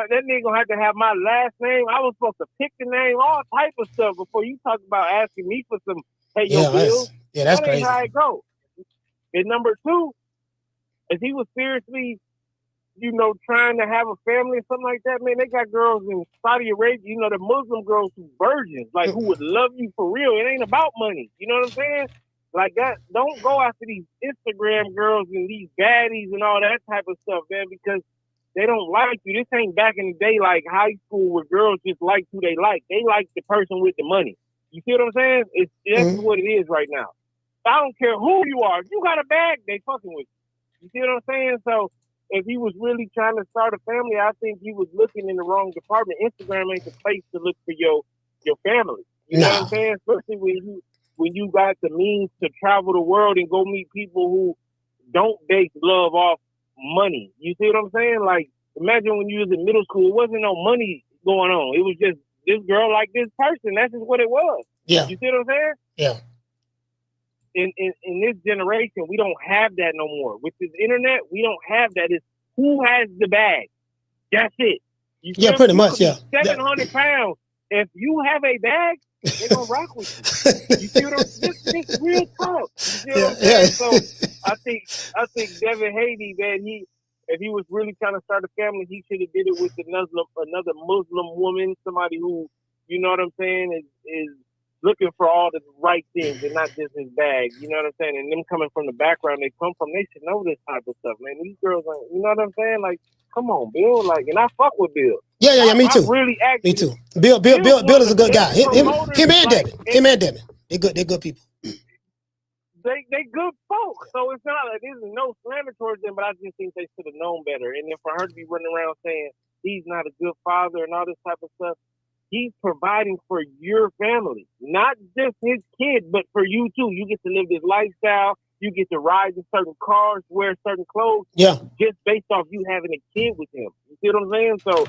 That nigga gonna have to have my last name. I was supposed to pick the name, all type of stuff before you talk about asking me for some pay your bills. That's that crazy. Ain't how it go. And number two, if he was seriously, trying to have a family or something like that, man, they got girls in Saudi Arabia, the Muslim girls who virgins, like who would love you for real. It ain't about money. You know what I'm saying? Like that. Don't go after these Instagram girls and these baddies and all that type of stuff, man, because they don't like you. This ain't back in the day like high school where girls just like who they like. They like the person with the money. You see what I'm saying? That's what it is right now. I don't care who you are. If you got a bag, they fucking with you. You see what I'm saying? So if he was really trying to start a family, I think he was looking in the wrong department. Instagram ain't the place to look for your family. You know what I'm saying? Especially when you got the means to travel the world and go meet people who don't base love off money. You see what I'm saying? Like, imagine when you was in middle school, it wasn't no money going on. It was just this girl like this person. That's just what it was. Yeah. You see what I'm saying? Yeah. In this generation, we don't have that no more. With this internet, we don't have that. It's who has the bag. That's it. Yeah, pretty much, yeah. 700 pounds. If you have a bag, they're going to rock with you. You see what I'm saying? This real talk. You see what I'm saying? So I think Devin Haney, man, if he was really trying to start a family, he should have did it with another Muslim woman, somebody who, you know what I'm saying, is looking for all the right things and not just his bag. You know what I'm saying? And them coming from the background they come from, they should know this type of stuff, man. These girls, you know what I'm saying? Like, come on, Bill. Like, and I fuck with Bill. Yeah, me too. Me too. Bill is a good guy. Him and Devin. They're good people. They good folks. So it's not like there's no slander towards them, but I just think they should have known better. And then for her to be running around saying he's not a good father and all this type of stuff, he's providing for your family, not just his kid, but for you too. You get to live this lifestyle. You get to ride in certain cars, wear certain clothes. Yeah. Just based off you having a kid with him. You see what I'm saying? So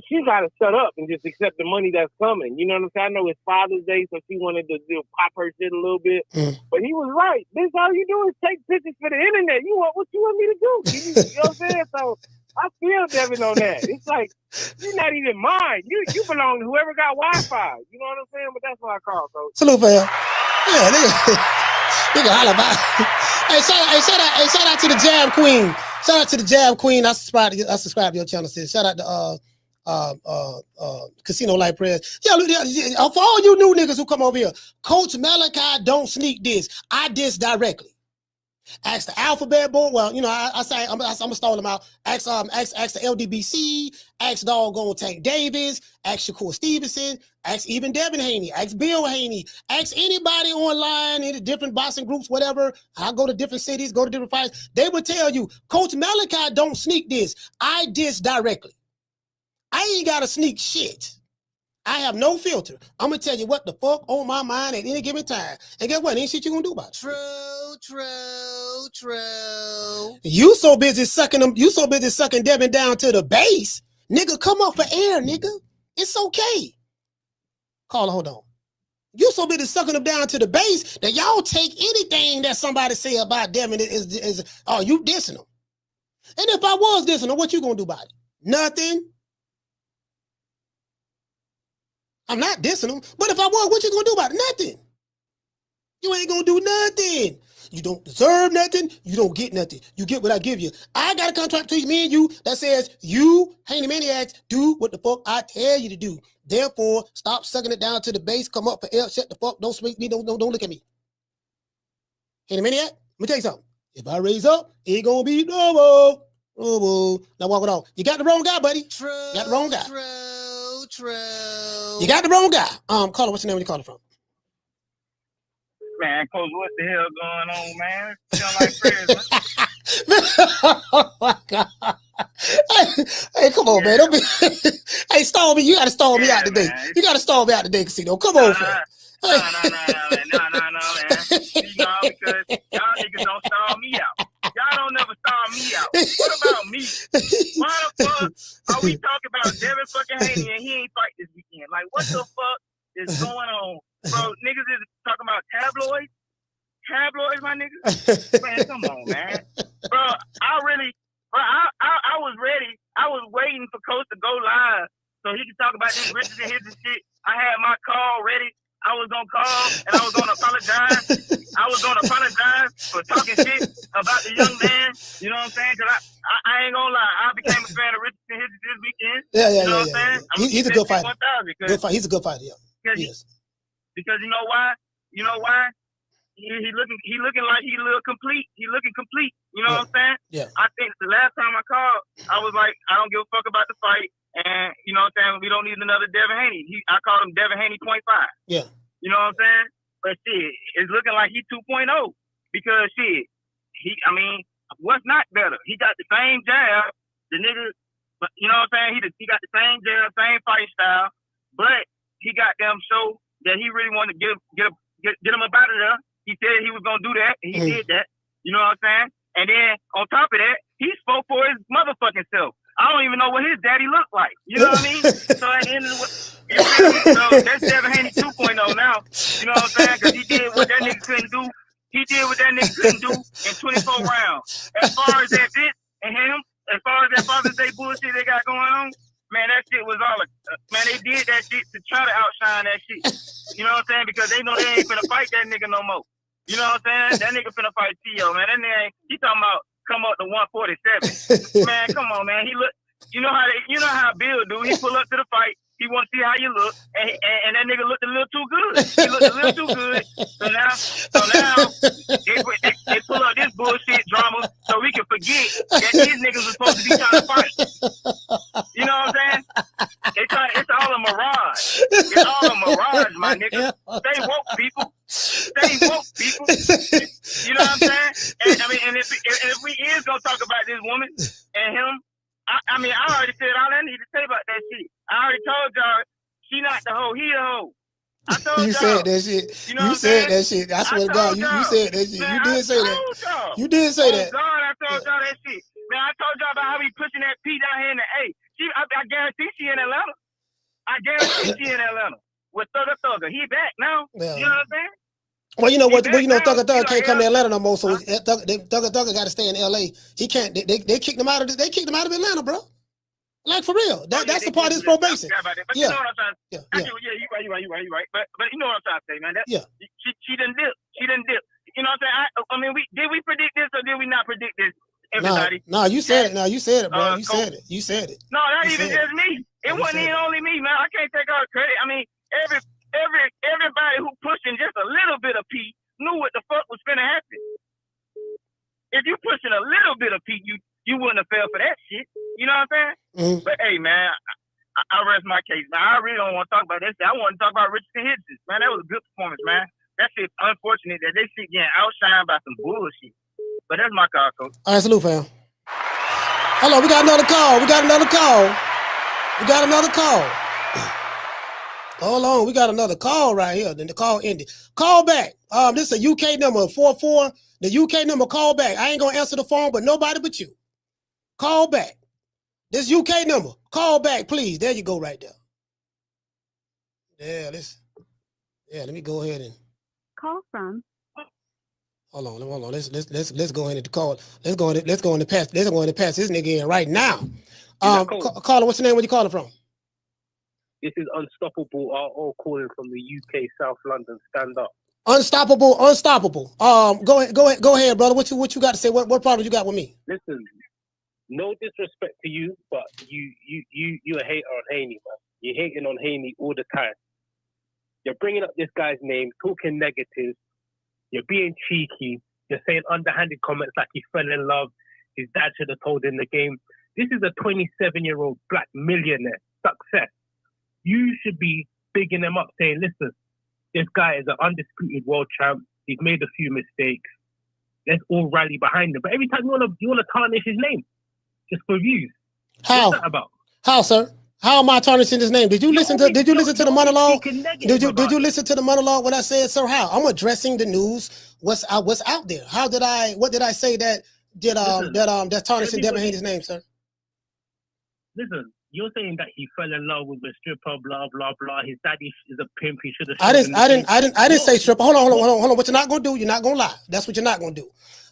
she got to shut up and just accept the money that's coming. You know what I'm saying? I know it's Father's Day, so she wanted to pop her shit a little bit. But he was right. This all you do is take pictures for the internet. What you want me to do? You know what I'm saying? So I feel Devin on that. It's like, you're not even mine. You belong to whoever got Wi-Fi. You know what I'm saying? But that's what I call, Coach. Salute for him. Yeah, nigga holla about. Hey, shout out to the Jab Queen. Shout out to the Jab Queen. I subscribe to your channel, sis. Shout out to Casino Light Prayers. Yeah, for all you new niggas who come over here, Coach Malachi don't sneak this. I diss directly. Ask the Alphabet Board. Well, I say I'm gonna stall them out. Ask the LDBC. Ask doggone Tank Davis. Ask Shakur Stevenson. Ask even Devin Haney. Ask Bill Haney. Ask anybody online in the different boxing groups, whatever. I go to different cities, go to different fights. They will tell you, Coach Malachi don't sneak this. I diss directly. I ain't gotta sneak shit. I have no filter. I'm gonna tell you what the fuck on my mind at any given time. And guess what? Ain't shit you gonna do about it. True. You so busy sucking Devin down to the base. Nigga, come up for air, nigga. It's okay. Caller, hold on. You so busy sucking him down to the base that y'all take anything that somebody say about Devin is you dissing him. And if I was dissing him, what you gonna do about it? Nothing. I'm not dissing him, but if I was, what you gonna do about it? Nothing. You ain't gonna do nothing. You don't deserve nothing. You don't get nothing. You get what I give you. I got a contract between me and you that says you, Haney Maniacs, do what the fuck I tell you to do. Therefore, stop sucking it down to the base. Come up for air. Shut the fuck. Don't speak me. Don't look at me. Haney Maniac, let me tell you something. If I raise up, it gonna be double. Now walk it off. You got the wrong guy, buddy. True. You got the wrong guy. True. You got the wrong guy. Caller, what's your name? Where you calling from? Man, Coach, what the hell going on, man? Sound like prayers, man. Oh my God. Hey, come on, man. Don't be hey, stall me. You gotta stall me out today. You gotta stall me out today, Casino. Come on, fam. No, man. You know, because y'all niggas don't stall me out. Y'all don't never stall me out. What about me? Why the fuck are we talking about Devin fucking Haney and he ain't fight this weekend? Like, what the fuck is going on? Bro, niggas is talking about tabloids? Tabloids, my niggas? Man, come on, man. Bro, I was ready. I was waiting for Coach to go live so he could talk about this Richardson Hitchins shit. I had my call ready. I was gonna call and I was gonna apologize. I was gonna apologize for talking shit about the young man. You know what I'm saying? Cause I ain't gonna lie. I became a fan of Richardson Hitchins this weekend. Yeah. You know what I'm saying? He's a good fighter. Good fight. He's a good fighter. Yeah. Yes. Because you know why? You know why? He looking like he a little complete. He looking complete. You know what I'm saying? Yeah. I think the last time I called, I was like, I don't give a fuck about the fight. And, you know what I'm saying, we don't need another Devin Haney. I called him Devin Haney 0.5. Yeah. You know what I'm saying? But shit, it's looking like he's 2.0. Because shit, what's not better? He got the same jab. The nigga, you know what I'm saying? He got the same jab, same fight style. But he got them show that he really wanted to get him up out of there. He said he was going to do that. And he did that. You know what I'm saying? And then on top of that, he spoke for his motherfucking self. I don't even know what his daddy looked like. You know what I mean? So at the end of so that's Devin Haney 2.0 now. You know what I'm saying? Because he did what that nigga couldn't do. He did what that nigga couldn't do in 24 rounds. As far as that bitch and him, as far as that Father's Day bullshit they got going on, man, that shit was all man, they did that shit to try to outshine that shit. You know what I'm saying? Because they know they ain't finna fight that nigga no more. You know what I'm saying? That nigga finna fight Tio, man. That nigga he talking about come up to 147. Man, come on, man. He look. You know how Bill do. He pull up to the fight. He want to see how you look, and that nigga looked a little too good. He looked a little too good. So now they pull up this bullshit drama so we can forget that these niggas are supposed to be trying to fight. You know what I'm saying? It's all a mirage. It's all a mirage, my nigga. Stay woke, people. Stay woke, people. You know what I'm saying? And if we is gonna talk about this woman and him. I already said all I need to say about that shit. I already told y'all she not the hoe, he the hoe. I told You y'all. said that shit. You know You said that shit. I swear to God, you said that shit. Man, You did say that. You did say that. Oh God, I told y'all that shit. Man, I told y'all about how we pushing that P down here in the A. I guarantee she in Atlanta. I guarantee she in Atlanta with Thugger. He back now. Yeah. You know what I'm saying? Well, you know what? Well, you know, Thugger can't come to Atlanta no more. So Thugger got to stay in L.A. He can't. They kicked him out of. They kicked him out of Atlanta, bro. Like for real. That's the part of his probation. But you know what I'm trying to say. Yeah, you right. But you know what I'm trying to say, man. She didn't dip. You know what I'm saying? Did we predict this or did we not predict this? Everybody. No, you said it. No, you said it, bro. You said it. No, not even just me. It wasn't even only me, man. I can't take all the credit. I mean, everybody who pushing just a little bit of P knew what the fuck was finna happen. If you pushing a little bit of P, you wouldn't have fell for that shit. You know what I'm saying? Mm-hmm. But hey, man, I rest my case, man. I really don't want to talk about that shit. I want to talk about Richardson Hitchins, man. That was a good performance, man. That shit's unfortunate that they shit getting outshined by some bullshit. But that's my call, coach. All right, salute, fam. Hello, we got another call. Hold on, we got another call right here. Then the call ended. Call back. This is a UK number 44. The UK number, call back. I ain't gonna answer the phone, but nobody but you. Call back. This UK number, call back, please. There you go, right there. Let me go ahead and call from. Hold on. Let's go ahead and call. Let's go in the pass this nigga in right now. Caller, what's your name? Where you calling from? This is Unstoppable, all calling from the UK, South London. Stand up. Unstoppable. Go ahead, brother. What you got to say? What problem you got with me? Listen, no disrespect to you, but you a hater on Haney, man. You're hating on Haney all the time. You're bringing up this guy's name, talking negative. You're being cheeky. You're saying underhanded comments like he fell in love. His dad should have told him the game. This is a 27-year-old black millionaire. Success. You should be bigging him up, saying, listen, this guy is an undisputed world champ. He's made a few mistakes. Let's all rally behind him. But every time you want to tarnish his name. just for views. How? What's that about? How, sir? How am I tarnishing his name? Did you listen to the monologue? Did you listen to the monologue when I said, sir, how? I'm addressing the news. What's out there? What did I say that's tarnishing Devin Haney's name, sir? Listen, you're saying that he fell in love with a stripper, blah blah blah. His daddy is a pimp. He should have. I didn't say stripper. Hold on. What you're not gonna do? You're not gonna lie. That's what you're not gonna do.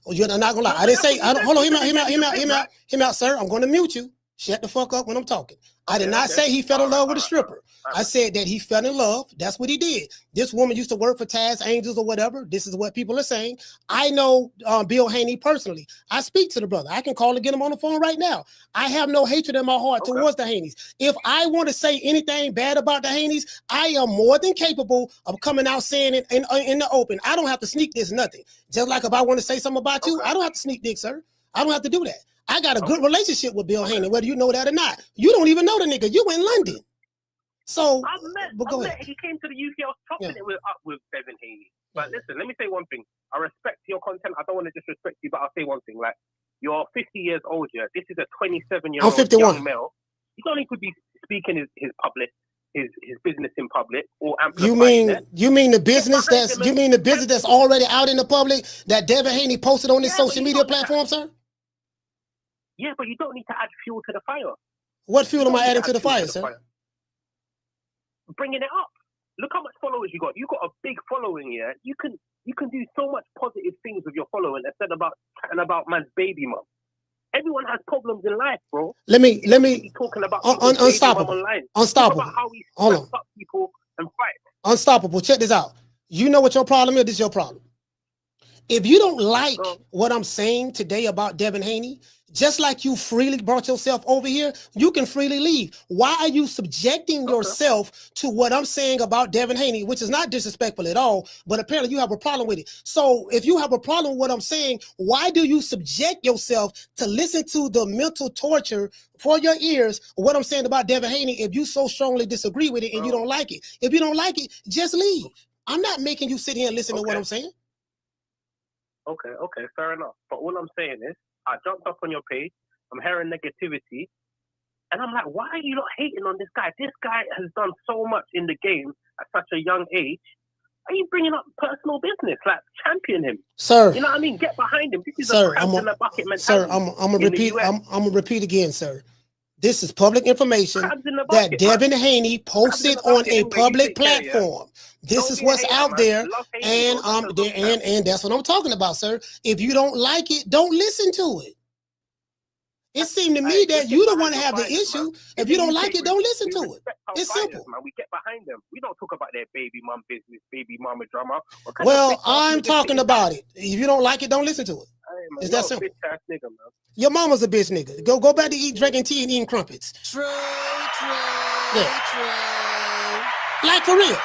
You're not gonna lie. I didn't say. Hold on. Hear me out, sir. I'm gonna mute you. Shut the fuck up when I'm talking. I did not say he fell in love with a stripper. I said that he fell in love. That's what he did. This woman used to work for Taz Angels or whatever. This is what people are saying. I know Bill Haney personally. I speak to the brother. I can call and get him on the phone right now. I have no hatred in my heart towards the Haneys. If I want to say anything bad about the Haneys, I am more than capable of coming out saying it in the open. I don't have to sneak this nothing. Just like if I want to say something about you, I don't have to sneak dick, sir. I don't have to do that. I got a good relationship with Bill Haney, whether you know that or not. You don't even know the nigga. You in London. So, go ahead. He came to the UK. I was chopping it up with Devin Haney. But listen, let me say one thing. I respect your content. I don't want to disrespect you, but I'll say one thing. Like, you're 50 years old here. This is a 27-year-old young male. You don't need to be speaking his business in public or amplifying it. You mean the business that's already out in the public that Devin Haney posted on his social media platform, sir? Yeah, but you don't need to add fuel to the fire. What fuel am I adding to the fire, sir? Bringing it up. Look how much followers you got. You got a big following here. You can do so much positive things with your following instead of chatting about man's baby mum. Everyone has problems in life, bro. Let me talking about unstoppable. Unstoppable. Talk about how we hold on. People and fight. Unstoppable. Check this out. You know what your problem is? This is your problem. If you don't like what I'm saying today about Devin Haney, just like you freely brought yourself over here, you can freely leave. Why are you subjecting yourself to what I'm saying about Devin Haney, which is not disrespectful at all, but apparently you have a problem with it. So if you have a problem with what I'm saying, why do you subject yourself to listen to the mental torture for your ears of what I'm saying about Devin Haney if you so strongly disagree with it and you don't like it? If you don't like it, just leave. I'm not making you sit here and listen to what I'm saying. Okay, fair enough. But all I'm saying is, I jumped up on your page, I'm hearing negativity, and I'm like, why are you not hating on this guy? This guy has done so much in the game at such a young age. Are you bringing up personal business? Like, champion him. Sir. You know what I mean? Get behind him. This is sir, a crabs in the bucket mentality. Sir, I'm gonna repeat again, sir. This is public information that Devin Haney posted on a public platform. This is what's out there, and that's what I'm talking about, sir. If you don't like it, don't listen to it. It seemed to me that you don't want to have the issue. If you don't like it, don't listen to it. It's simple. Man. We get behind them. We don't talk about their baby mom business, baby mama drama. Well, I'm talking about it. If you don't like it, don't listen to it. It's that simple. Nigga, man. Your mama's a bitch nigga. Go back to drinking tea and eating crumpets. True. Like for real.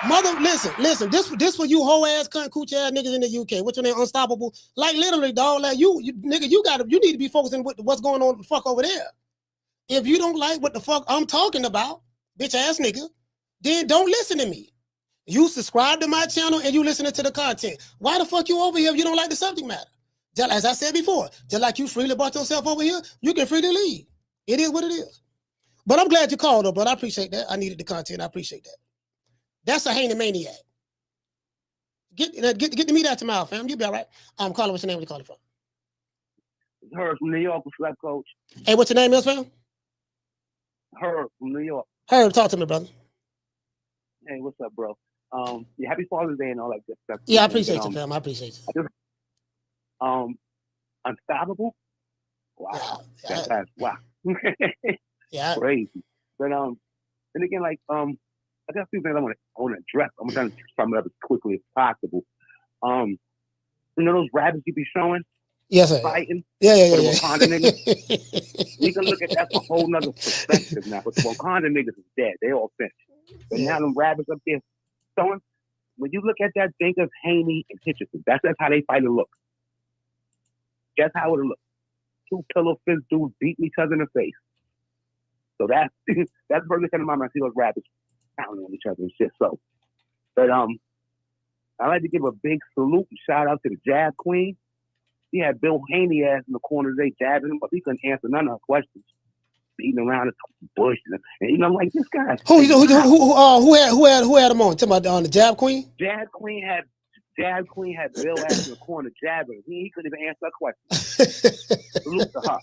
Mother, listen. This for you whole ass cunt cooch ass niggas in the UK. What's your name? Unstoppable. Like literally, dog. Like you nigga, you need to be focusing with what's going on the fuck over there. If you don't like what the fuck I'm talking about, bitch ass nigga, then don't listen to me. You subscribe to my channel and you listening to the content. Why the fuck you over here if you don't like the subject matter? Just as I said before, just like you freely brought yourself over here, you can freely leave. It is what it is. But I'm glad you called though, but I appreciate that. I needed the content. I appreciate that. That's a Haney maniac. Get the meat out your mouth, fam. You'll be all right. Caller, what's your name? Where you calling from? Hearn from New York, what's up, coach? Hey, what's your name is, fam? Hearn from New York. Hearn, talk to me, brother. Hey, what's up, bro? Yeah, happy Father's Day and all that good stuff. Yeah, I appreciate you, fam. I appreciate you. Unstoppable? Wow. Yeah. Wow. Yeah. Crazy. But and again, like I got a few things I want to address. I'm trying to sum it up as quickly as possible. You know those rabbits you be showing? Yes, sir. Fighting? Yeah. Wakanda niggas? You can look at that from a whole nother perspective now. But the Wakanda niggas is dead. They all finished. But now them rabbits up there showing. When you look at that, think of Haney and Hitchison. That's how they fight it look. That's how it look. Two pillow fist dudes beating each other in the face. So that's the first thing in my mind. I see those rabbits pounding on each other and shit. So, but I like to give a big salute and shout out to the Jazz Queen. He had Bill Haney ass in the corner today, jabbing him, but he couldn't answer none of her questions. Beating around the bush, and you know, like this guy. Who had him on? Talking about the Jab Queen? Jab Queen had Bill ass in the corner jabbing. He couldn't even answer a question. Salute to her.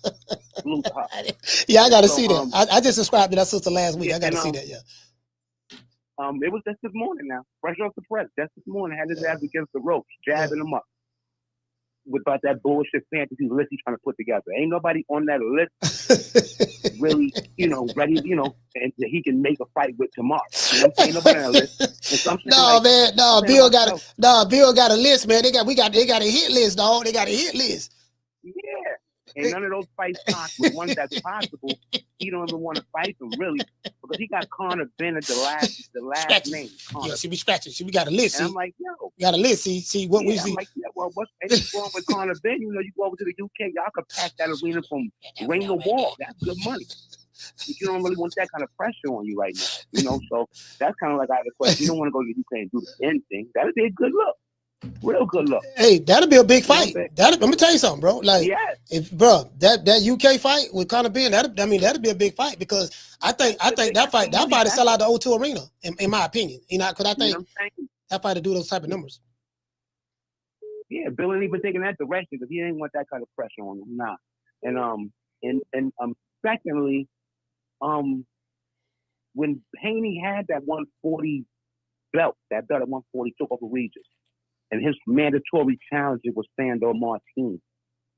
Salute to her. Yeah, I got to see that. I just subscribed to that sister last week. I got to see that. Yeah. It was just this morning now. Fresh off the press. Just this morning. Had his ass against the ropes, jabbing him up. About that bullshit fantasy list he's trying to put together. Ain't nobody on that list really, ready, and he can make a fight with tomorrow. You know what I'm saying? Nobody on that list. Bill got a list, man. They got a hit list, dog. They got a hit list. Yeah. And none of those fights possible. The ones that's possible, he don't even want to fight them really, because he got Conor Bennett the last name. Conor. Yeah, we scratching. We got a list. And I'm like, yo, we got a list. See what we see. I'm like, yeah, well, what's wrong with Conor Bennett? You go over to the UK, y'all could pack that arena from ring to wall. That's good money. But you don't really want that kind of pressure on you right now, So that's kind of like I have a question. You don't want to go to the UK and do anything. That'd be a good look. Real good look. Hey, that'll be a big fight. Let me tell you something, bro. Like, that UK fight with Conor Bennett, that'd be a big fight, because I think that fight to sell out the O2 Arena, in my opinion. Because I think that fight to do those type of numbers. Yeah, Bill ain't even taking that direction because he didn't want that kind of pressure on him. Nah. And secondly, when Haney had that 140 belt at 140 took over Regis, and his mandatory challenger was Sandor Martin.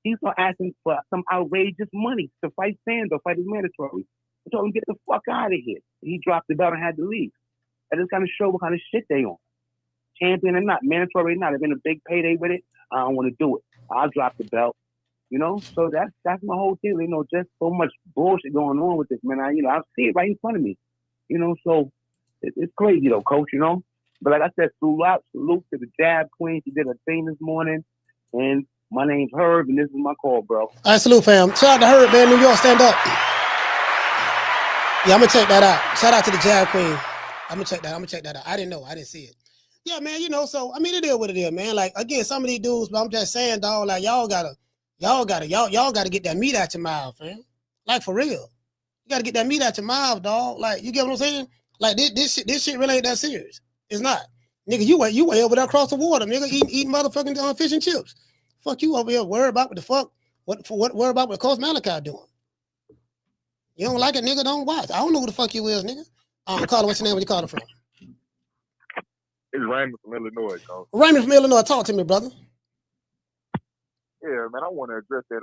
He's asking for some outrageous money to fight Sandor, fight his mandatory. I told him, get the fuck out of here. He dropped the belt and had to leave. That just kind of show what kind of shit they on. Champion or not, mandatory or not, they've been a big payday with it. I don't want to do it. I'll drop the belt. So that's my whole thing. Just so much bullshit going on with this, man. I see it right in front of me. So it's crazy though, coach, But like I said, salute to the Jab Queen. She did her thing this morning. And my name's Herb, and this is my call, bro. All right, salute, fam. Shout out to Herb, man. New York, stand up. Yeah, I'm going to check that out. Shout out to the Jab Queen. I'm going to check that out. I didn't know. I didn't see it. Yeah, man, so, it is what it is, man. Like, again, some of these dudes, but I'm just saying, dog, like, y'all gotta get that meat out your mouth, man. Like, for real. You got to get that meat out your mouth, dog. Like, you get what I'm saying? Like, this shit really ain't that serious. It's not. Nigga, you way over there across the water, nigga, eating motherfucking fish and chips. Fuck you over here, worry about what the fuck, worry about what Coach Malachi doing. You don't like it, nigga, don't watch. I don't know who the fuck you is, nigga. Caller, what's your name? Where you calling from? It's Raymond from Illinois, Coach. Raymond from Illinois, talk to me, brother. Yeah, man, I want to address that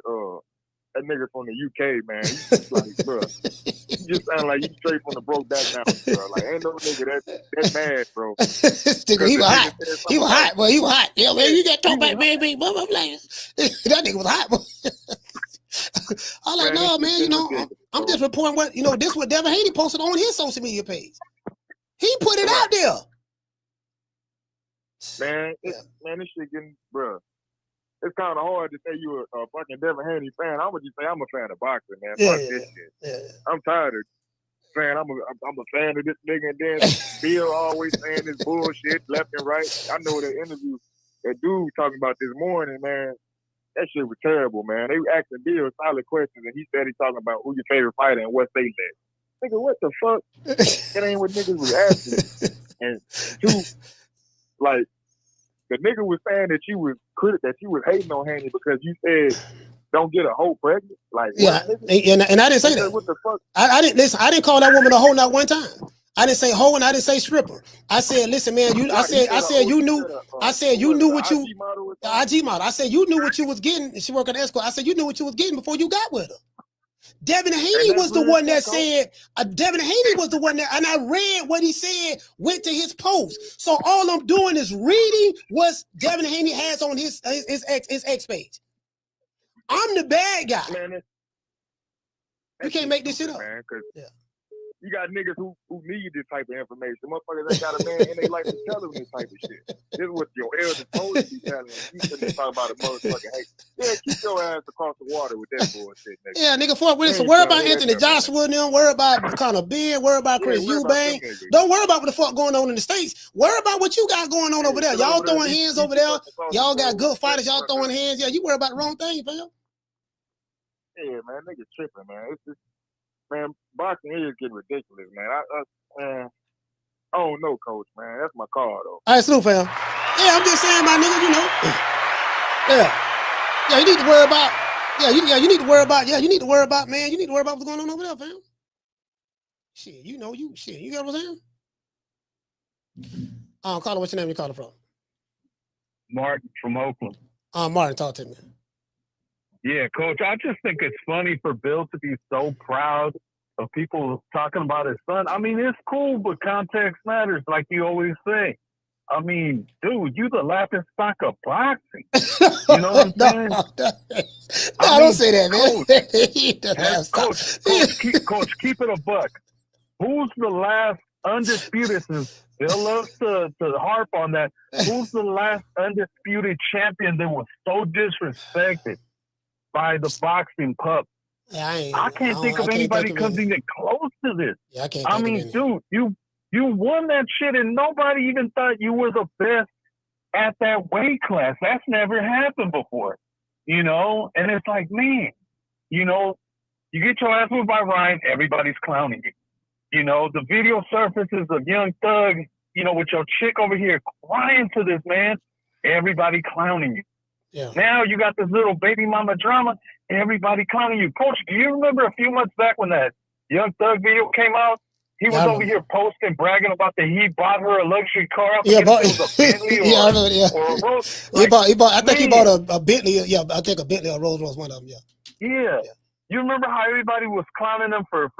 nigga from the UK, man. He's just like, bro, you just sound like you straight from the broke background, bro. Like, ain't no nigga that mad, bro. Nigga, he was hot. He was hot, boy. He was hot. Yeah, man, you got to talk about baby, blah, blah, blah. That nigga was hot, boy. I'm like, no, man, I'm just reporting what, this is what Devin Haney posted on his social media page. He put it out there. Man, this shit getting, bro. It's kind of hard to say you a fucking Devin Haney fan. I would just say I'm a fan of boxing, man. Fuck this shit. Yeah. I'm tired of saying I'm a fan of this nigga, and then Bill always saying this bullshit left and right. I know that interview that dude talking about this morning, man. That shit was terrible, man. They were asking Bill solid questions, and he said he's talking about who your favorite fighter and what state that. Nigga, what the fuck? That ain't what niggas was asking. And two, like, the nigga was saying that you was hating on Haney because you said don't get a hoe pregnant. Like, yeah, and I didn't say that. What the fuck? I didn't call that woman a hoe not one time. I didn't say hoe and I didn't say stripper. I said, listen, man, you knew what you the IG model. I said you knew what you was getting. She worked at escort. I said you knew what you was getting before you got with her. Devin Haney was the one that said, Devin Haney was the one that, and I read what he said, went to his post. So all I'm doing is reading what Devin Haney has on his X page. I'm the bad guy. Man, you can't make this shit up. Man, you got niggas who need this type of information. Motherfuckers ain't got a man and they like to tell them this type of shit. This is what your elders told you be telling them. You shouldn't talk about a motherfucking hate. Yeah, keep your ass across the water with that bullshit, nigga. Yeah, nigga, worry about Anthony Joshua and them, worry about Conor Ben, worry about Chris Eubank. Don't worry about what the fuck going on in the States. Worry about what you got going on over there. Y'all throwing hands over there. Y'all got good fighters. Y'all throwing hands. Yeah, you worry about the wrong thing, fam. Yeah, man, nigga tripping, man. It's just, man, boxing is getting ridiculous, man. Man, I don't know, coach, man. That's my call, though. All right, salute, fam. Yeah, I'm just saying, my nigga, you know. Yeah, you need to worry about. You need to worry about. Yeah, you need to worry about, man. You need to worry about what's going on over there, fam. Shit, you know, you got what I'm saying? Carter, what's your name? You calling from? Martin from Oakland. Martin, talk to me. Yeah, Coach, I just think it's funny for Bill to be so proud of people talking about his son. I mean, it's cool, but context matters, like you always say. I mean, dude, you the laughing stock of boxing. You know what I'm saying? I don't say that, man. Coach, keep it a buck. Who's the last undisputed, since Bill loves to harp on that, who's the last undisputed champion that was so disrespected by the boxing pub? I can't think of anybody comes even close to this. Yeah, I can't. I mean, dude, you won that shit, and nobody even thought you were the best at that weight class. That's never happened before, you know. And it's like, man, you know, you get your ass moved by Ryan, everybody's clowning you. You know, the video surfaces of Young Thug, you know, with your chick over here crying to this man, everybody clowning you. Yeah. Now you got this little baby mama drama, everybody clowning you. Coach, do you remember a few months back when that Young Thug video came out? He was over here posting, bragging about that he bought her a luxury car. I think it was a Bentley or a Rolls. I think he bought a Bentley. Yeah, I think a Bentley or Rolls Royce, one of them. Yeah. You remember how everybody was clowning him for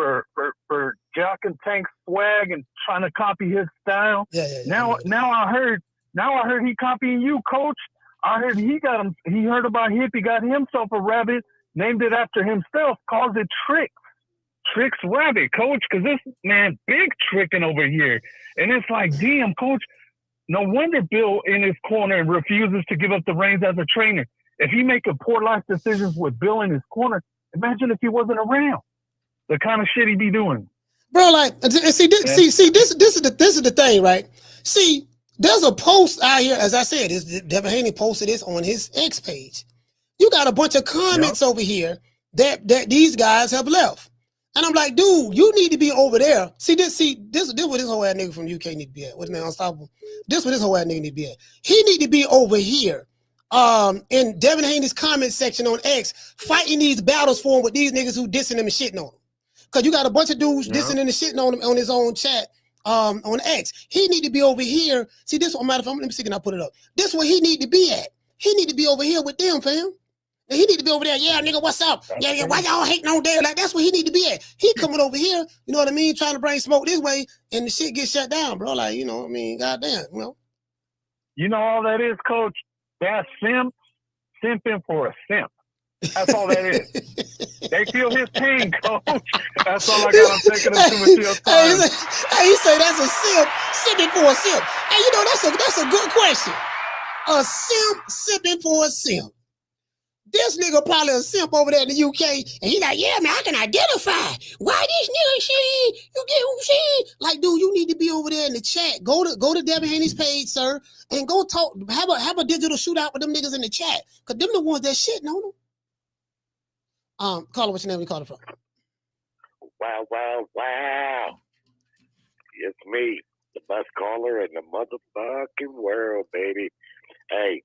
Jock and Tank swag and trying to copy his style? Now I heard he copying you, Coach. I heard he heard about Hip. He got himself a rabbit, named it after himself, calls it Tricks Rabbit, Coach, because this man big tricking over here. And it's like, damn, Coach, no wonder Bill in his corner refuses to give up the reins as a trainer. If he making poor life decisions with Bill in his corner, imagine if he wasn't around. The kind of shit he'd be doing. Bro, like, see, this is the thing, right? See, there's a post out here, as I said, Devin Haney posted this on his X page. You got a bunch of comments over here that these guys have left. And I'm like, dude, you need to be over there. See this what this whole ass nigga from UK need to be at. What's his name? Unstoppable. This what this whole ass nigga need to be at. He need to be over here. In Devin Haney's comment section on X, fighting these battles for him with these niggas who dissing him and shitting on him. Cause you got a bunch of dudes dissing and shitting on him on his own chat, on X. He need to be over here. See, this one, matter of fact, let me see, can I put it up? This where he need to be at. He need to be over here with them, fam. And he need to be over there. Yeah, nigga, what's up? Yeah, why y'all hating on there? Like, that's where he need to be at. He coming over here, you know what I mean, trying to bring smoke this way, and the shit gets shut down, bro. Like, you know what I mean? Goddamn, you know. You know all that is, Coach? That's simping for a simp. That's all that is. They feel his pain, Coach. That's all I got. I'm taking up too much of your time. Hey, you say that's a simp, simping for a simp. Hey, you know, that's a good question. A simp simping for a simp. This nigga probably a simp over there in the UK, and he like, yeah, man, I can identify. Why this nigga shit? You get what I'm saying? Like, dude, you need to be over there in the chat. Go to Devin Haney's page, sir, and go talk. Have a digital shootout with them niggas in the chat, cause them the ones that shitting on them. Caller, what's your name? We calling from? Wow. It's me, the best caller in the motherfucking world, baby. Hey,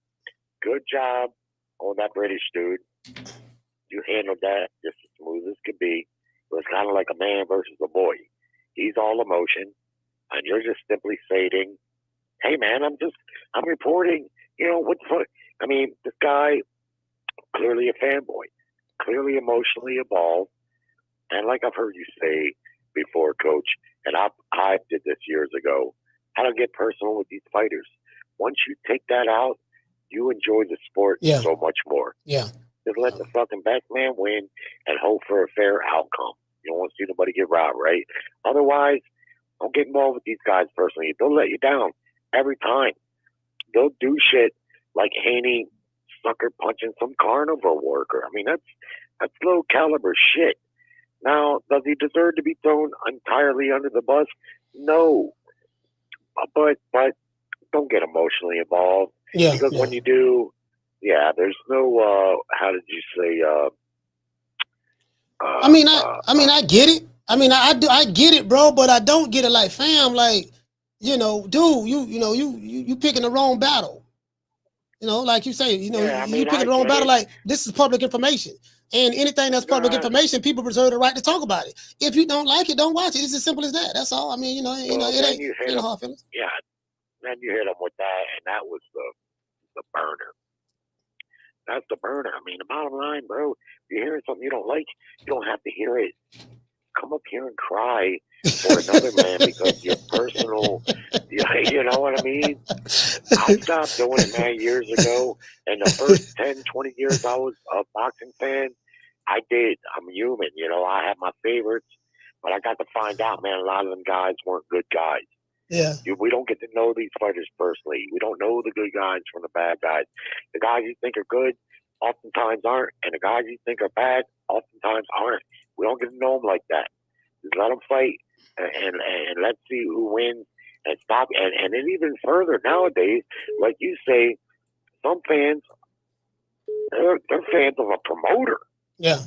good job on that British dude. You handled that just as smooth as could be. It was kind of like a man versus a boy. He's all emotion, and you're just simply stating, hey, man, I'm reporting, you know, what the fuck? I mean, this guy, clearly a fanboy, clearly emotionally involved, and like I've heard you say before, Coach, and I did this years ago, I don't get personal with these fighters. Once you take that out, you enjoy the sport so much more. Yeah. Just let the fucking best man win and hope for a fair outcome. You don't want to see nobody get robbed, right? Otherwise, don't get involved with these guys personally. They'll let you down every time. They'll do shit like Haney sucker punching some carnival worker. I mean, that's low caliber shit. Now, does he deserve to be thrown entirely under the bus? No. But don't get emotionally involved. Yeah. Because when you do, there's no how did you say I mean, I get it. I mean, I get it, bro, but I don't get it like, fam, like, dude, you picking the wrong battle. Like you say, you picking the wrong battle. Like, this is public information. And anything that's public information, people reserve the right to talk about it. If you don't like it, don't watch it. It's as simple as that. That's all. I mean, it ain't hard feelings. Yeah. Then you hit him with that, and that was the burner. That's the burner. I mean, the bottom line, bro, if you're hearing something you don't like, you don't have to hear it. Come up here and cry for another man because you're personal. You know what I mean? I stopped doing it, man, years ago. And the first 10, 20 years I was a boxing fan, I did. I'm human. I had my favorites. But I got to find out, man, a lot of them guys weren't good guys. Yeah. We don't get to know these fighters personally. We don't know the good guys from the bad guys. The guys you think are good oftentimes aren't. And the guys you think are bad oftentimes aren't. We don't get to know them like that. Just let them fight and let's see who wins and stop. And then even further nowadays, like you say, some fans, they're fans of a promoter. Yeah.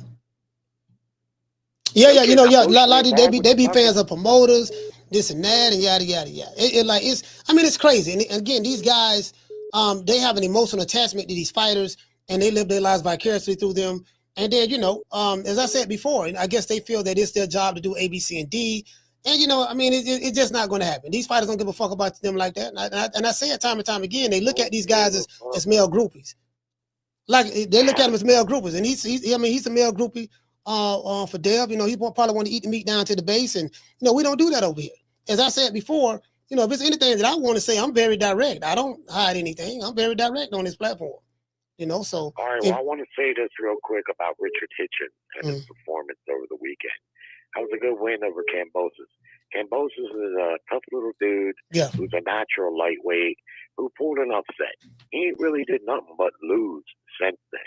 Yeah. A lot of they be fans of promoters, this and that, and yada yada yada. It's crazy. And again, these guys, they have an emotional attachment to these fighters, and they live their lives vicariously through them. And then, as I said before, I guess they feel that it's their job to do A, B, C, and D. And, it's just not going to happen. These fighters don't give a fuck about them like that. And I say it time and time again, they look at these guys as male groupies. Like, they look at him as male groupies. And he's a male groupie for Dev. He probably want to eat the meat down to the base. And, we don't do that over here. As I said before, if it's anything that I want to say, I'm very direct. I don't hide anything. I'm very direct on this platform. So all right. Well, I want to say this real quick about Richard Hitchins and his performance over the weekend. That was a good win over Kambosos. Kambosos is a tough little dude who's a natural lightweight who pulled an upset. He really did nothing but lose since then.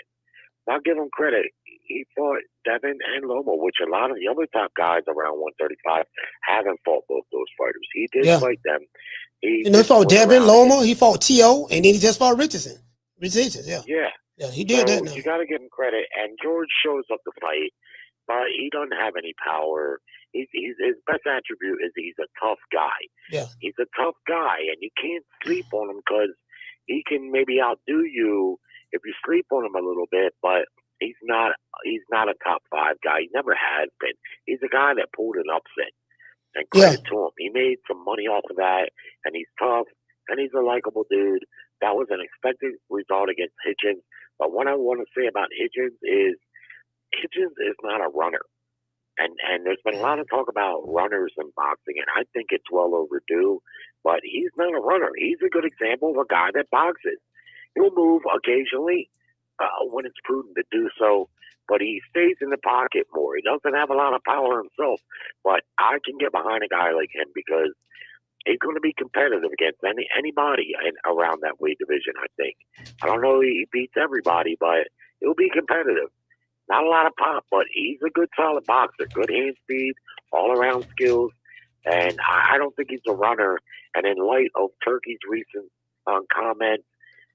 I'll give him credit. He fought Devin and Lomo, which a lot of the other top guys around 135 haven't fought both those fighters. He did fight them. He fought Devin, Lomo, he fought T.O., and then he just fought Richardson. Yeah, he did that. You got to give him credit. And George shows up to fight, but he doesn't have any power. His best attribute is he's a tough guy. Yeah, he's a tough guy, and you can't sleep on him because he can maybe outdo you if you sleep on him a little bit. But he's not a top 5 guy. He never has been. He's a guy that pulled an upset. And credit to him, he made some money off of that, and he's tough, and he's a likable dude. That was an expected result against Hitchins. But what I want to say about Hitchins is not a runner. And there's been a lot of talk about runners in boxing, and I think it's well overdue. But he's not a runner. He's a good example of a guy that boxes. He'll move occasionally when it's prudent to do so, but he stays in the pocket more. He doesn't have a lot of power himself. But I can get behind a guy like him because he's going to be competitive against anybody around that weight division, I think. I don't know if he beats everybody, but he'll be competitive. Not a lot of pop, but he's a good, solid boxer. Good hand speed, all-around skills, and I don't think he's a runner. And in light of Turkey's recent comments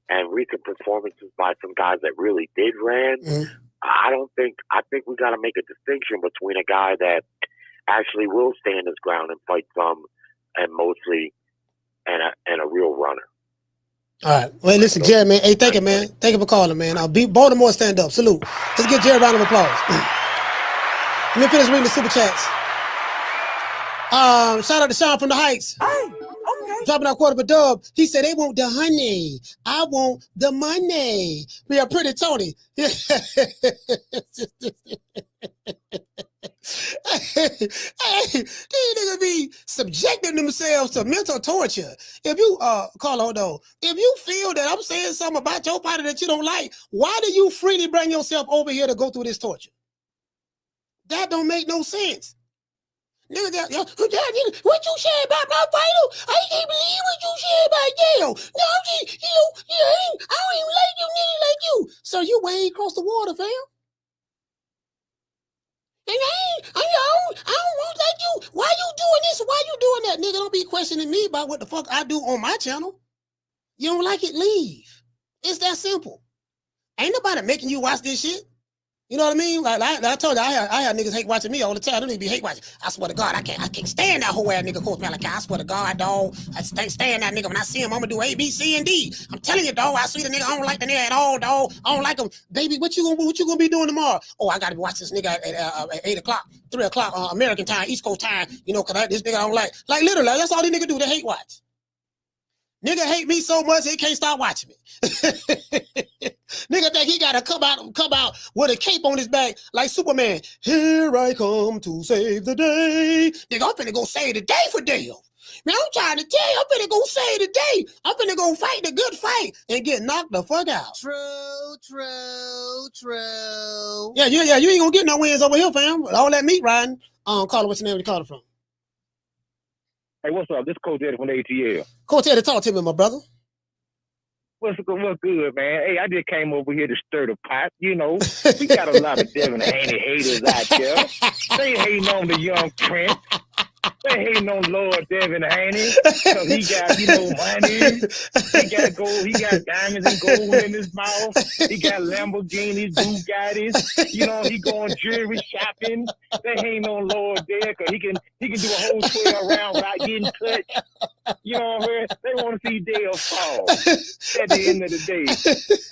and recent performances by some guys that really did ran, I think we got to make a distinction between a guy that actually will stand his ground and fight some, and mostly, and a real runner. All right. Well, listen, Jerry, man. Hey, thank you, man. Thank you for calling, man. I'll be Baltimore stand up. Salute. Let's give Jerry a round of applause. Let me finish reading the super chats. Shout out to Sean from the Heights. Hey, okay. Dropping out quarter of a dub. He said they want the honey. I want the money. We are pretty Tony. These niggas be subjecting themselves to mental torture. If you hold on. If you feel that I'm saying something about your body that you don't like, why do you freely bring yourself over here to go through this torture? That don't make no sense. Nigga, what you said about my vital? I can't believe what you said about Dale. No, I don't even like you niggas like you. Sir, you way across the water, fam. And I don't want like you. Why you doing this? Why you doing that? Nigga, don't be questioning me about what the fuck I do on my channel. You don't like it, leave. It's that simple. Ain't nobody making you watch this shit. You know what I mean? Like I told you, I have niggas hate watching me all the time. I don't even be hate watching. I swear to God, I can't stand that whole ass nigga Coach Malachi. I swear to God, dog. I can't stand that nigga. When I see him, I'm gonna do A, B, C, and D. I'm telling you, dog. I see the nigga. I don't like the nigga at all, dog. I don't like him, baby. What you gonna be doing tomorrow? Oh, I gotta be watching this nigga at 8 o'clock, 3 o'clock American time, East Coast time. You know, cause this nigga I don't like. Like literally, that's all these niggas do. They hate watch. Nigga hate me so much he can't stop watching me. Nigga think he gotta come out with a cape on his back like Superman. Here I come to save the day. Nigga, I'm finna go save the day for Dale. Man, I'm trying to tell you, I'm finna go save the day. I'm finna go fight the good fight and get knocked the fuck out. True. Yeah, you ain't gonna get no wins over here, fam. All that meat riding. Caller, what's your name? Where you calling from? Hey, what's up? This is Coach Eddie from the ATL. Coach Eddie, talk to me, my brother. What's good, man? Hey, I just came over here to stir the pot. You know, we got a lot of Devin Haney haters out there. They hating on the young prince. They hating on Lord Devin Haney because he got, money. He got gold. He got diamonds and gold in his mouth. He got Lamborghinis, Bugattis. He going jewelry shopping. They hating on Lord there because he can do a whole 12 round without getting touched. You know what I mean? They want to see Dale fall. At the end of the day,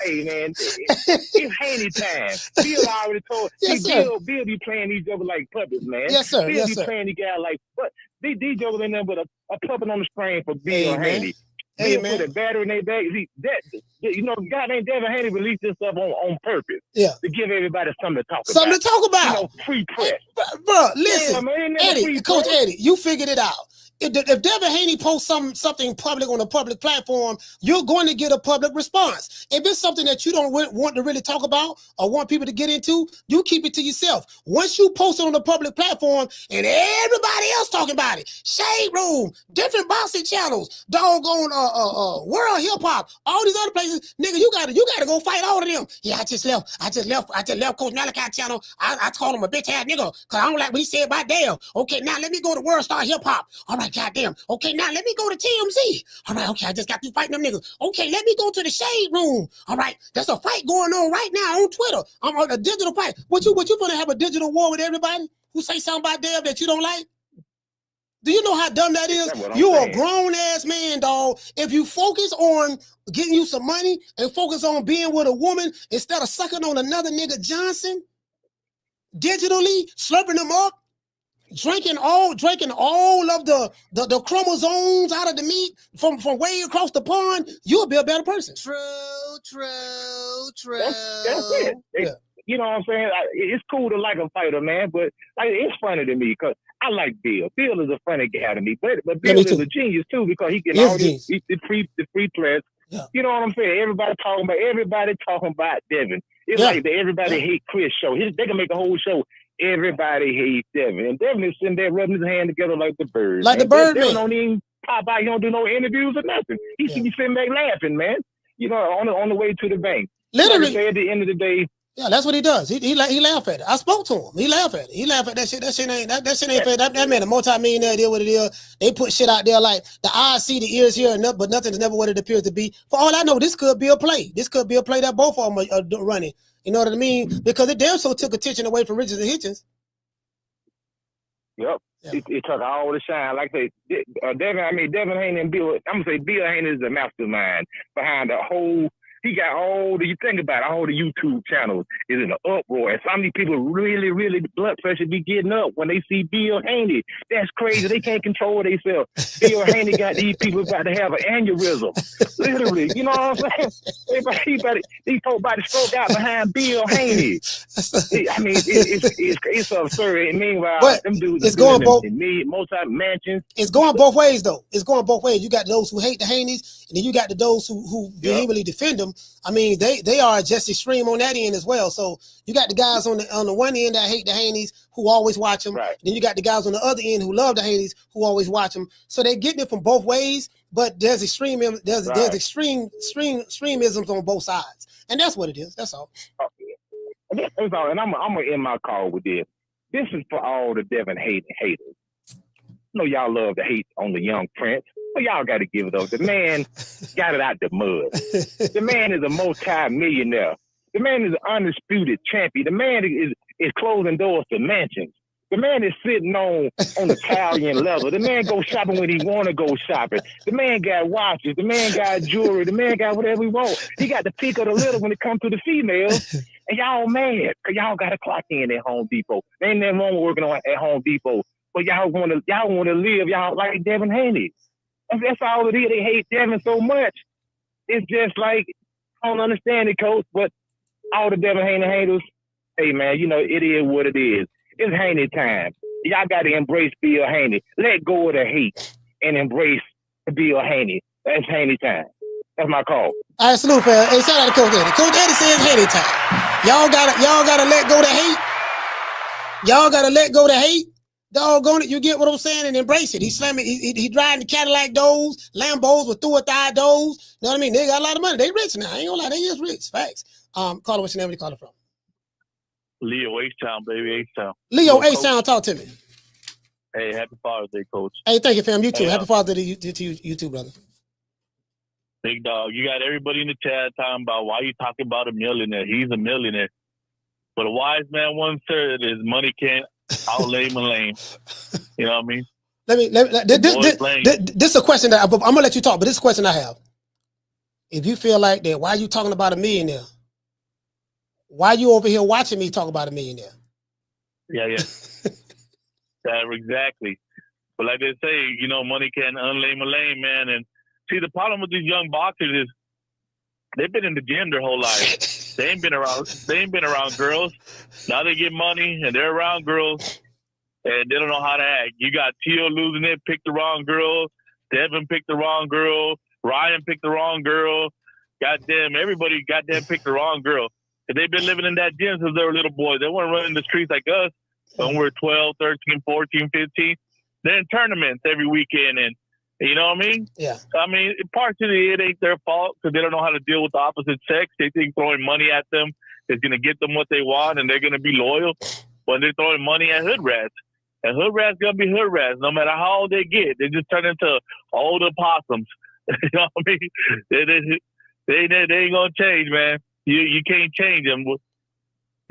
hey man, it's Haney time. Bill already told. Yes, Bill be playing these jokers like puppets, man. Yes, sir. Bill be playing these guys like what? These jokers in there with a puppet on the string for Bill Haney. Bill put a battery in their back. The guy named Devin Haney released this stuff on purpose. Yeah. To give everybody something to talk about. Something to talk about. Free press. Bro, listen, Yeah, man, Eddie, Coach Eddie, you figured it out. If Devin Haney posts something public on a public platform, you're going to get a public response. If it's something that you don't want to really talk about or want people to get into, you keep it to yourself. Once you post it on a public platform and everybody else talking about it, Shade Room, different boxing channels, doggone World Hip Hop, all these other places, nigga, you gotta go fight all of them. Yeah, I just left Coach Malachi channel. I called him a bitch ass nigga because I don't like what he said about Dale. Okay, now let me go to World Star Hip Hop. All right. Goddamn. Okay, now let me go to TMZ. All right, okay, I just got through fighting them niggas. Okay, let me go to the Shade Room. All right, there's a fight going on right now on Twitter. I'm on a digital fight. What you gonna have a digital war with everybody who say something about Dev that you don't like? Do you know how dumb that is? You're a grown ass man, dog. If you focus on getting you some money and focus on being with a woman instead of sucking on another nigga Johnson, digitally slurping them up, drinking all of the chromosomes out of the meat from way across the pond, you'll be a better person. True. That's it. Yeah. You know what I'm saying? It's cool to like a fighter, man, but it's funny to me because I like Bill. Bill is a funny guy to me, but Bill is a genius too because he can always the free press. Yeah. You know what I'm saying? Everybody talking about Devin. It's like the Everybody Hate Chris show. They can make a whole show. Everybody hates Devin. And Devin is sitting there rubbing his hand together like the bird. Like the bird, man. Devin don't even pop out. He don't do no interviews or nothing. He should be sitting back laughing, man. On the way to the bank. Literally. Like I say, at the end of the day. Yeah, that's what he does. He laugh at it. I spoke to him. He laugh at it. He laugh at that shit. That shit ain't fair. That man a multi-millionaire, deal what it is. They put shit out there like the eyes see, the ears hear, but nothing's never what it appears to be. For all I know, this could be a play. This could be a play that both of them are running. You know what I mean? Because it damn so took attention away from Richardson Hitchins. Yep. Yeah. It took all the shine. Like I say, Devin Haney and Bill, I'm going to say Bill Haney is the mastermind behind the whole. He got you think about it, all the YouTube channels is in an uproar. And some of these people really, really, blood pressure be getting up when they see Bill Haney. That's crazy. They can't control themselves. Bill Haney got these people about to have an aneurysm. Literally. You know what I'm saying? These folks about to stroke out behind Bill Haney. I mean, it's absurd. And meanwhile, them dudes it's going both multi-mansions. It's going both ways, though. It's going both ways. You got those who hate the Haneys, and then you got those who vehemently defend them. them. I mean, they are just extreme on that end as well. So you got the guys on the one end that hate the Haneys who always watch them. Right. Then you got the guys on the other end who love the Haneys who always watch them. So they're getting it from both ways, but there's extremisms on both sides. And that's what it is. That's all. That's all. And I'm gonna end my call with this. This is for all the Devin Haney haters. I know y'all love to hate on the young prince, but y'all got to give it up. The man got it out the mud. The man is a multi-millionaire. The man is an undisputed champion. The man is closing doors to mansions. The man is sitting on Italian leather. The man go shopping when he want to go shopping. The man got watches. The man got jewelry. The man got whatever he want. He got the pick of the litter when it comes to the females. And y'all mad because y'all got to clock in at Home Depot. There ain't nothing wrong with working at Home Depot. But y'all want to live y'all like Devin Haney. That's all it is. They hate Devin so much. It's just like, I don't understand it, Coach, but all the Devin Haney haters, hey, man, you know, it is what it is. It's Haney time. Y'all got to embrace Bill Haney. Let go of the hate and embrace Bill Haney. That's Haney time. That's my call. All right, salute, fam. Hey, shout out to Coach Eddie. Coach Eddie says Haney time. Y'all gotta let go of the hate. Y'all gotta let go of the hate. Doggone it, you get what I'm saying, and embrace it. He's slamming, he driving the Cadillac doors, Lambos with through-a-thigh doors. You know what I mean? They got a lot of money. They rich now. I ain't gonna lie, they is rich. Facts. Caller, what's your name? Where you calling from? Leo H-Town, baby, H-Town. Leo H-Town, talk to me. Hey, happy Father's Day, Coach. Hey, thank you, fam. You too. Hey, happy Father's Day to you too, brother. Big dog, you got everybody in the chat talking about why you talking about a millionaire. He's a millionaire. But a wise man once said is money can't outlay my lame. You know what I mean? This is a question that I'm gonna let you talk, but this is a question I have. If you feel like that, why are you talking about a millionaire? Why are you over here watching me talk about a millionaire? Yeah. Exactly. But like they say, you know, money can't unlay my lame, man. And see, the problem with these young boxers is they've been in the gym their whole life. They ain't been around girls. Now they get money and they're around girls and they don't know how to act. You got Teo losing it, picked the wrong girl. Devin picked the wrong girl. Ryan picked the wrong girl. Goddamn, everybody goddamn picked the wrong girl. And they've been living in that gym since they were little boys. They weren't running the streets like us when we were 12, 13, 14, 15. They're in tournaments every weekend and you know what I mean? Yeah. I mean, partially it ain't their fault because they don't know how to deal with the opposite sex. They think throwing money at them is going to get them what they want and they're going to be loyal. But they're throwing money at hood rats. And hood rats going to be hood rats no matter how old they get. They just turn into older possums. You know what I mean? They ain't going to change, man. You can't change them.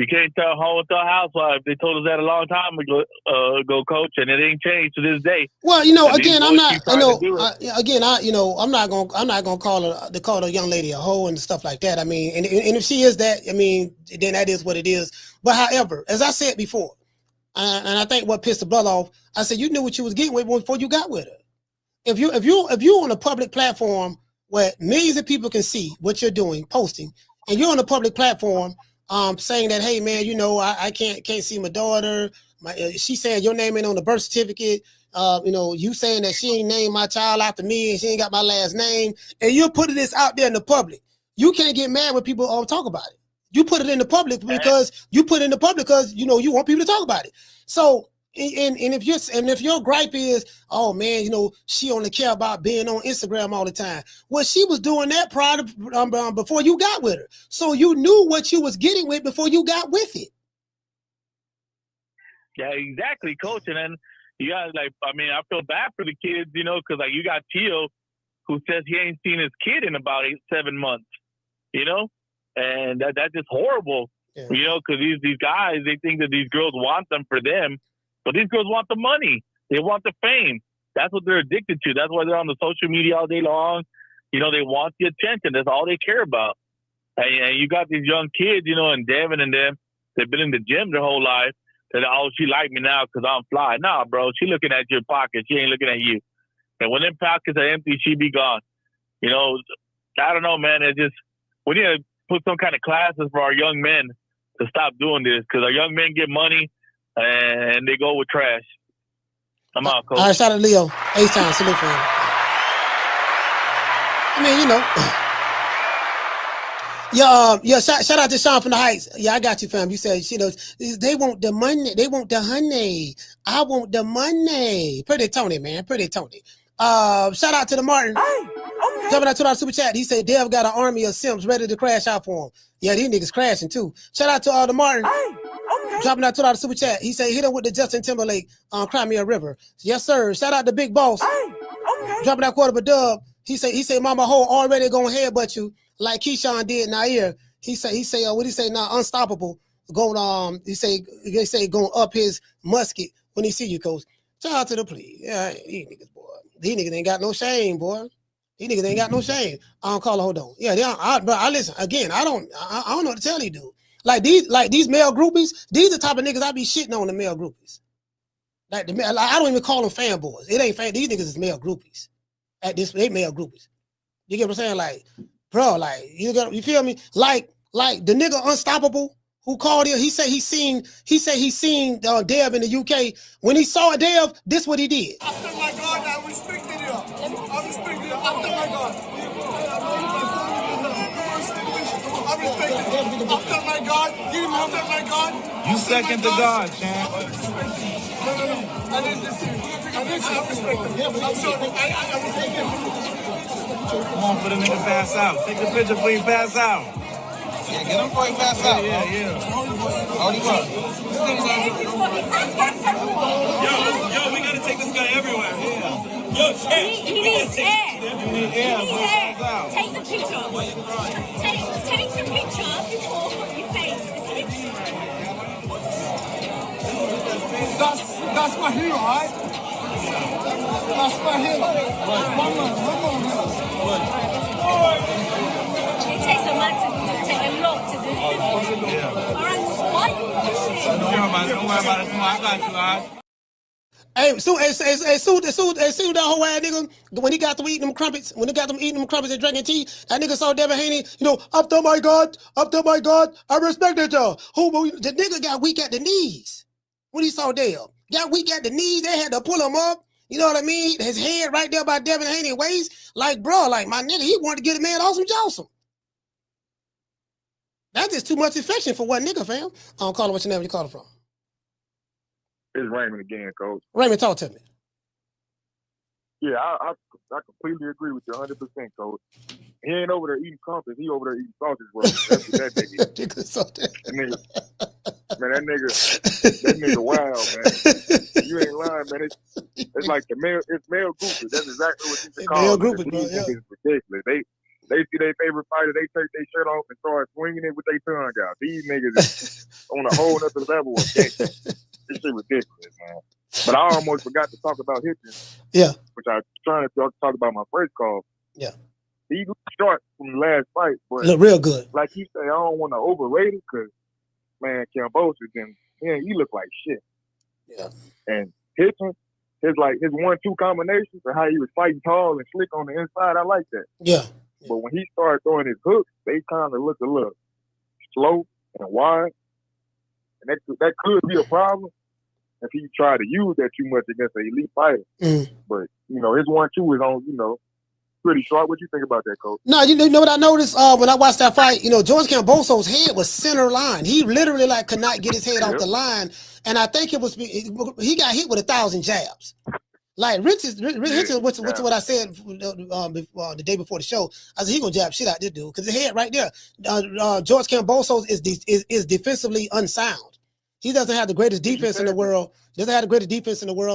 You can't tell housewife. They told us that a long time ago, Coach, and it ain't changed to this day. Well, you know, again, I'm not. I'm not gonna call a young lady a hoe and stuff like that. I mean, and if she is that, I mean, then that is what it is. But however, as I said before, and I think what pissed the brother off, I said you knew what you was getting with before you got with her. If you on a public platform where millions of people can see what you're doing, posting, and you're on a public platform. Saying that, hey man, you know, I can't see my daughter. She saying your name ain't on the birth certificate. You know, you saying that she ain't named my child after me and she ain't got my last name. And you're putting this out there in the public. You can't get mad when people talk about it. You put it in the public because you know you want people to talk about it. So and if your gripe is, oh man, you know, she only care about being on Instagram all the time. Well, she was doing that prior to, before you got with her. So you knew what you was getting with before you got with it. Yeah, exactly, Coach. And then you got I feel bad for the kids, you know, because like you got Teo who says he ain't seen his kid in about 7 months, you know, and that's just horrible, you know, because these guys, they think that these girls want them for them. But these girls want the money. They want the fame. That's what they're addicted to. That's why they're on the social media all day long. You know, they want the attention. That's all they care about. And you got these young kids, you know, and Devin and them, they've been in the gym their whole life. That, oh, she like me now because I'm fly. Nah, bro, she looking at your pockets. She ain't looking at you. And when them pockets are empty, she be gone. You know, I don't know, man. We need to put some kind of classes for our young men to stop doing this because our young men get money and they go with trash. I'm out, Coach. All right, shout out to Leo. H-Town, salute for him. I mean, you know, Yeah. Shout out to Sean from the Heights. Yeah, I got you, fam. You said they want the money. They want the honey. I want the money. Pretty Tony, man. Pretty Tony. Shout out to the Martin. Okay. Jumping out to our super chat. He said Dev got an army of simps ready to crash out for him. Yeah, these niggas crashing too. Shout out to all the Martin. Okay. Dropping out to our super chat. He said hit him with the Justin Timberlake Cry Me a River. Yes, sir. Shout out to Big Boss. Okay. Dropping that quarter of a dub. He said Mama Ho already gonna headbutt you like Keyshawn did Nair. He say what he say now, unstoppable. Going they say going up his musket when he see you, coach. Shout out to the plea. Yeah, these niggas, boy. These niggas ain't got no shame, boy. These niggas ain't got no shame. Call hold on. Yeah, I listen again. I don't know what to tell you, dude. Like these male groupies, these the type of niggas I be shitting on the male groupies. I don't even call them fanboys. It ain't fan. These niggas is male groupies. They male groupies. You get what I'm saying? Like, bro, like you feel me? Like the nigga Unstoppable who called here. He said he seen Dev in the UK. When he saw Dev, this what he did. After my God, I respected you. I respect you. After my God. I respect you. After my God. Give him after my God. You second to God, champ. No. I didn't listen. I respect him. I'm sorry. I respect him. Come on for the nigga pass out. Take the picture before you pass out. Yeah, get him before he pass out. Yeah. Hold him up. Yo, we gotta take this guy everywhere. Yeah. Yo, shit. He needs air. He needs air. Take the picture. Take the picture before you face the picture. That's my hero, right? That's my hero. One more. It takes a lot to do. All right, what? Don't worry about it. I got you, all right? Hey, soon that whole ass nigga, when he got them eating them crumpets, and drinking tea, that nigga saw Devin Haney, up to my God, I respected y'all. The nigga got weak at the knees when he saw Dev. Got weak at the knees, they had to pull him up. You know what I mean? His head right there by Devin Haney waist. Like, bro, like my nigga, he wanted to get a man awesome Joseph. That's just too much affection for one nigga, fam. I don't call it what your name, you call it from. It's Raymond again, coach. Raymond, talk to me. Yeah, I completely agree with you 100%, coach. He ain't over there eating crumpets. He over there eating sausage rolls. That's what that nigga is. That nigga wild, man. You ain't lying, man. It's like it's male groupers. That's exactly what you call male groupers, bro. These niggas ridiculous. They see their favorite fighter, they take their shirt off and start swinging it with their tongue out. These niggas is on a whole other level of gangster. This shit ridiculous, man. But I almost forgot to talk about Hitchins. Yeah. Which I was trying to talk about my first call. Yeah. He looked short from the last fight, but look real good. Like he said, I don't want to overrate it because, man, Kambosos, he look like shit. Yeah. And Hitchins, his 1-2 combinations and how he was fighting tall and slick on the inside, I like that. Yeah. But when he started throwing his hooks, they kind of looked a little slow and wide. And that could be a problem if he tried to use that too much against an elite fighter. But, his 1-2 is on, pretty sharp. What you think about that, coach? No, you know what I noticed when I watched that fight? George Kambosos' head was center line. He literally could not get his head off the line. And I think he got hit with 1,000 jabs. Like Richardson, which what I said the day before the show, I said he gonna jab shit out this dude because his head right there. George Kambosos is defensively unsound. He doesn't have the greatest defense in the world.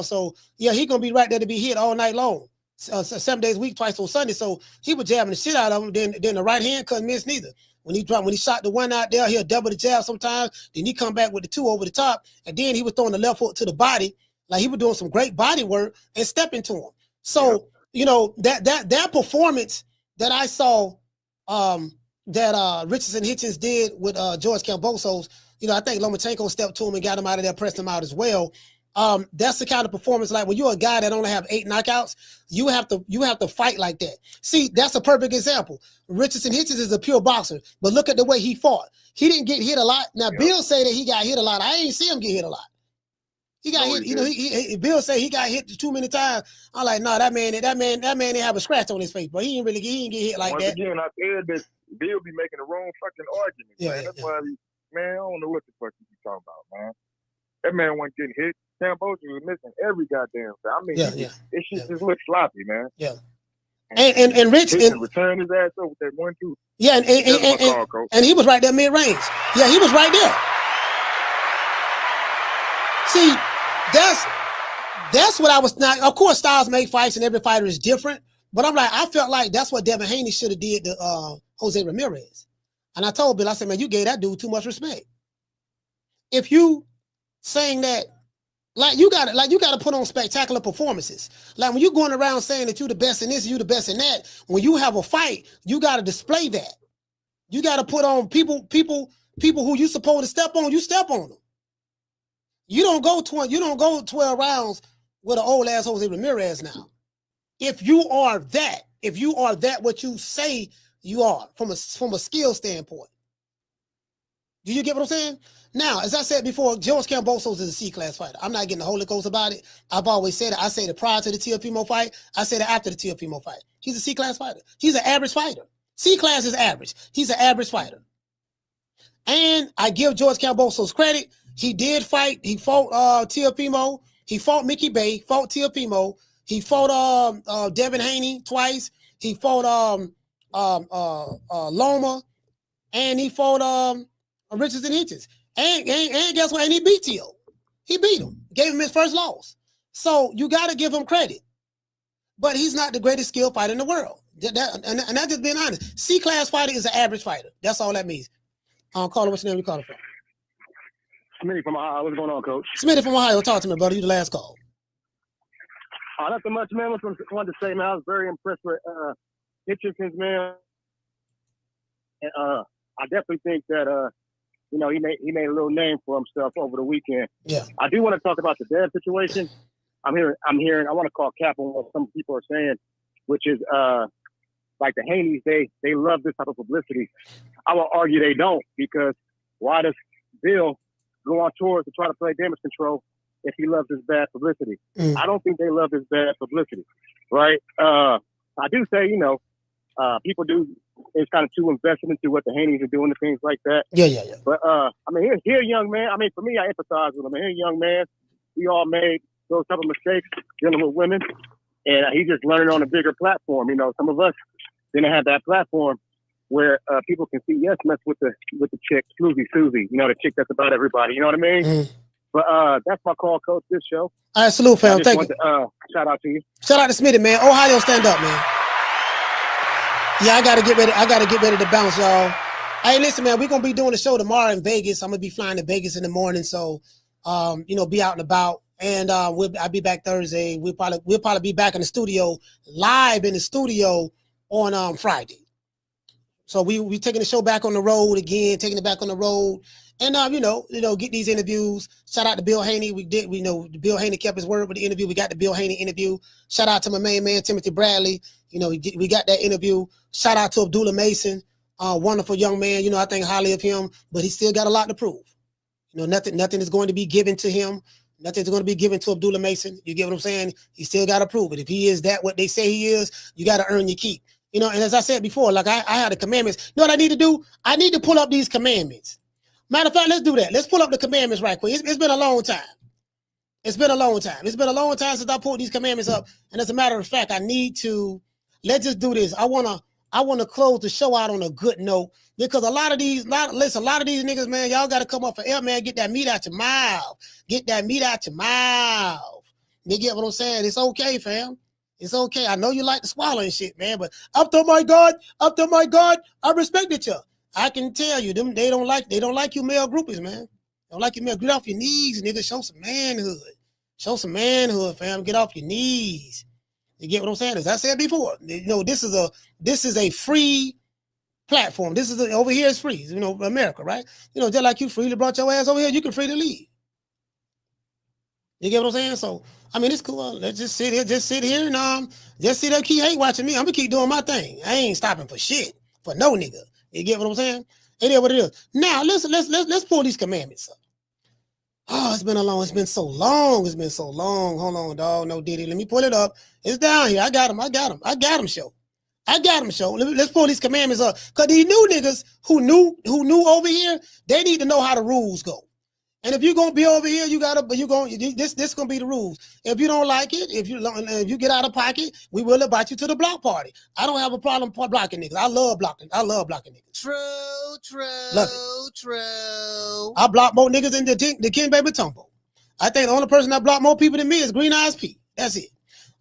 So yeah, he gonna be right there to be hit all night long, 7 days a week, twice on Sunday. So he was jabbing the shit out of him. Then the right hand couldn't miss neither. When he shot the one out there, he'll double the jab sometimes. Then he come back with the 2 over the top, and then he was throwing the left hook to the body. Like he was doing some great body work and stepping to him. So, that performance that I saw that Richardson Hitchins did with George Kambosos, I think Lomachenko stepped to him and got him out of there, pressed him out as well. That's the kind of performance like when you're a guy that only have 8 knockouts, you have to fight like that. See, that's a perfect example. Richardson Hitchins is a pure boxer, but look at the way he fought. He didn't get hit a lot. Now, Bill say that he got hit a lot. I ain't see him get hit a lot. He got hit, Bill say he got hit too many times. I'm like, no, that man didn't have a scratch on his face, but he didn't get hit like that. Once again, I said that Bill be making the wrong fucking arguments, man. That's why, man, I don't know what the fuck you be talking about, man. That man wasn't getting hit. Kambosos was missing every goddamn thing. I mean, it shit just look sloppy, man. Yeah. And Rich and return his ass over with that 1-2. Yeah, and he was right there mid-range. Yeah, he was right there. See, that's what I was not. Of course, styles make fights, and every fighter is different. But I'm like, I felt like that's what Devin Haney should have did to Jose Ramirez. And I told Bill, I said, man, you gave that dude too much respect. If you saying that, you got to put on spectacular performances. Like when you're going around saying that you're the best in this, you the best in that. When you have a fight, you got to display that. You got to put on people who you supposed to step on. You step on them. You don't go 12 rounds with an old ass Jose Ramirez now. If you are that what you say you are from a skill standpoint. Do you get what I'm saying? Now, as I said before, George Kambosos is a C-class fighter. I'm not getting the Holy Ghost about it. I've always said it. I said it prior to the Teofimo fight. I said it after the Teofimo fight. He's a C-class fighter. He's an average fighter. C-class is average. He's an average fighter. And I give George Kambosos credit. He did fight. He fought Teofimo. He fought Mickey Bay, fought Teofimo. He fought Devin Haney twice. He fought Loma. And he fought Richardson Hitchins. And guess what? And he beat Teo. He beat him. Gave him his first loss. So you got to give him credit. But he's not the greatest skill fighter in the world. And that's just being honest. C-class fighter is an average fighter. That's all that means. Caller, what's your name? You calling from? Smitty from Ohio. What's going on, Coach? Smitty from Ohio. Talk to me, brother. You the last call. Nothing much, man. I wanted to say, man, I was very impressed with Hitchins, man. And I definitely think that he made a little name for himself over the weekend. Yeah. I do want to talk about the Dev situation. I'm hearing. I want to call cap on what some people are saying, which is like the Haneys. They love this type of publicity. I will argue they don't, because why does Bill go on tours to try to play damage control if he loves this bad publicity? I don't think they love this bad publicity, right? I do say, people do. It's kind of too invested into what the Haneys are doing and things like that. Yeah. But I mean, here a young man. I mean, for me, I empathize with him. Here a young man. We all made those type of mistakes dealing with women, and he's just learning on a bigger platform. Some of us didn't have that platform where people can see, yes, mess with the chick, Susie, the chick that's about everybody. You know what I mean? But that's my call, Coach. This show. All right, salute, fam. Thank you. Shout out to you. Shout out to Smitty, man. Ohio, stand up, man. Yeah, I gotta get ready to bounce, y'all. Hey, listen, man, we're gonna be doing the show tomorrow in Vegas. I'm gonna be flying to Vegas in the morning, so be out and about. And I'll be back Thursday. We'll probably be back in the studio, live in the studio on Friday. So we taking the show back on the road again, taking it back on the road. And get these interviews. Shout out to Bill Haney. Bill Haney kept his word with the interview. We got the Bill Haney interview. Shout out to my main man, Timothy Bradley. We got that interview. Shout out to Abdullah Mason, wonderful young man. I think highly of him, but he still got a lot to prove. Nothing is going to be given to him. Nothing's going to be given to Abdullah Mason. You get what I'm saying? He still got to prove it. If he is that what they say he is, you got to earn your keep. And as I said before, like I had the commandments. You know what I need to do? I need to pull up these commandments. Matter of fact, let's do that. Let's pull up the commandments right quick. It's been a long time. It's been a long time since I pulled these commandments up. And as a matter of fact, let's just do this. I wanna close the show out on a good note, because a lot of these niggas, man, y'all gotta come up for air, man. Get that meat out your mouth. Get that meat out your mouth. You get what I'm saying? It's okay, fam. It's okay. I know you like to swallow and shit, man, but up to my God, I respected you. I can tell you, they don't like you male groupies, man. They don't like you male. Get off your knees, nigga. Show some manhood. Show some manhood, fam. Get off your knees. You get what I'm saying? As I said before, this is a free platform. Over here is free. America, right? Just like you freely brought your ass over here, you can freely leave. You get what I'm saying? So, I mean, it's cool. Let's just sit here and just sit there, keep hate watching me. I'm gonna keep doing my thing. I ain't stopping for shit. For no nigga. You get what I'm saying? It is what it is. Now let's pull these commandments up. Oh, it's been so long. Hold on, dog. No Diddy. Let me pull it up. It's down here. I got him. Show. I got him, show. Let's pull these commandments up. Because these new niggas who knew over here, they need to know how the rules go. And if you're gonna be over here, this gonna be the rules. If you don't like it, if you get out of pocket, we will invite you to the block party. I don't have a problem blocking niggas. I love blocking niggas. True. I block more niggas than the King Baby Tumbo. I think the only person that block more people than me is Green Eyes P. That's it.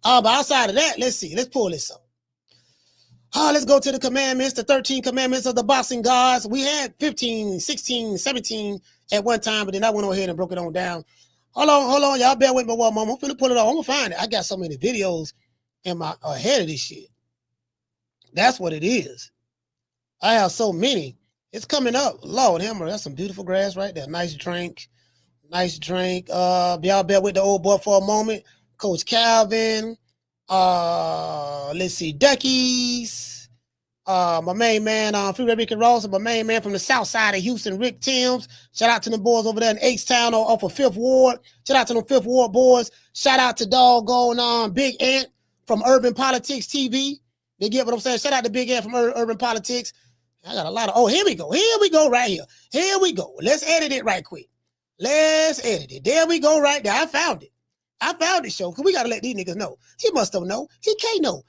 But outside of that, let's see. Let's pull this up. Let's go to the commandments, the 13 commandments of the boxing gods. We had 15, 16, 17 at one time, but then I went on ahead and broke it on down. Hold on. Y'all bear with me one moment. I'm finna pull it off. I'm gonna find it. I got so many videos in my head of this shit. That's what it is. I have so many. It's coming up. Lord Hammer, that's some beautiful grass right there. Nice drink. Y'all bear with the old boy for a moment. Coach Calvin. Let's see, Duckies, my main man, Free Red Ricky Ross, and my main man from the south side of Houston, Rick Timms. Shout out to the boys over there in H-Town off of 5th Ward. Shout out to them 5th Ward boys. Shout out to doggone Big Ant from Urban Politics TV. They get what I'm saying? Shout out to Big Ant from Urban Politics. I got a lot of, here we go right here. Here we go. Let's edit it right quick. Let's edit it. There we go right there. I found it, show, because we got to let these niggas know. He must don't know. He can't know.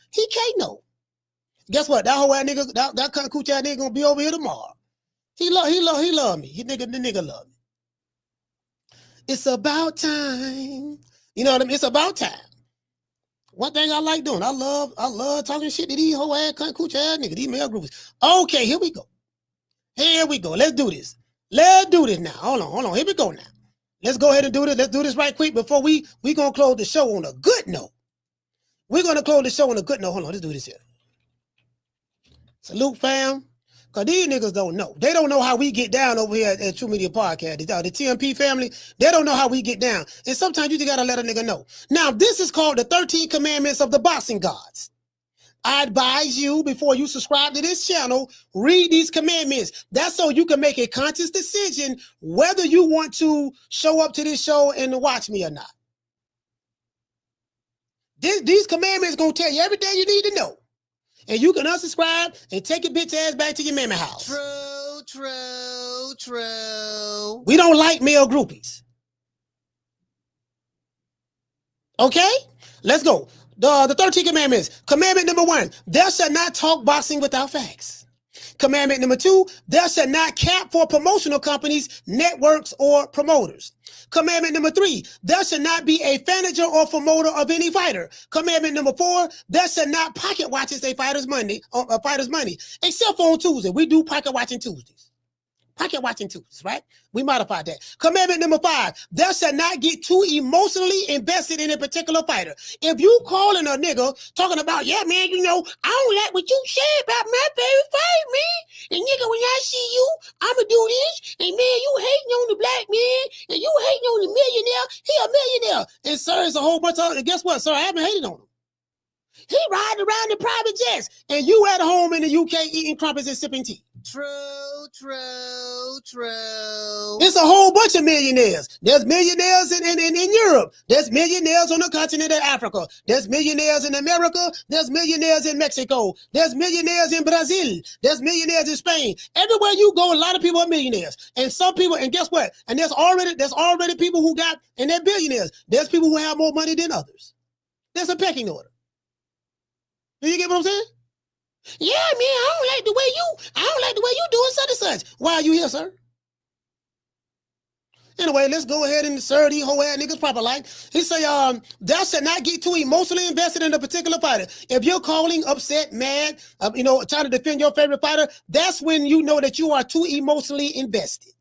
Guess what? That whole ass nigga, that kind of coochie ass nigga gonna be over here tomorrow. He love me. The nigga love me. It's about time. You know what I mean? It's about time. One thing I like doing, I love talking shit to these whole ass kind of coochie ass niggas, these male groups. Okay, here we go. Let's do this. Now. Hold on. Here we go now. Let's go ahead and do this. Let's do this right quick before we gonna close the show on a good note. We're gonna close the show on a good note. Hold on, let's do this here. Salute, fam. Because these niggas don't know. They don't know how we get down over here at True Media Podcast. The TMP family, they don't know how we get down. And sometimes you just gotta let a nigga know. Now, this is called the 13 Commandments of the Boxing Gods. I advise you, before you subscribe to this channel, read these commandments. That's so you can make a conscious decision whether you want to show up to this show and watch me or not. These commandments going to tell you everything you need to know. And you can unsubscribe and take your bitch ass back to your mammy house. True. We don't like male groupies. Okay? Let's go. The 13 commandments. Commandment number 1, thou shalt not talk boxing without facts. Commandment number 2, thou shalt not cap for promotional companies, networks, or promoters. Commandment number 3, thou shalt not be a manager or promoter of any fighter. Commandment number 4, thou shalt not pocket watches a fighter's money, except for on Tuesday. We do pocket watching Tuesdays. Right? We modified that. Commandment number 5, thou shalt not get too emotionally invested in a particular fighter. If you calling a nigga talking about, yeah, man, you know, I don't like what you said about my favorite fight, man. And nigga, when I see you, I'ma do this. And man, you hating on the black man. And you hating on the millionaire. He a millionaire. And sir, it's a whole bunch of, and guess what, sir? I haven't hated on him. He riding around in private jets. And you at home in the UK eating crumpets and sipping tea. True. It's a whole bunch of millionaires. There's millionaires in Europe. There's millionaires on the continent of Africa. There's millionaires in America. There's millionaires in Mexico. There's millionaires in Brazil. There's millionaires in Spain. Everywhere you go, a lot of people are millionaires. And some people, and guess what? And there's already people who got, and they're billionaires. There's people who have more money than others. There's a pecking order. Do you get what I'm saying? Yeah, man, I don't like the way you doing such and such. Why are you here, sir? Anyway, let's go ahead and serve these whole ass niggas proper like. He say, thou shalt not get too emotionally invested in a particular fighter. If you're calling, upset, mad, trying to defend your favorite fighter, that's when you know that you are too emotionally invested.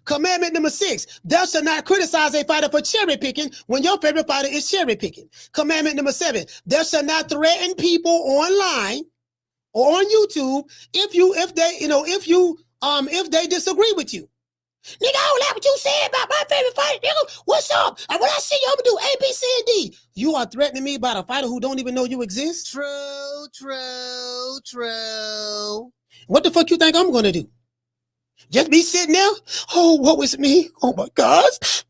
Commandment number 6, thou shalt not criticize a fighter for cherry picking when your favorite fighter is cherry picking. Commandment number 7, thou shalt not threaten people online or on YouTube if they disagree with you. Nigga, I don't like what you said about my favorite fighter. Nigga, what's up? And when I see you, I'm gonna do A, B, C, and D. You are threatening me about a fighter who don't even know you exist? True. What the fuck you think I'm gonna do? Just be sitting there? Oh, what was me? Oh my gosh.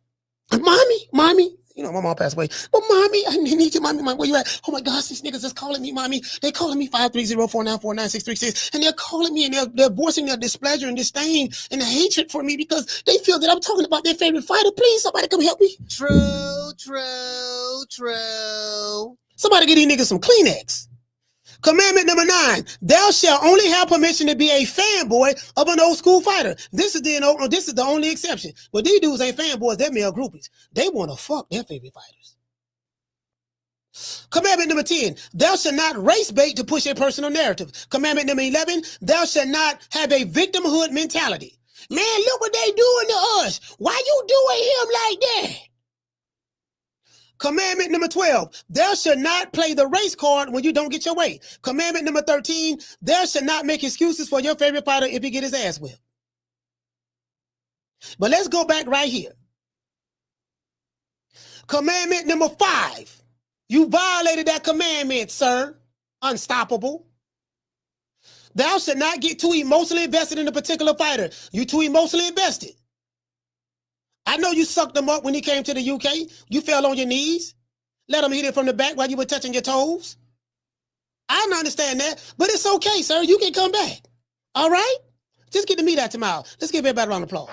Mommy. You know, my mom passed away. But mommy, I need you, mommy. Where you at? Oh my gosh, these niggas is calling me, mommy. They calling me 530-494-9636. And they're calling me and they're voicing their displeasure and disdain and hatred for me because they feel that I'm talking about their favorite fighter. Please, somebody come help me. True. Somebody get these niggas some Kleenex. Commandment number 9, thou shalt only have permission to be a fanboy of an old school fighter. This is the only exception. But these dudes ain't fanboys, they're male groupies. They want to fuck their favorite fighters. Commandment number 10, thou shalt not race bait to push a personal narrative. Commandment number 11, thou shalt not have a victimhood mentality. Man, look what they doing to us. Why you doing him like that? Commandment number 12, thou shalt not play the race card when you don't get your way. Commandment number 13, thou shalt not make excuses for your favorite fighter if he get his ass whipped. But let's go back right here. Commandment number 5, you violated that commandment, sir. Unstoppable. Thou shalt not get too emotionally invested in a particular fighter. You too emotionally invested. I know you sucked him up when he came to the UK. You fell on your knees. Let him hit it from the back while you were touching your toes. I don't understand that, but it's okay, sir. You can come back. All right? Just get the meat out your mouth. Let's give everybody a round of applause.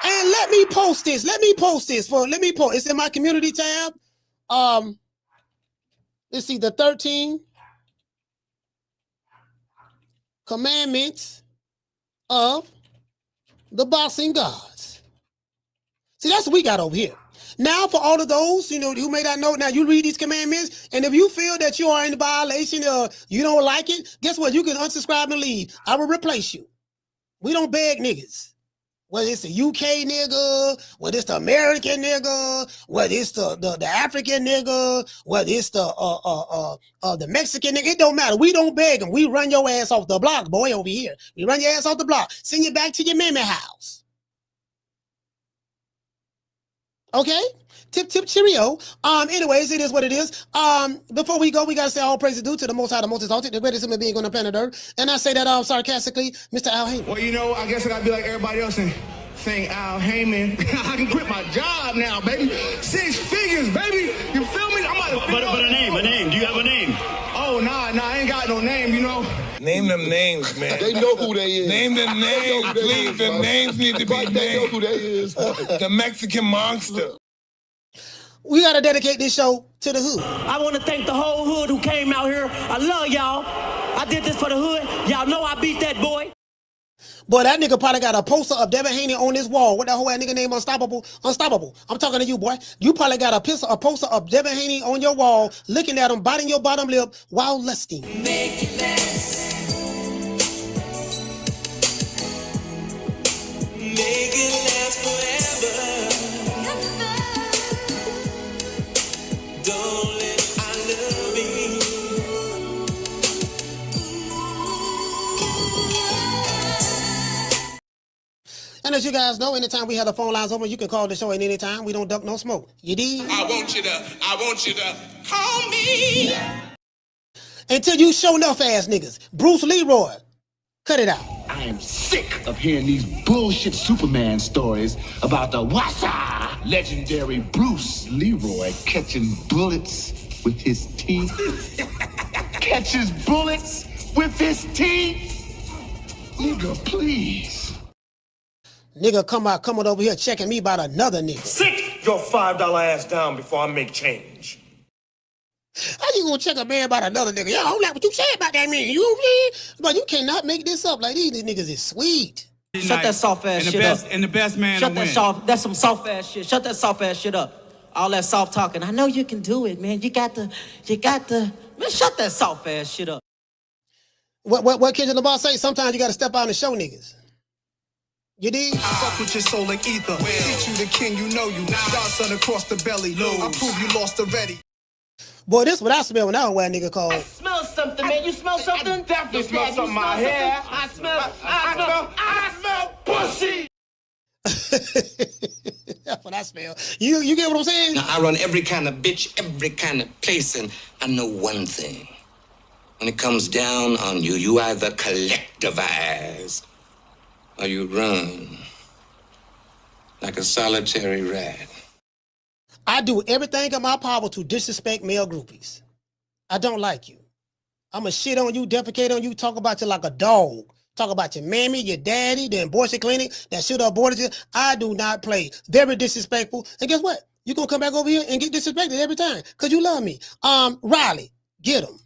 And let me post this. It's in my community tab. Let's see, the 13 commandments of the boxing gods. See, that's what we got over here. Now, for all of those, who may not know, now you read these commandments, and if you feel that you are in violation or you don't like it, guess what? You can unsubscribe and leave. I will replace you. We don't beg niggas. Whether it's the UK nigga, whether it's the American nigga, whether it's the African nigga, whether it's the Mexican nigga, it don't matter. We don't beg them. We run your ass off the block, boy, over here. We run your ass off the block. Send you back to your mammy house. Okay? Tip, cheerio. Anyways, it is what it is. Before we go, we gotta say all praise is due to the Most High, the Most Exalted, the greatest human being on the planet Earth. And I say that sarcastically, Mr. Al Heyman. Well, I guess I gotta be like everybody else and saying Al Heyman. I can quit my job now, baby. 6 figures, baby. You feel me? But a name. Do you have a name? Oh, nah, I ain't got no name, Name them names, man. They know who they is. Name them names, please. The names need to be named. They know who they is. The Mexican monster. We got to dedicate this show to the hood. I want to thank the whole hood who came out here. I love y'all. I did this for the hood. Y'all know I beat that boy. Boy, that nigga probably got a poster of Devin Haney on his wall. What that whole ass nigga name? Unstoppable. I'm talking to you, boy. You probably got a poster of Devin Haney on your wall, looking at him, biting your bottom lip while lusting. Make it last. Make it last forever. Don't let I love me. And as you guys know, anytime we have the phone lines open, you can call the show at any time. We don't duck no smoke. You dig? I want you to call me. Until you show enough ass niggas. Bruce Leroy. Cut it out. I am sick of hearing these bullshit Superman stories about the Wassa legendary Bruce Leroy catching bullets with his teeth. Catches bullets with his teeth? Nigga, please. Nigga coming over here checking me about another nigga. Sit your $5 ass down before I make change. How you gonna check a man about another nigga? Yo, I don't like what you say about that man. You know what I mean? But you cannot make this up. Like, these niggas is sweet. Shut that soft ass shit up. And the best man to win. That's some soft ass shit. Shut that soft ass shit up. All that soft talking. I know you can do it, man. You got to. Man, shut that soft ass shit up. What Kendrick Lamar say? Sometimes you gotta step out and show niggas. You dig? Fuck with your soul like ether. Teach you the king, you know you. Godson across the belly. I prove you lost already. Boy, this what I smell when I don't wear a nigga called. I smell something, man. You smell something? I definitely smell something in my hair. I smell pussy. That's what I smell. You get what I'm saying? Now, I run every kind of bitch, every kind of place, and I know one thing. When it comes down on you, you either collectivize or you run. like a solitary rat. I do everything in my power to disrespect male groupies. I don't like you. I'm going to shit on you, defecate on you, talk about you like a dog. Talk about your mammy, your daddy, the abortion clinic that should have aborted you. I do not play. Very disrespectful. And guess what? You're going to come back over here and get disrespected every time because you love me. Riley, get him.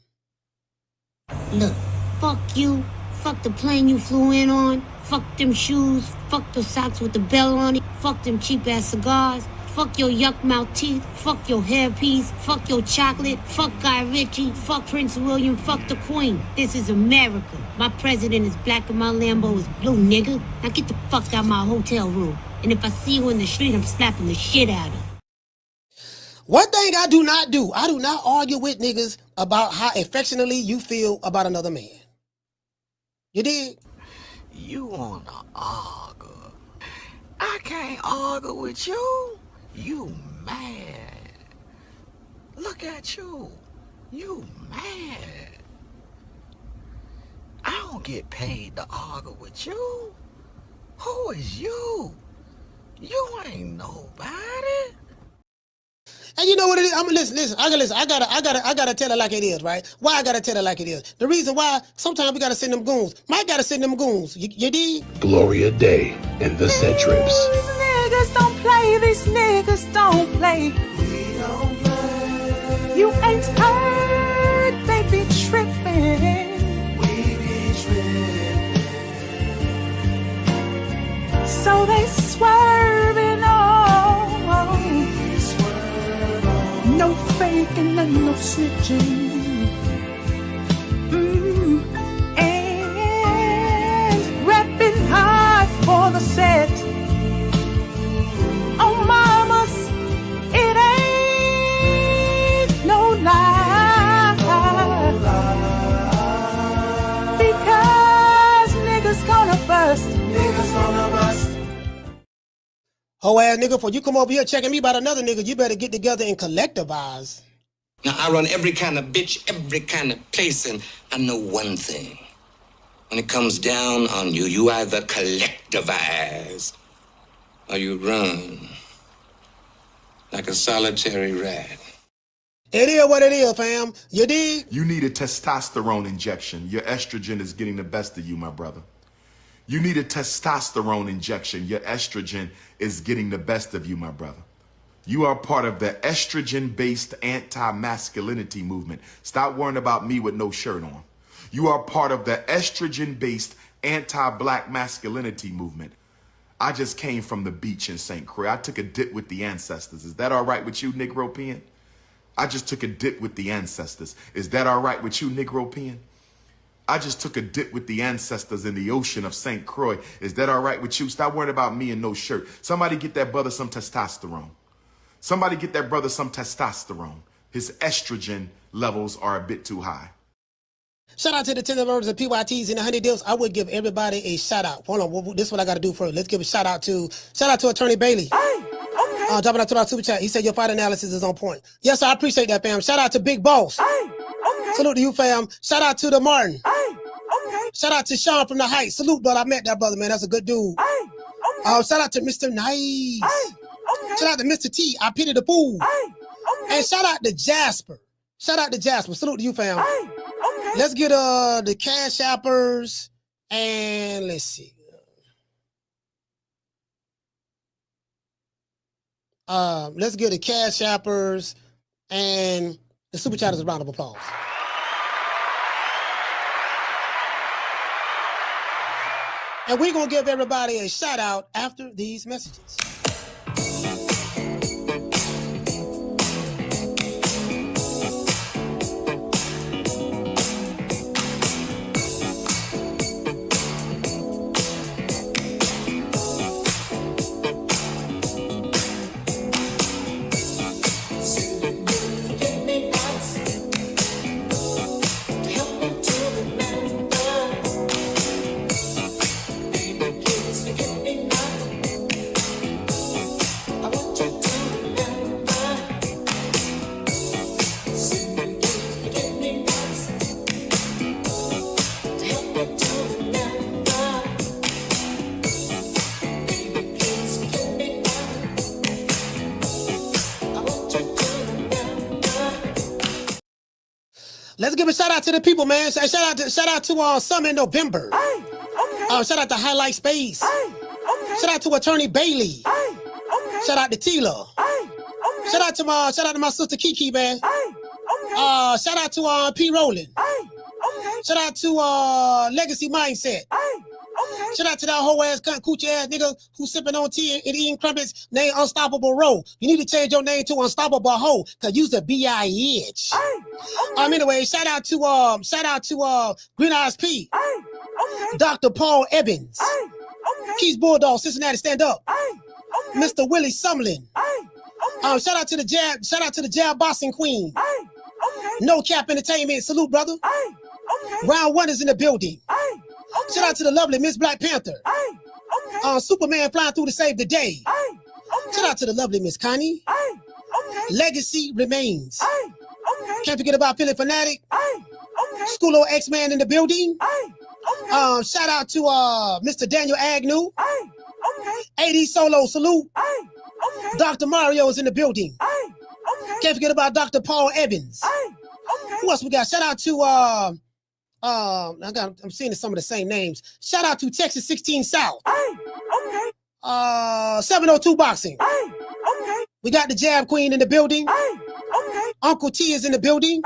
Look, fuck you. Fuck the plane you flew in on. Fuck them shoes. Fuck the socks with the bell on it. Fuck them cheap-ass cigars. Fuck your yuck mouth teeth. Fuck your hairpiece. Fuck your chocolate. Fuck Guy Ritchie. Fuck Prince William. Fuck the Queen. This is America. My president is black and my Lambo is blue, nigga. Now get the fuck out my hotel room. And if I see you in the street, I'm slapping the shit out of you. One thing I do not argue with niggas about how affectionately you feel about another man. You dig? You wanna argue. I can't argue with you. You mad. Look at you. You mad. I don't get paid to argue with you. Who is you? You ain't nobody. And you know what it is? I'm gonna listen. I gotta tell it like it is, right? Why I gotta tell it like it is? The reason why sometimes we gotta send them goons. Mike gotta send them goons. You dig? Gloria Day and the Set Trips. These niggas don't play. These niggas don't play. We don't play. You ain't heard. They be tripping. We be tripping. So they swerving on. No faking and no snitching. And repping hard for the set. Oh, mamas, it ain't no lie. Because niggas gonna bust. Niggas gonna bust. Ho ass nigga, before you come over here checking me about another nigga, you better get together and collectivize. Now, I run every kind of bitch, every kind of place, and I know one thing. When it comes down on you, you either collectivize or you run like a solitary rat. It is what it is, fam. You dig? You need a testosterone injection. Your estrogen is getting the best of you, my brother. You need a testosterone injection. Your estrogen is getting the best of you, my brother. You are part of the estrogen-based anti-masculinity movement. Stop worrying about me with no shirt on. You are part of the estrogen-based anti-black masculinity movement. I just came from the beach in St. Croix. I took a dip with the ancestors. Is that all right with you, Negropean? I just took a dip with the ancestors. Is that all right with you, Negropean? I just took a dip with the ancestors in the ocean of St. Croix. Is that all right with you? Stop worrying about me and no shirt. Somebody get that brother some testosterone. Somebody get that brother some testosterone. His estrogen levels are a bit too high. Shout out to the tender birds and PYTs and the honey dips. I would give everybody a shout out. Hold on, this is what I got to do first. Let's give a shout out to Attorney Bailey. Hey, okay. Dropping out to our super chat. He said your fight analysis is on point. Yes, sir, I appreciate that, fam. Shout out to Big Boss. Hey, okay. Salute to you, fam. Shout out to the Martin. Hey, okay. Shout out to Sean from the Heights. Salute, brother. I met that brother, man. That's a good dude. Hey, okay. Shout out to Mr. Nice. Hey, okay. Shout out to Mr. T. I pity the fool. Hey, okay. And shout out to Jasper. Salute to you, fam. Hey, okay. Let's get the Cash Appers and let's see. Let's get the Cash Appers and the Super Chatters a round of applause. And we're going to give everybody a shout out after these messages. Let's give a shout out to the people, man. Shout out to some in November. Shout out to Highlight Space. Shout out to Attorney Bailey. Shout out to Tila. Shout out to my sister Kiki, man. Shout out to P. Rowland. Shout out to Legacy Mindset. Shout out to that whole ass cunt coochie ass nigga who's sipping on tea and eating crumpets named Unstoppable Roe. You need to change your name to Unstoppable Ho, cause you's a bitch. Anyway, shout out to Green Eyes P. Dr. Paul Evans. Keys Bulldog, Cincinnati Stand Up. Mr. Willie Sumlin. Shout out to the Jab Boxing Queen. No Cap Entertainment. Salute, brother. Round 1 is in the building. Shout out to the lovely Miss Black Panther. Superman flying through to save the day. Shout out to the lovely Miss Connie. Legacy remains. Can't forget about Philly Fanatic. Schoolo X-Man in the building. Shout out to Mr. Daniel Agnew. AD Solo, salute. Dr. Mario is in the building. Can't forget about Dr. Paul Evans. Who else we got? Shout out to I'm seeing some of the same names. Shout out to Texas 16 South. 702 Boxing. We got the Jab Queen in the building. Uncle T is in the building.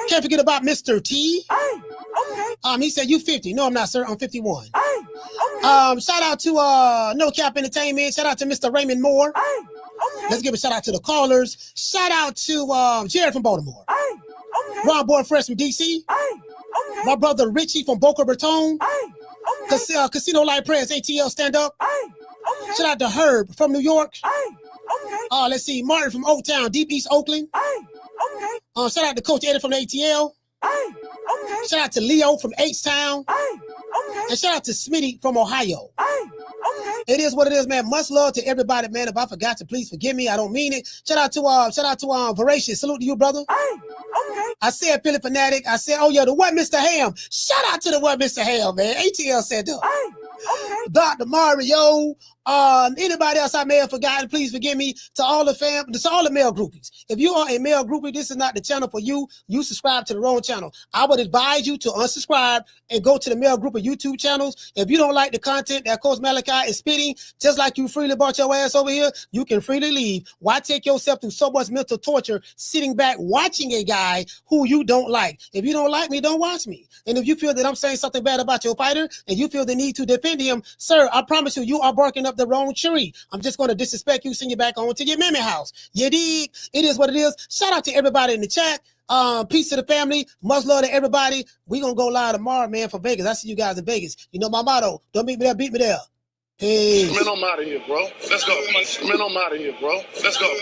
Can't forget about Mr. T. He said you 50. No, I'm not, sir. I'm 51. Shout out to No Cap Entertainment. Shout out to Mr. Raymond Moore. Let's give a shout out to the callers. Shout out to Jared from Baltimore. Ron Boy Fresh from DC. My brother Richie from Boca Raton. Casino Light Press, ATL Stand Up. Shout out to Herb from New York. Let's see, Martin from Oak Town, Deep East Oakland. Shout out to Coach Eddie from the ATL. Shout out to Leo from H-Town. And shout out to Smitty from Ohio. It is what it is, man. Much love to everybody, man. If I forgot to, please forgive me. I don't mean it. Shout out to Voracious. Salute to you, brother. I said Philly Fanatic. I said, oh yeah, the What Mr. Ham. Shout out to the What Mr. Ham, man. ATL said up. Dr. Mario. Anybody else I may have forgotten, please forgive me. To all the male groupies. If you are a male groupie, this is not the channel for you. You subscribe to the wrong channel. I would advise you to unsubscribe and go to the male group of YouTube channels. If you don't like the content that Coach Malachi is spitting, just like you freely brought your ass over here, you can freely leave. Why take yourself through so much mental torture sitting back watching a guy who you don't like? If you don't like me, don't watch me. And if you feel that I'm saying something bad about your fighter and you feel the need to defend him, sir, I promise you, you are barking up the wrong tree. I'm just going to disrespect you, send you back on to your mammy house. You dig? It is what it is. Shout out to everybody in the chat. Peace to the family. Much love to everybody. We're going to go live tomorrow, man, for Vegas. I see you guys in Vegas. You know my motto. Don't beat me there, beat me there. Peace. Man, I'm out of here, bro. Let's go. Man, I'm out of here, bro. Let's go.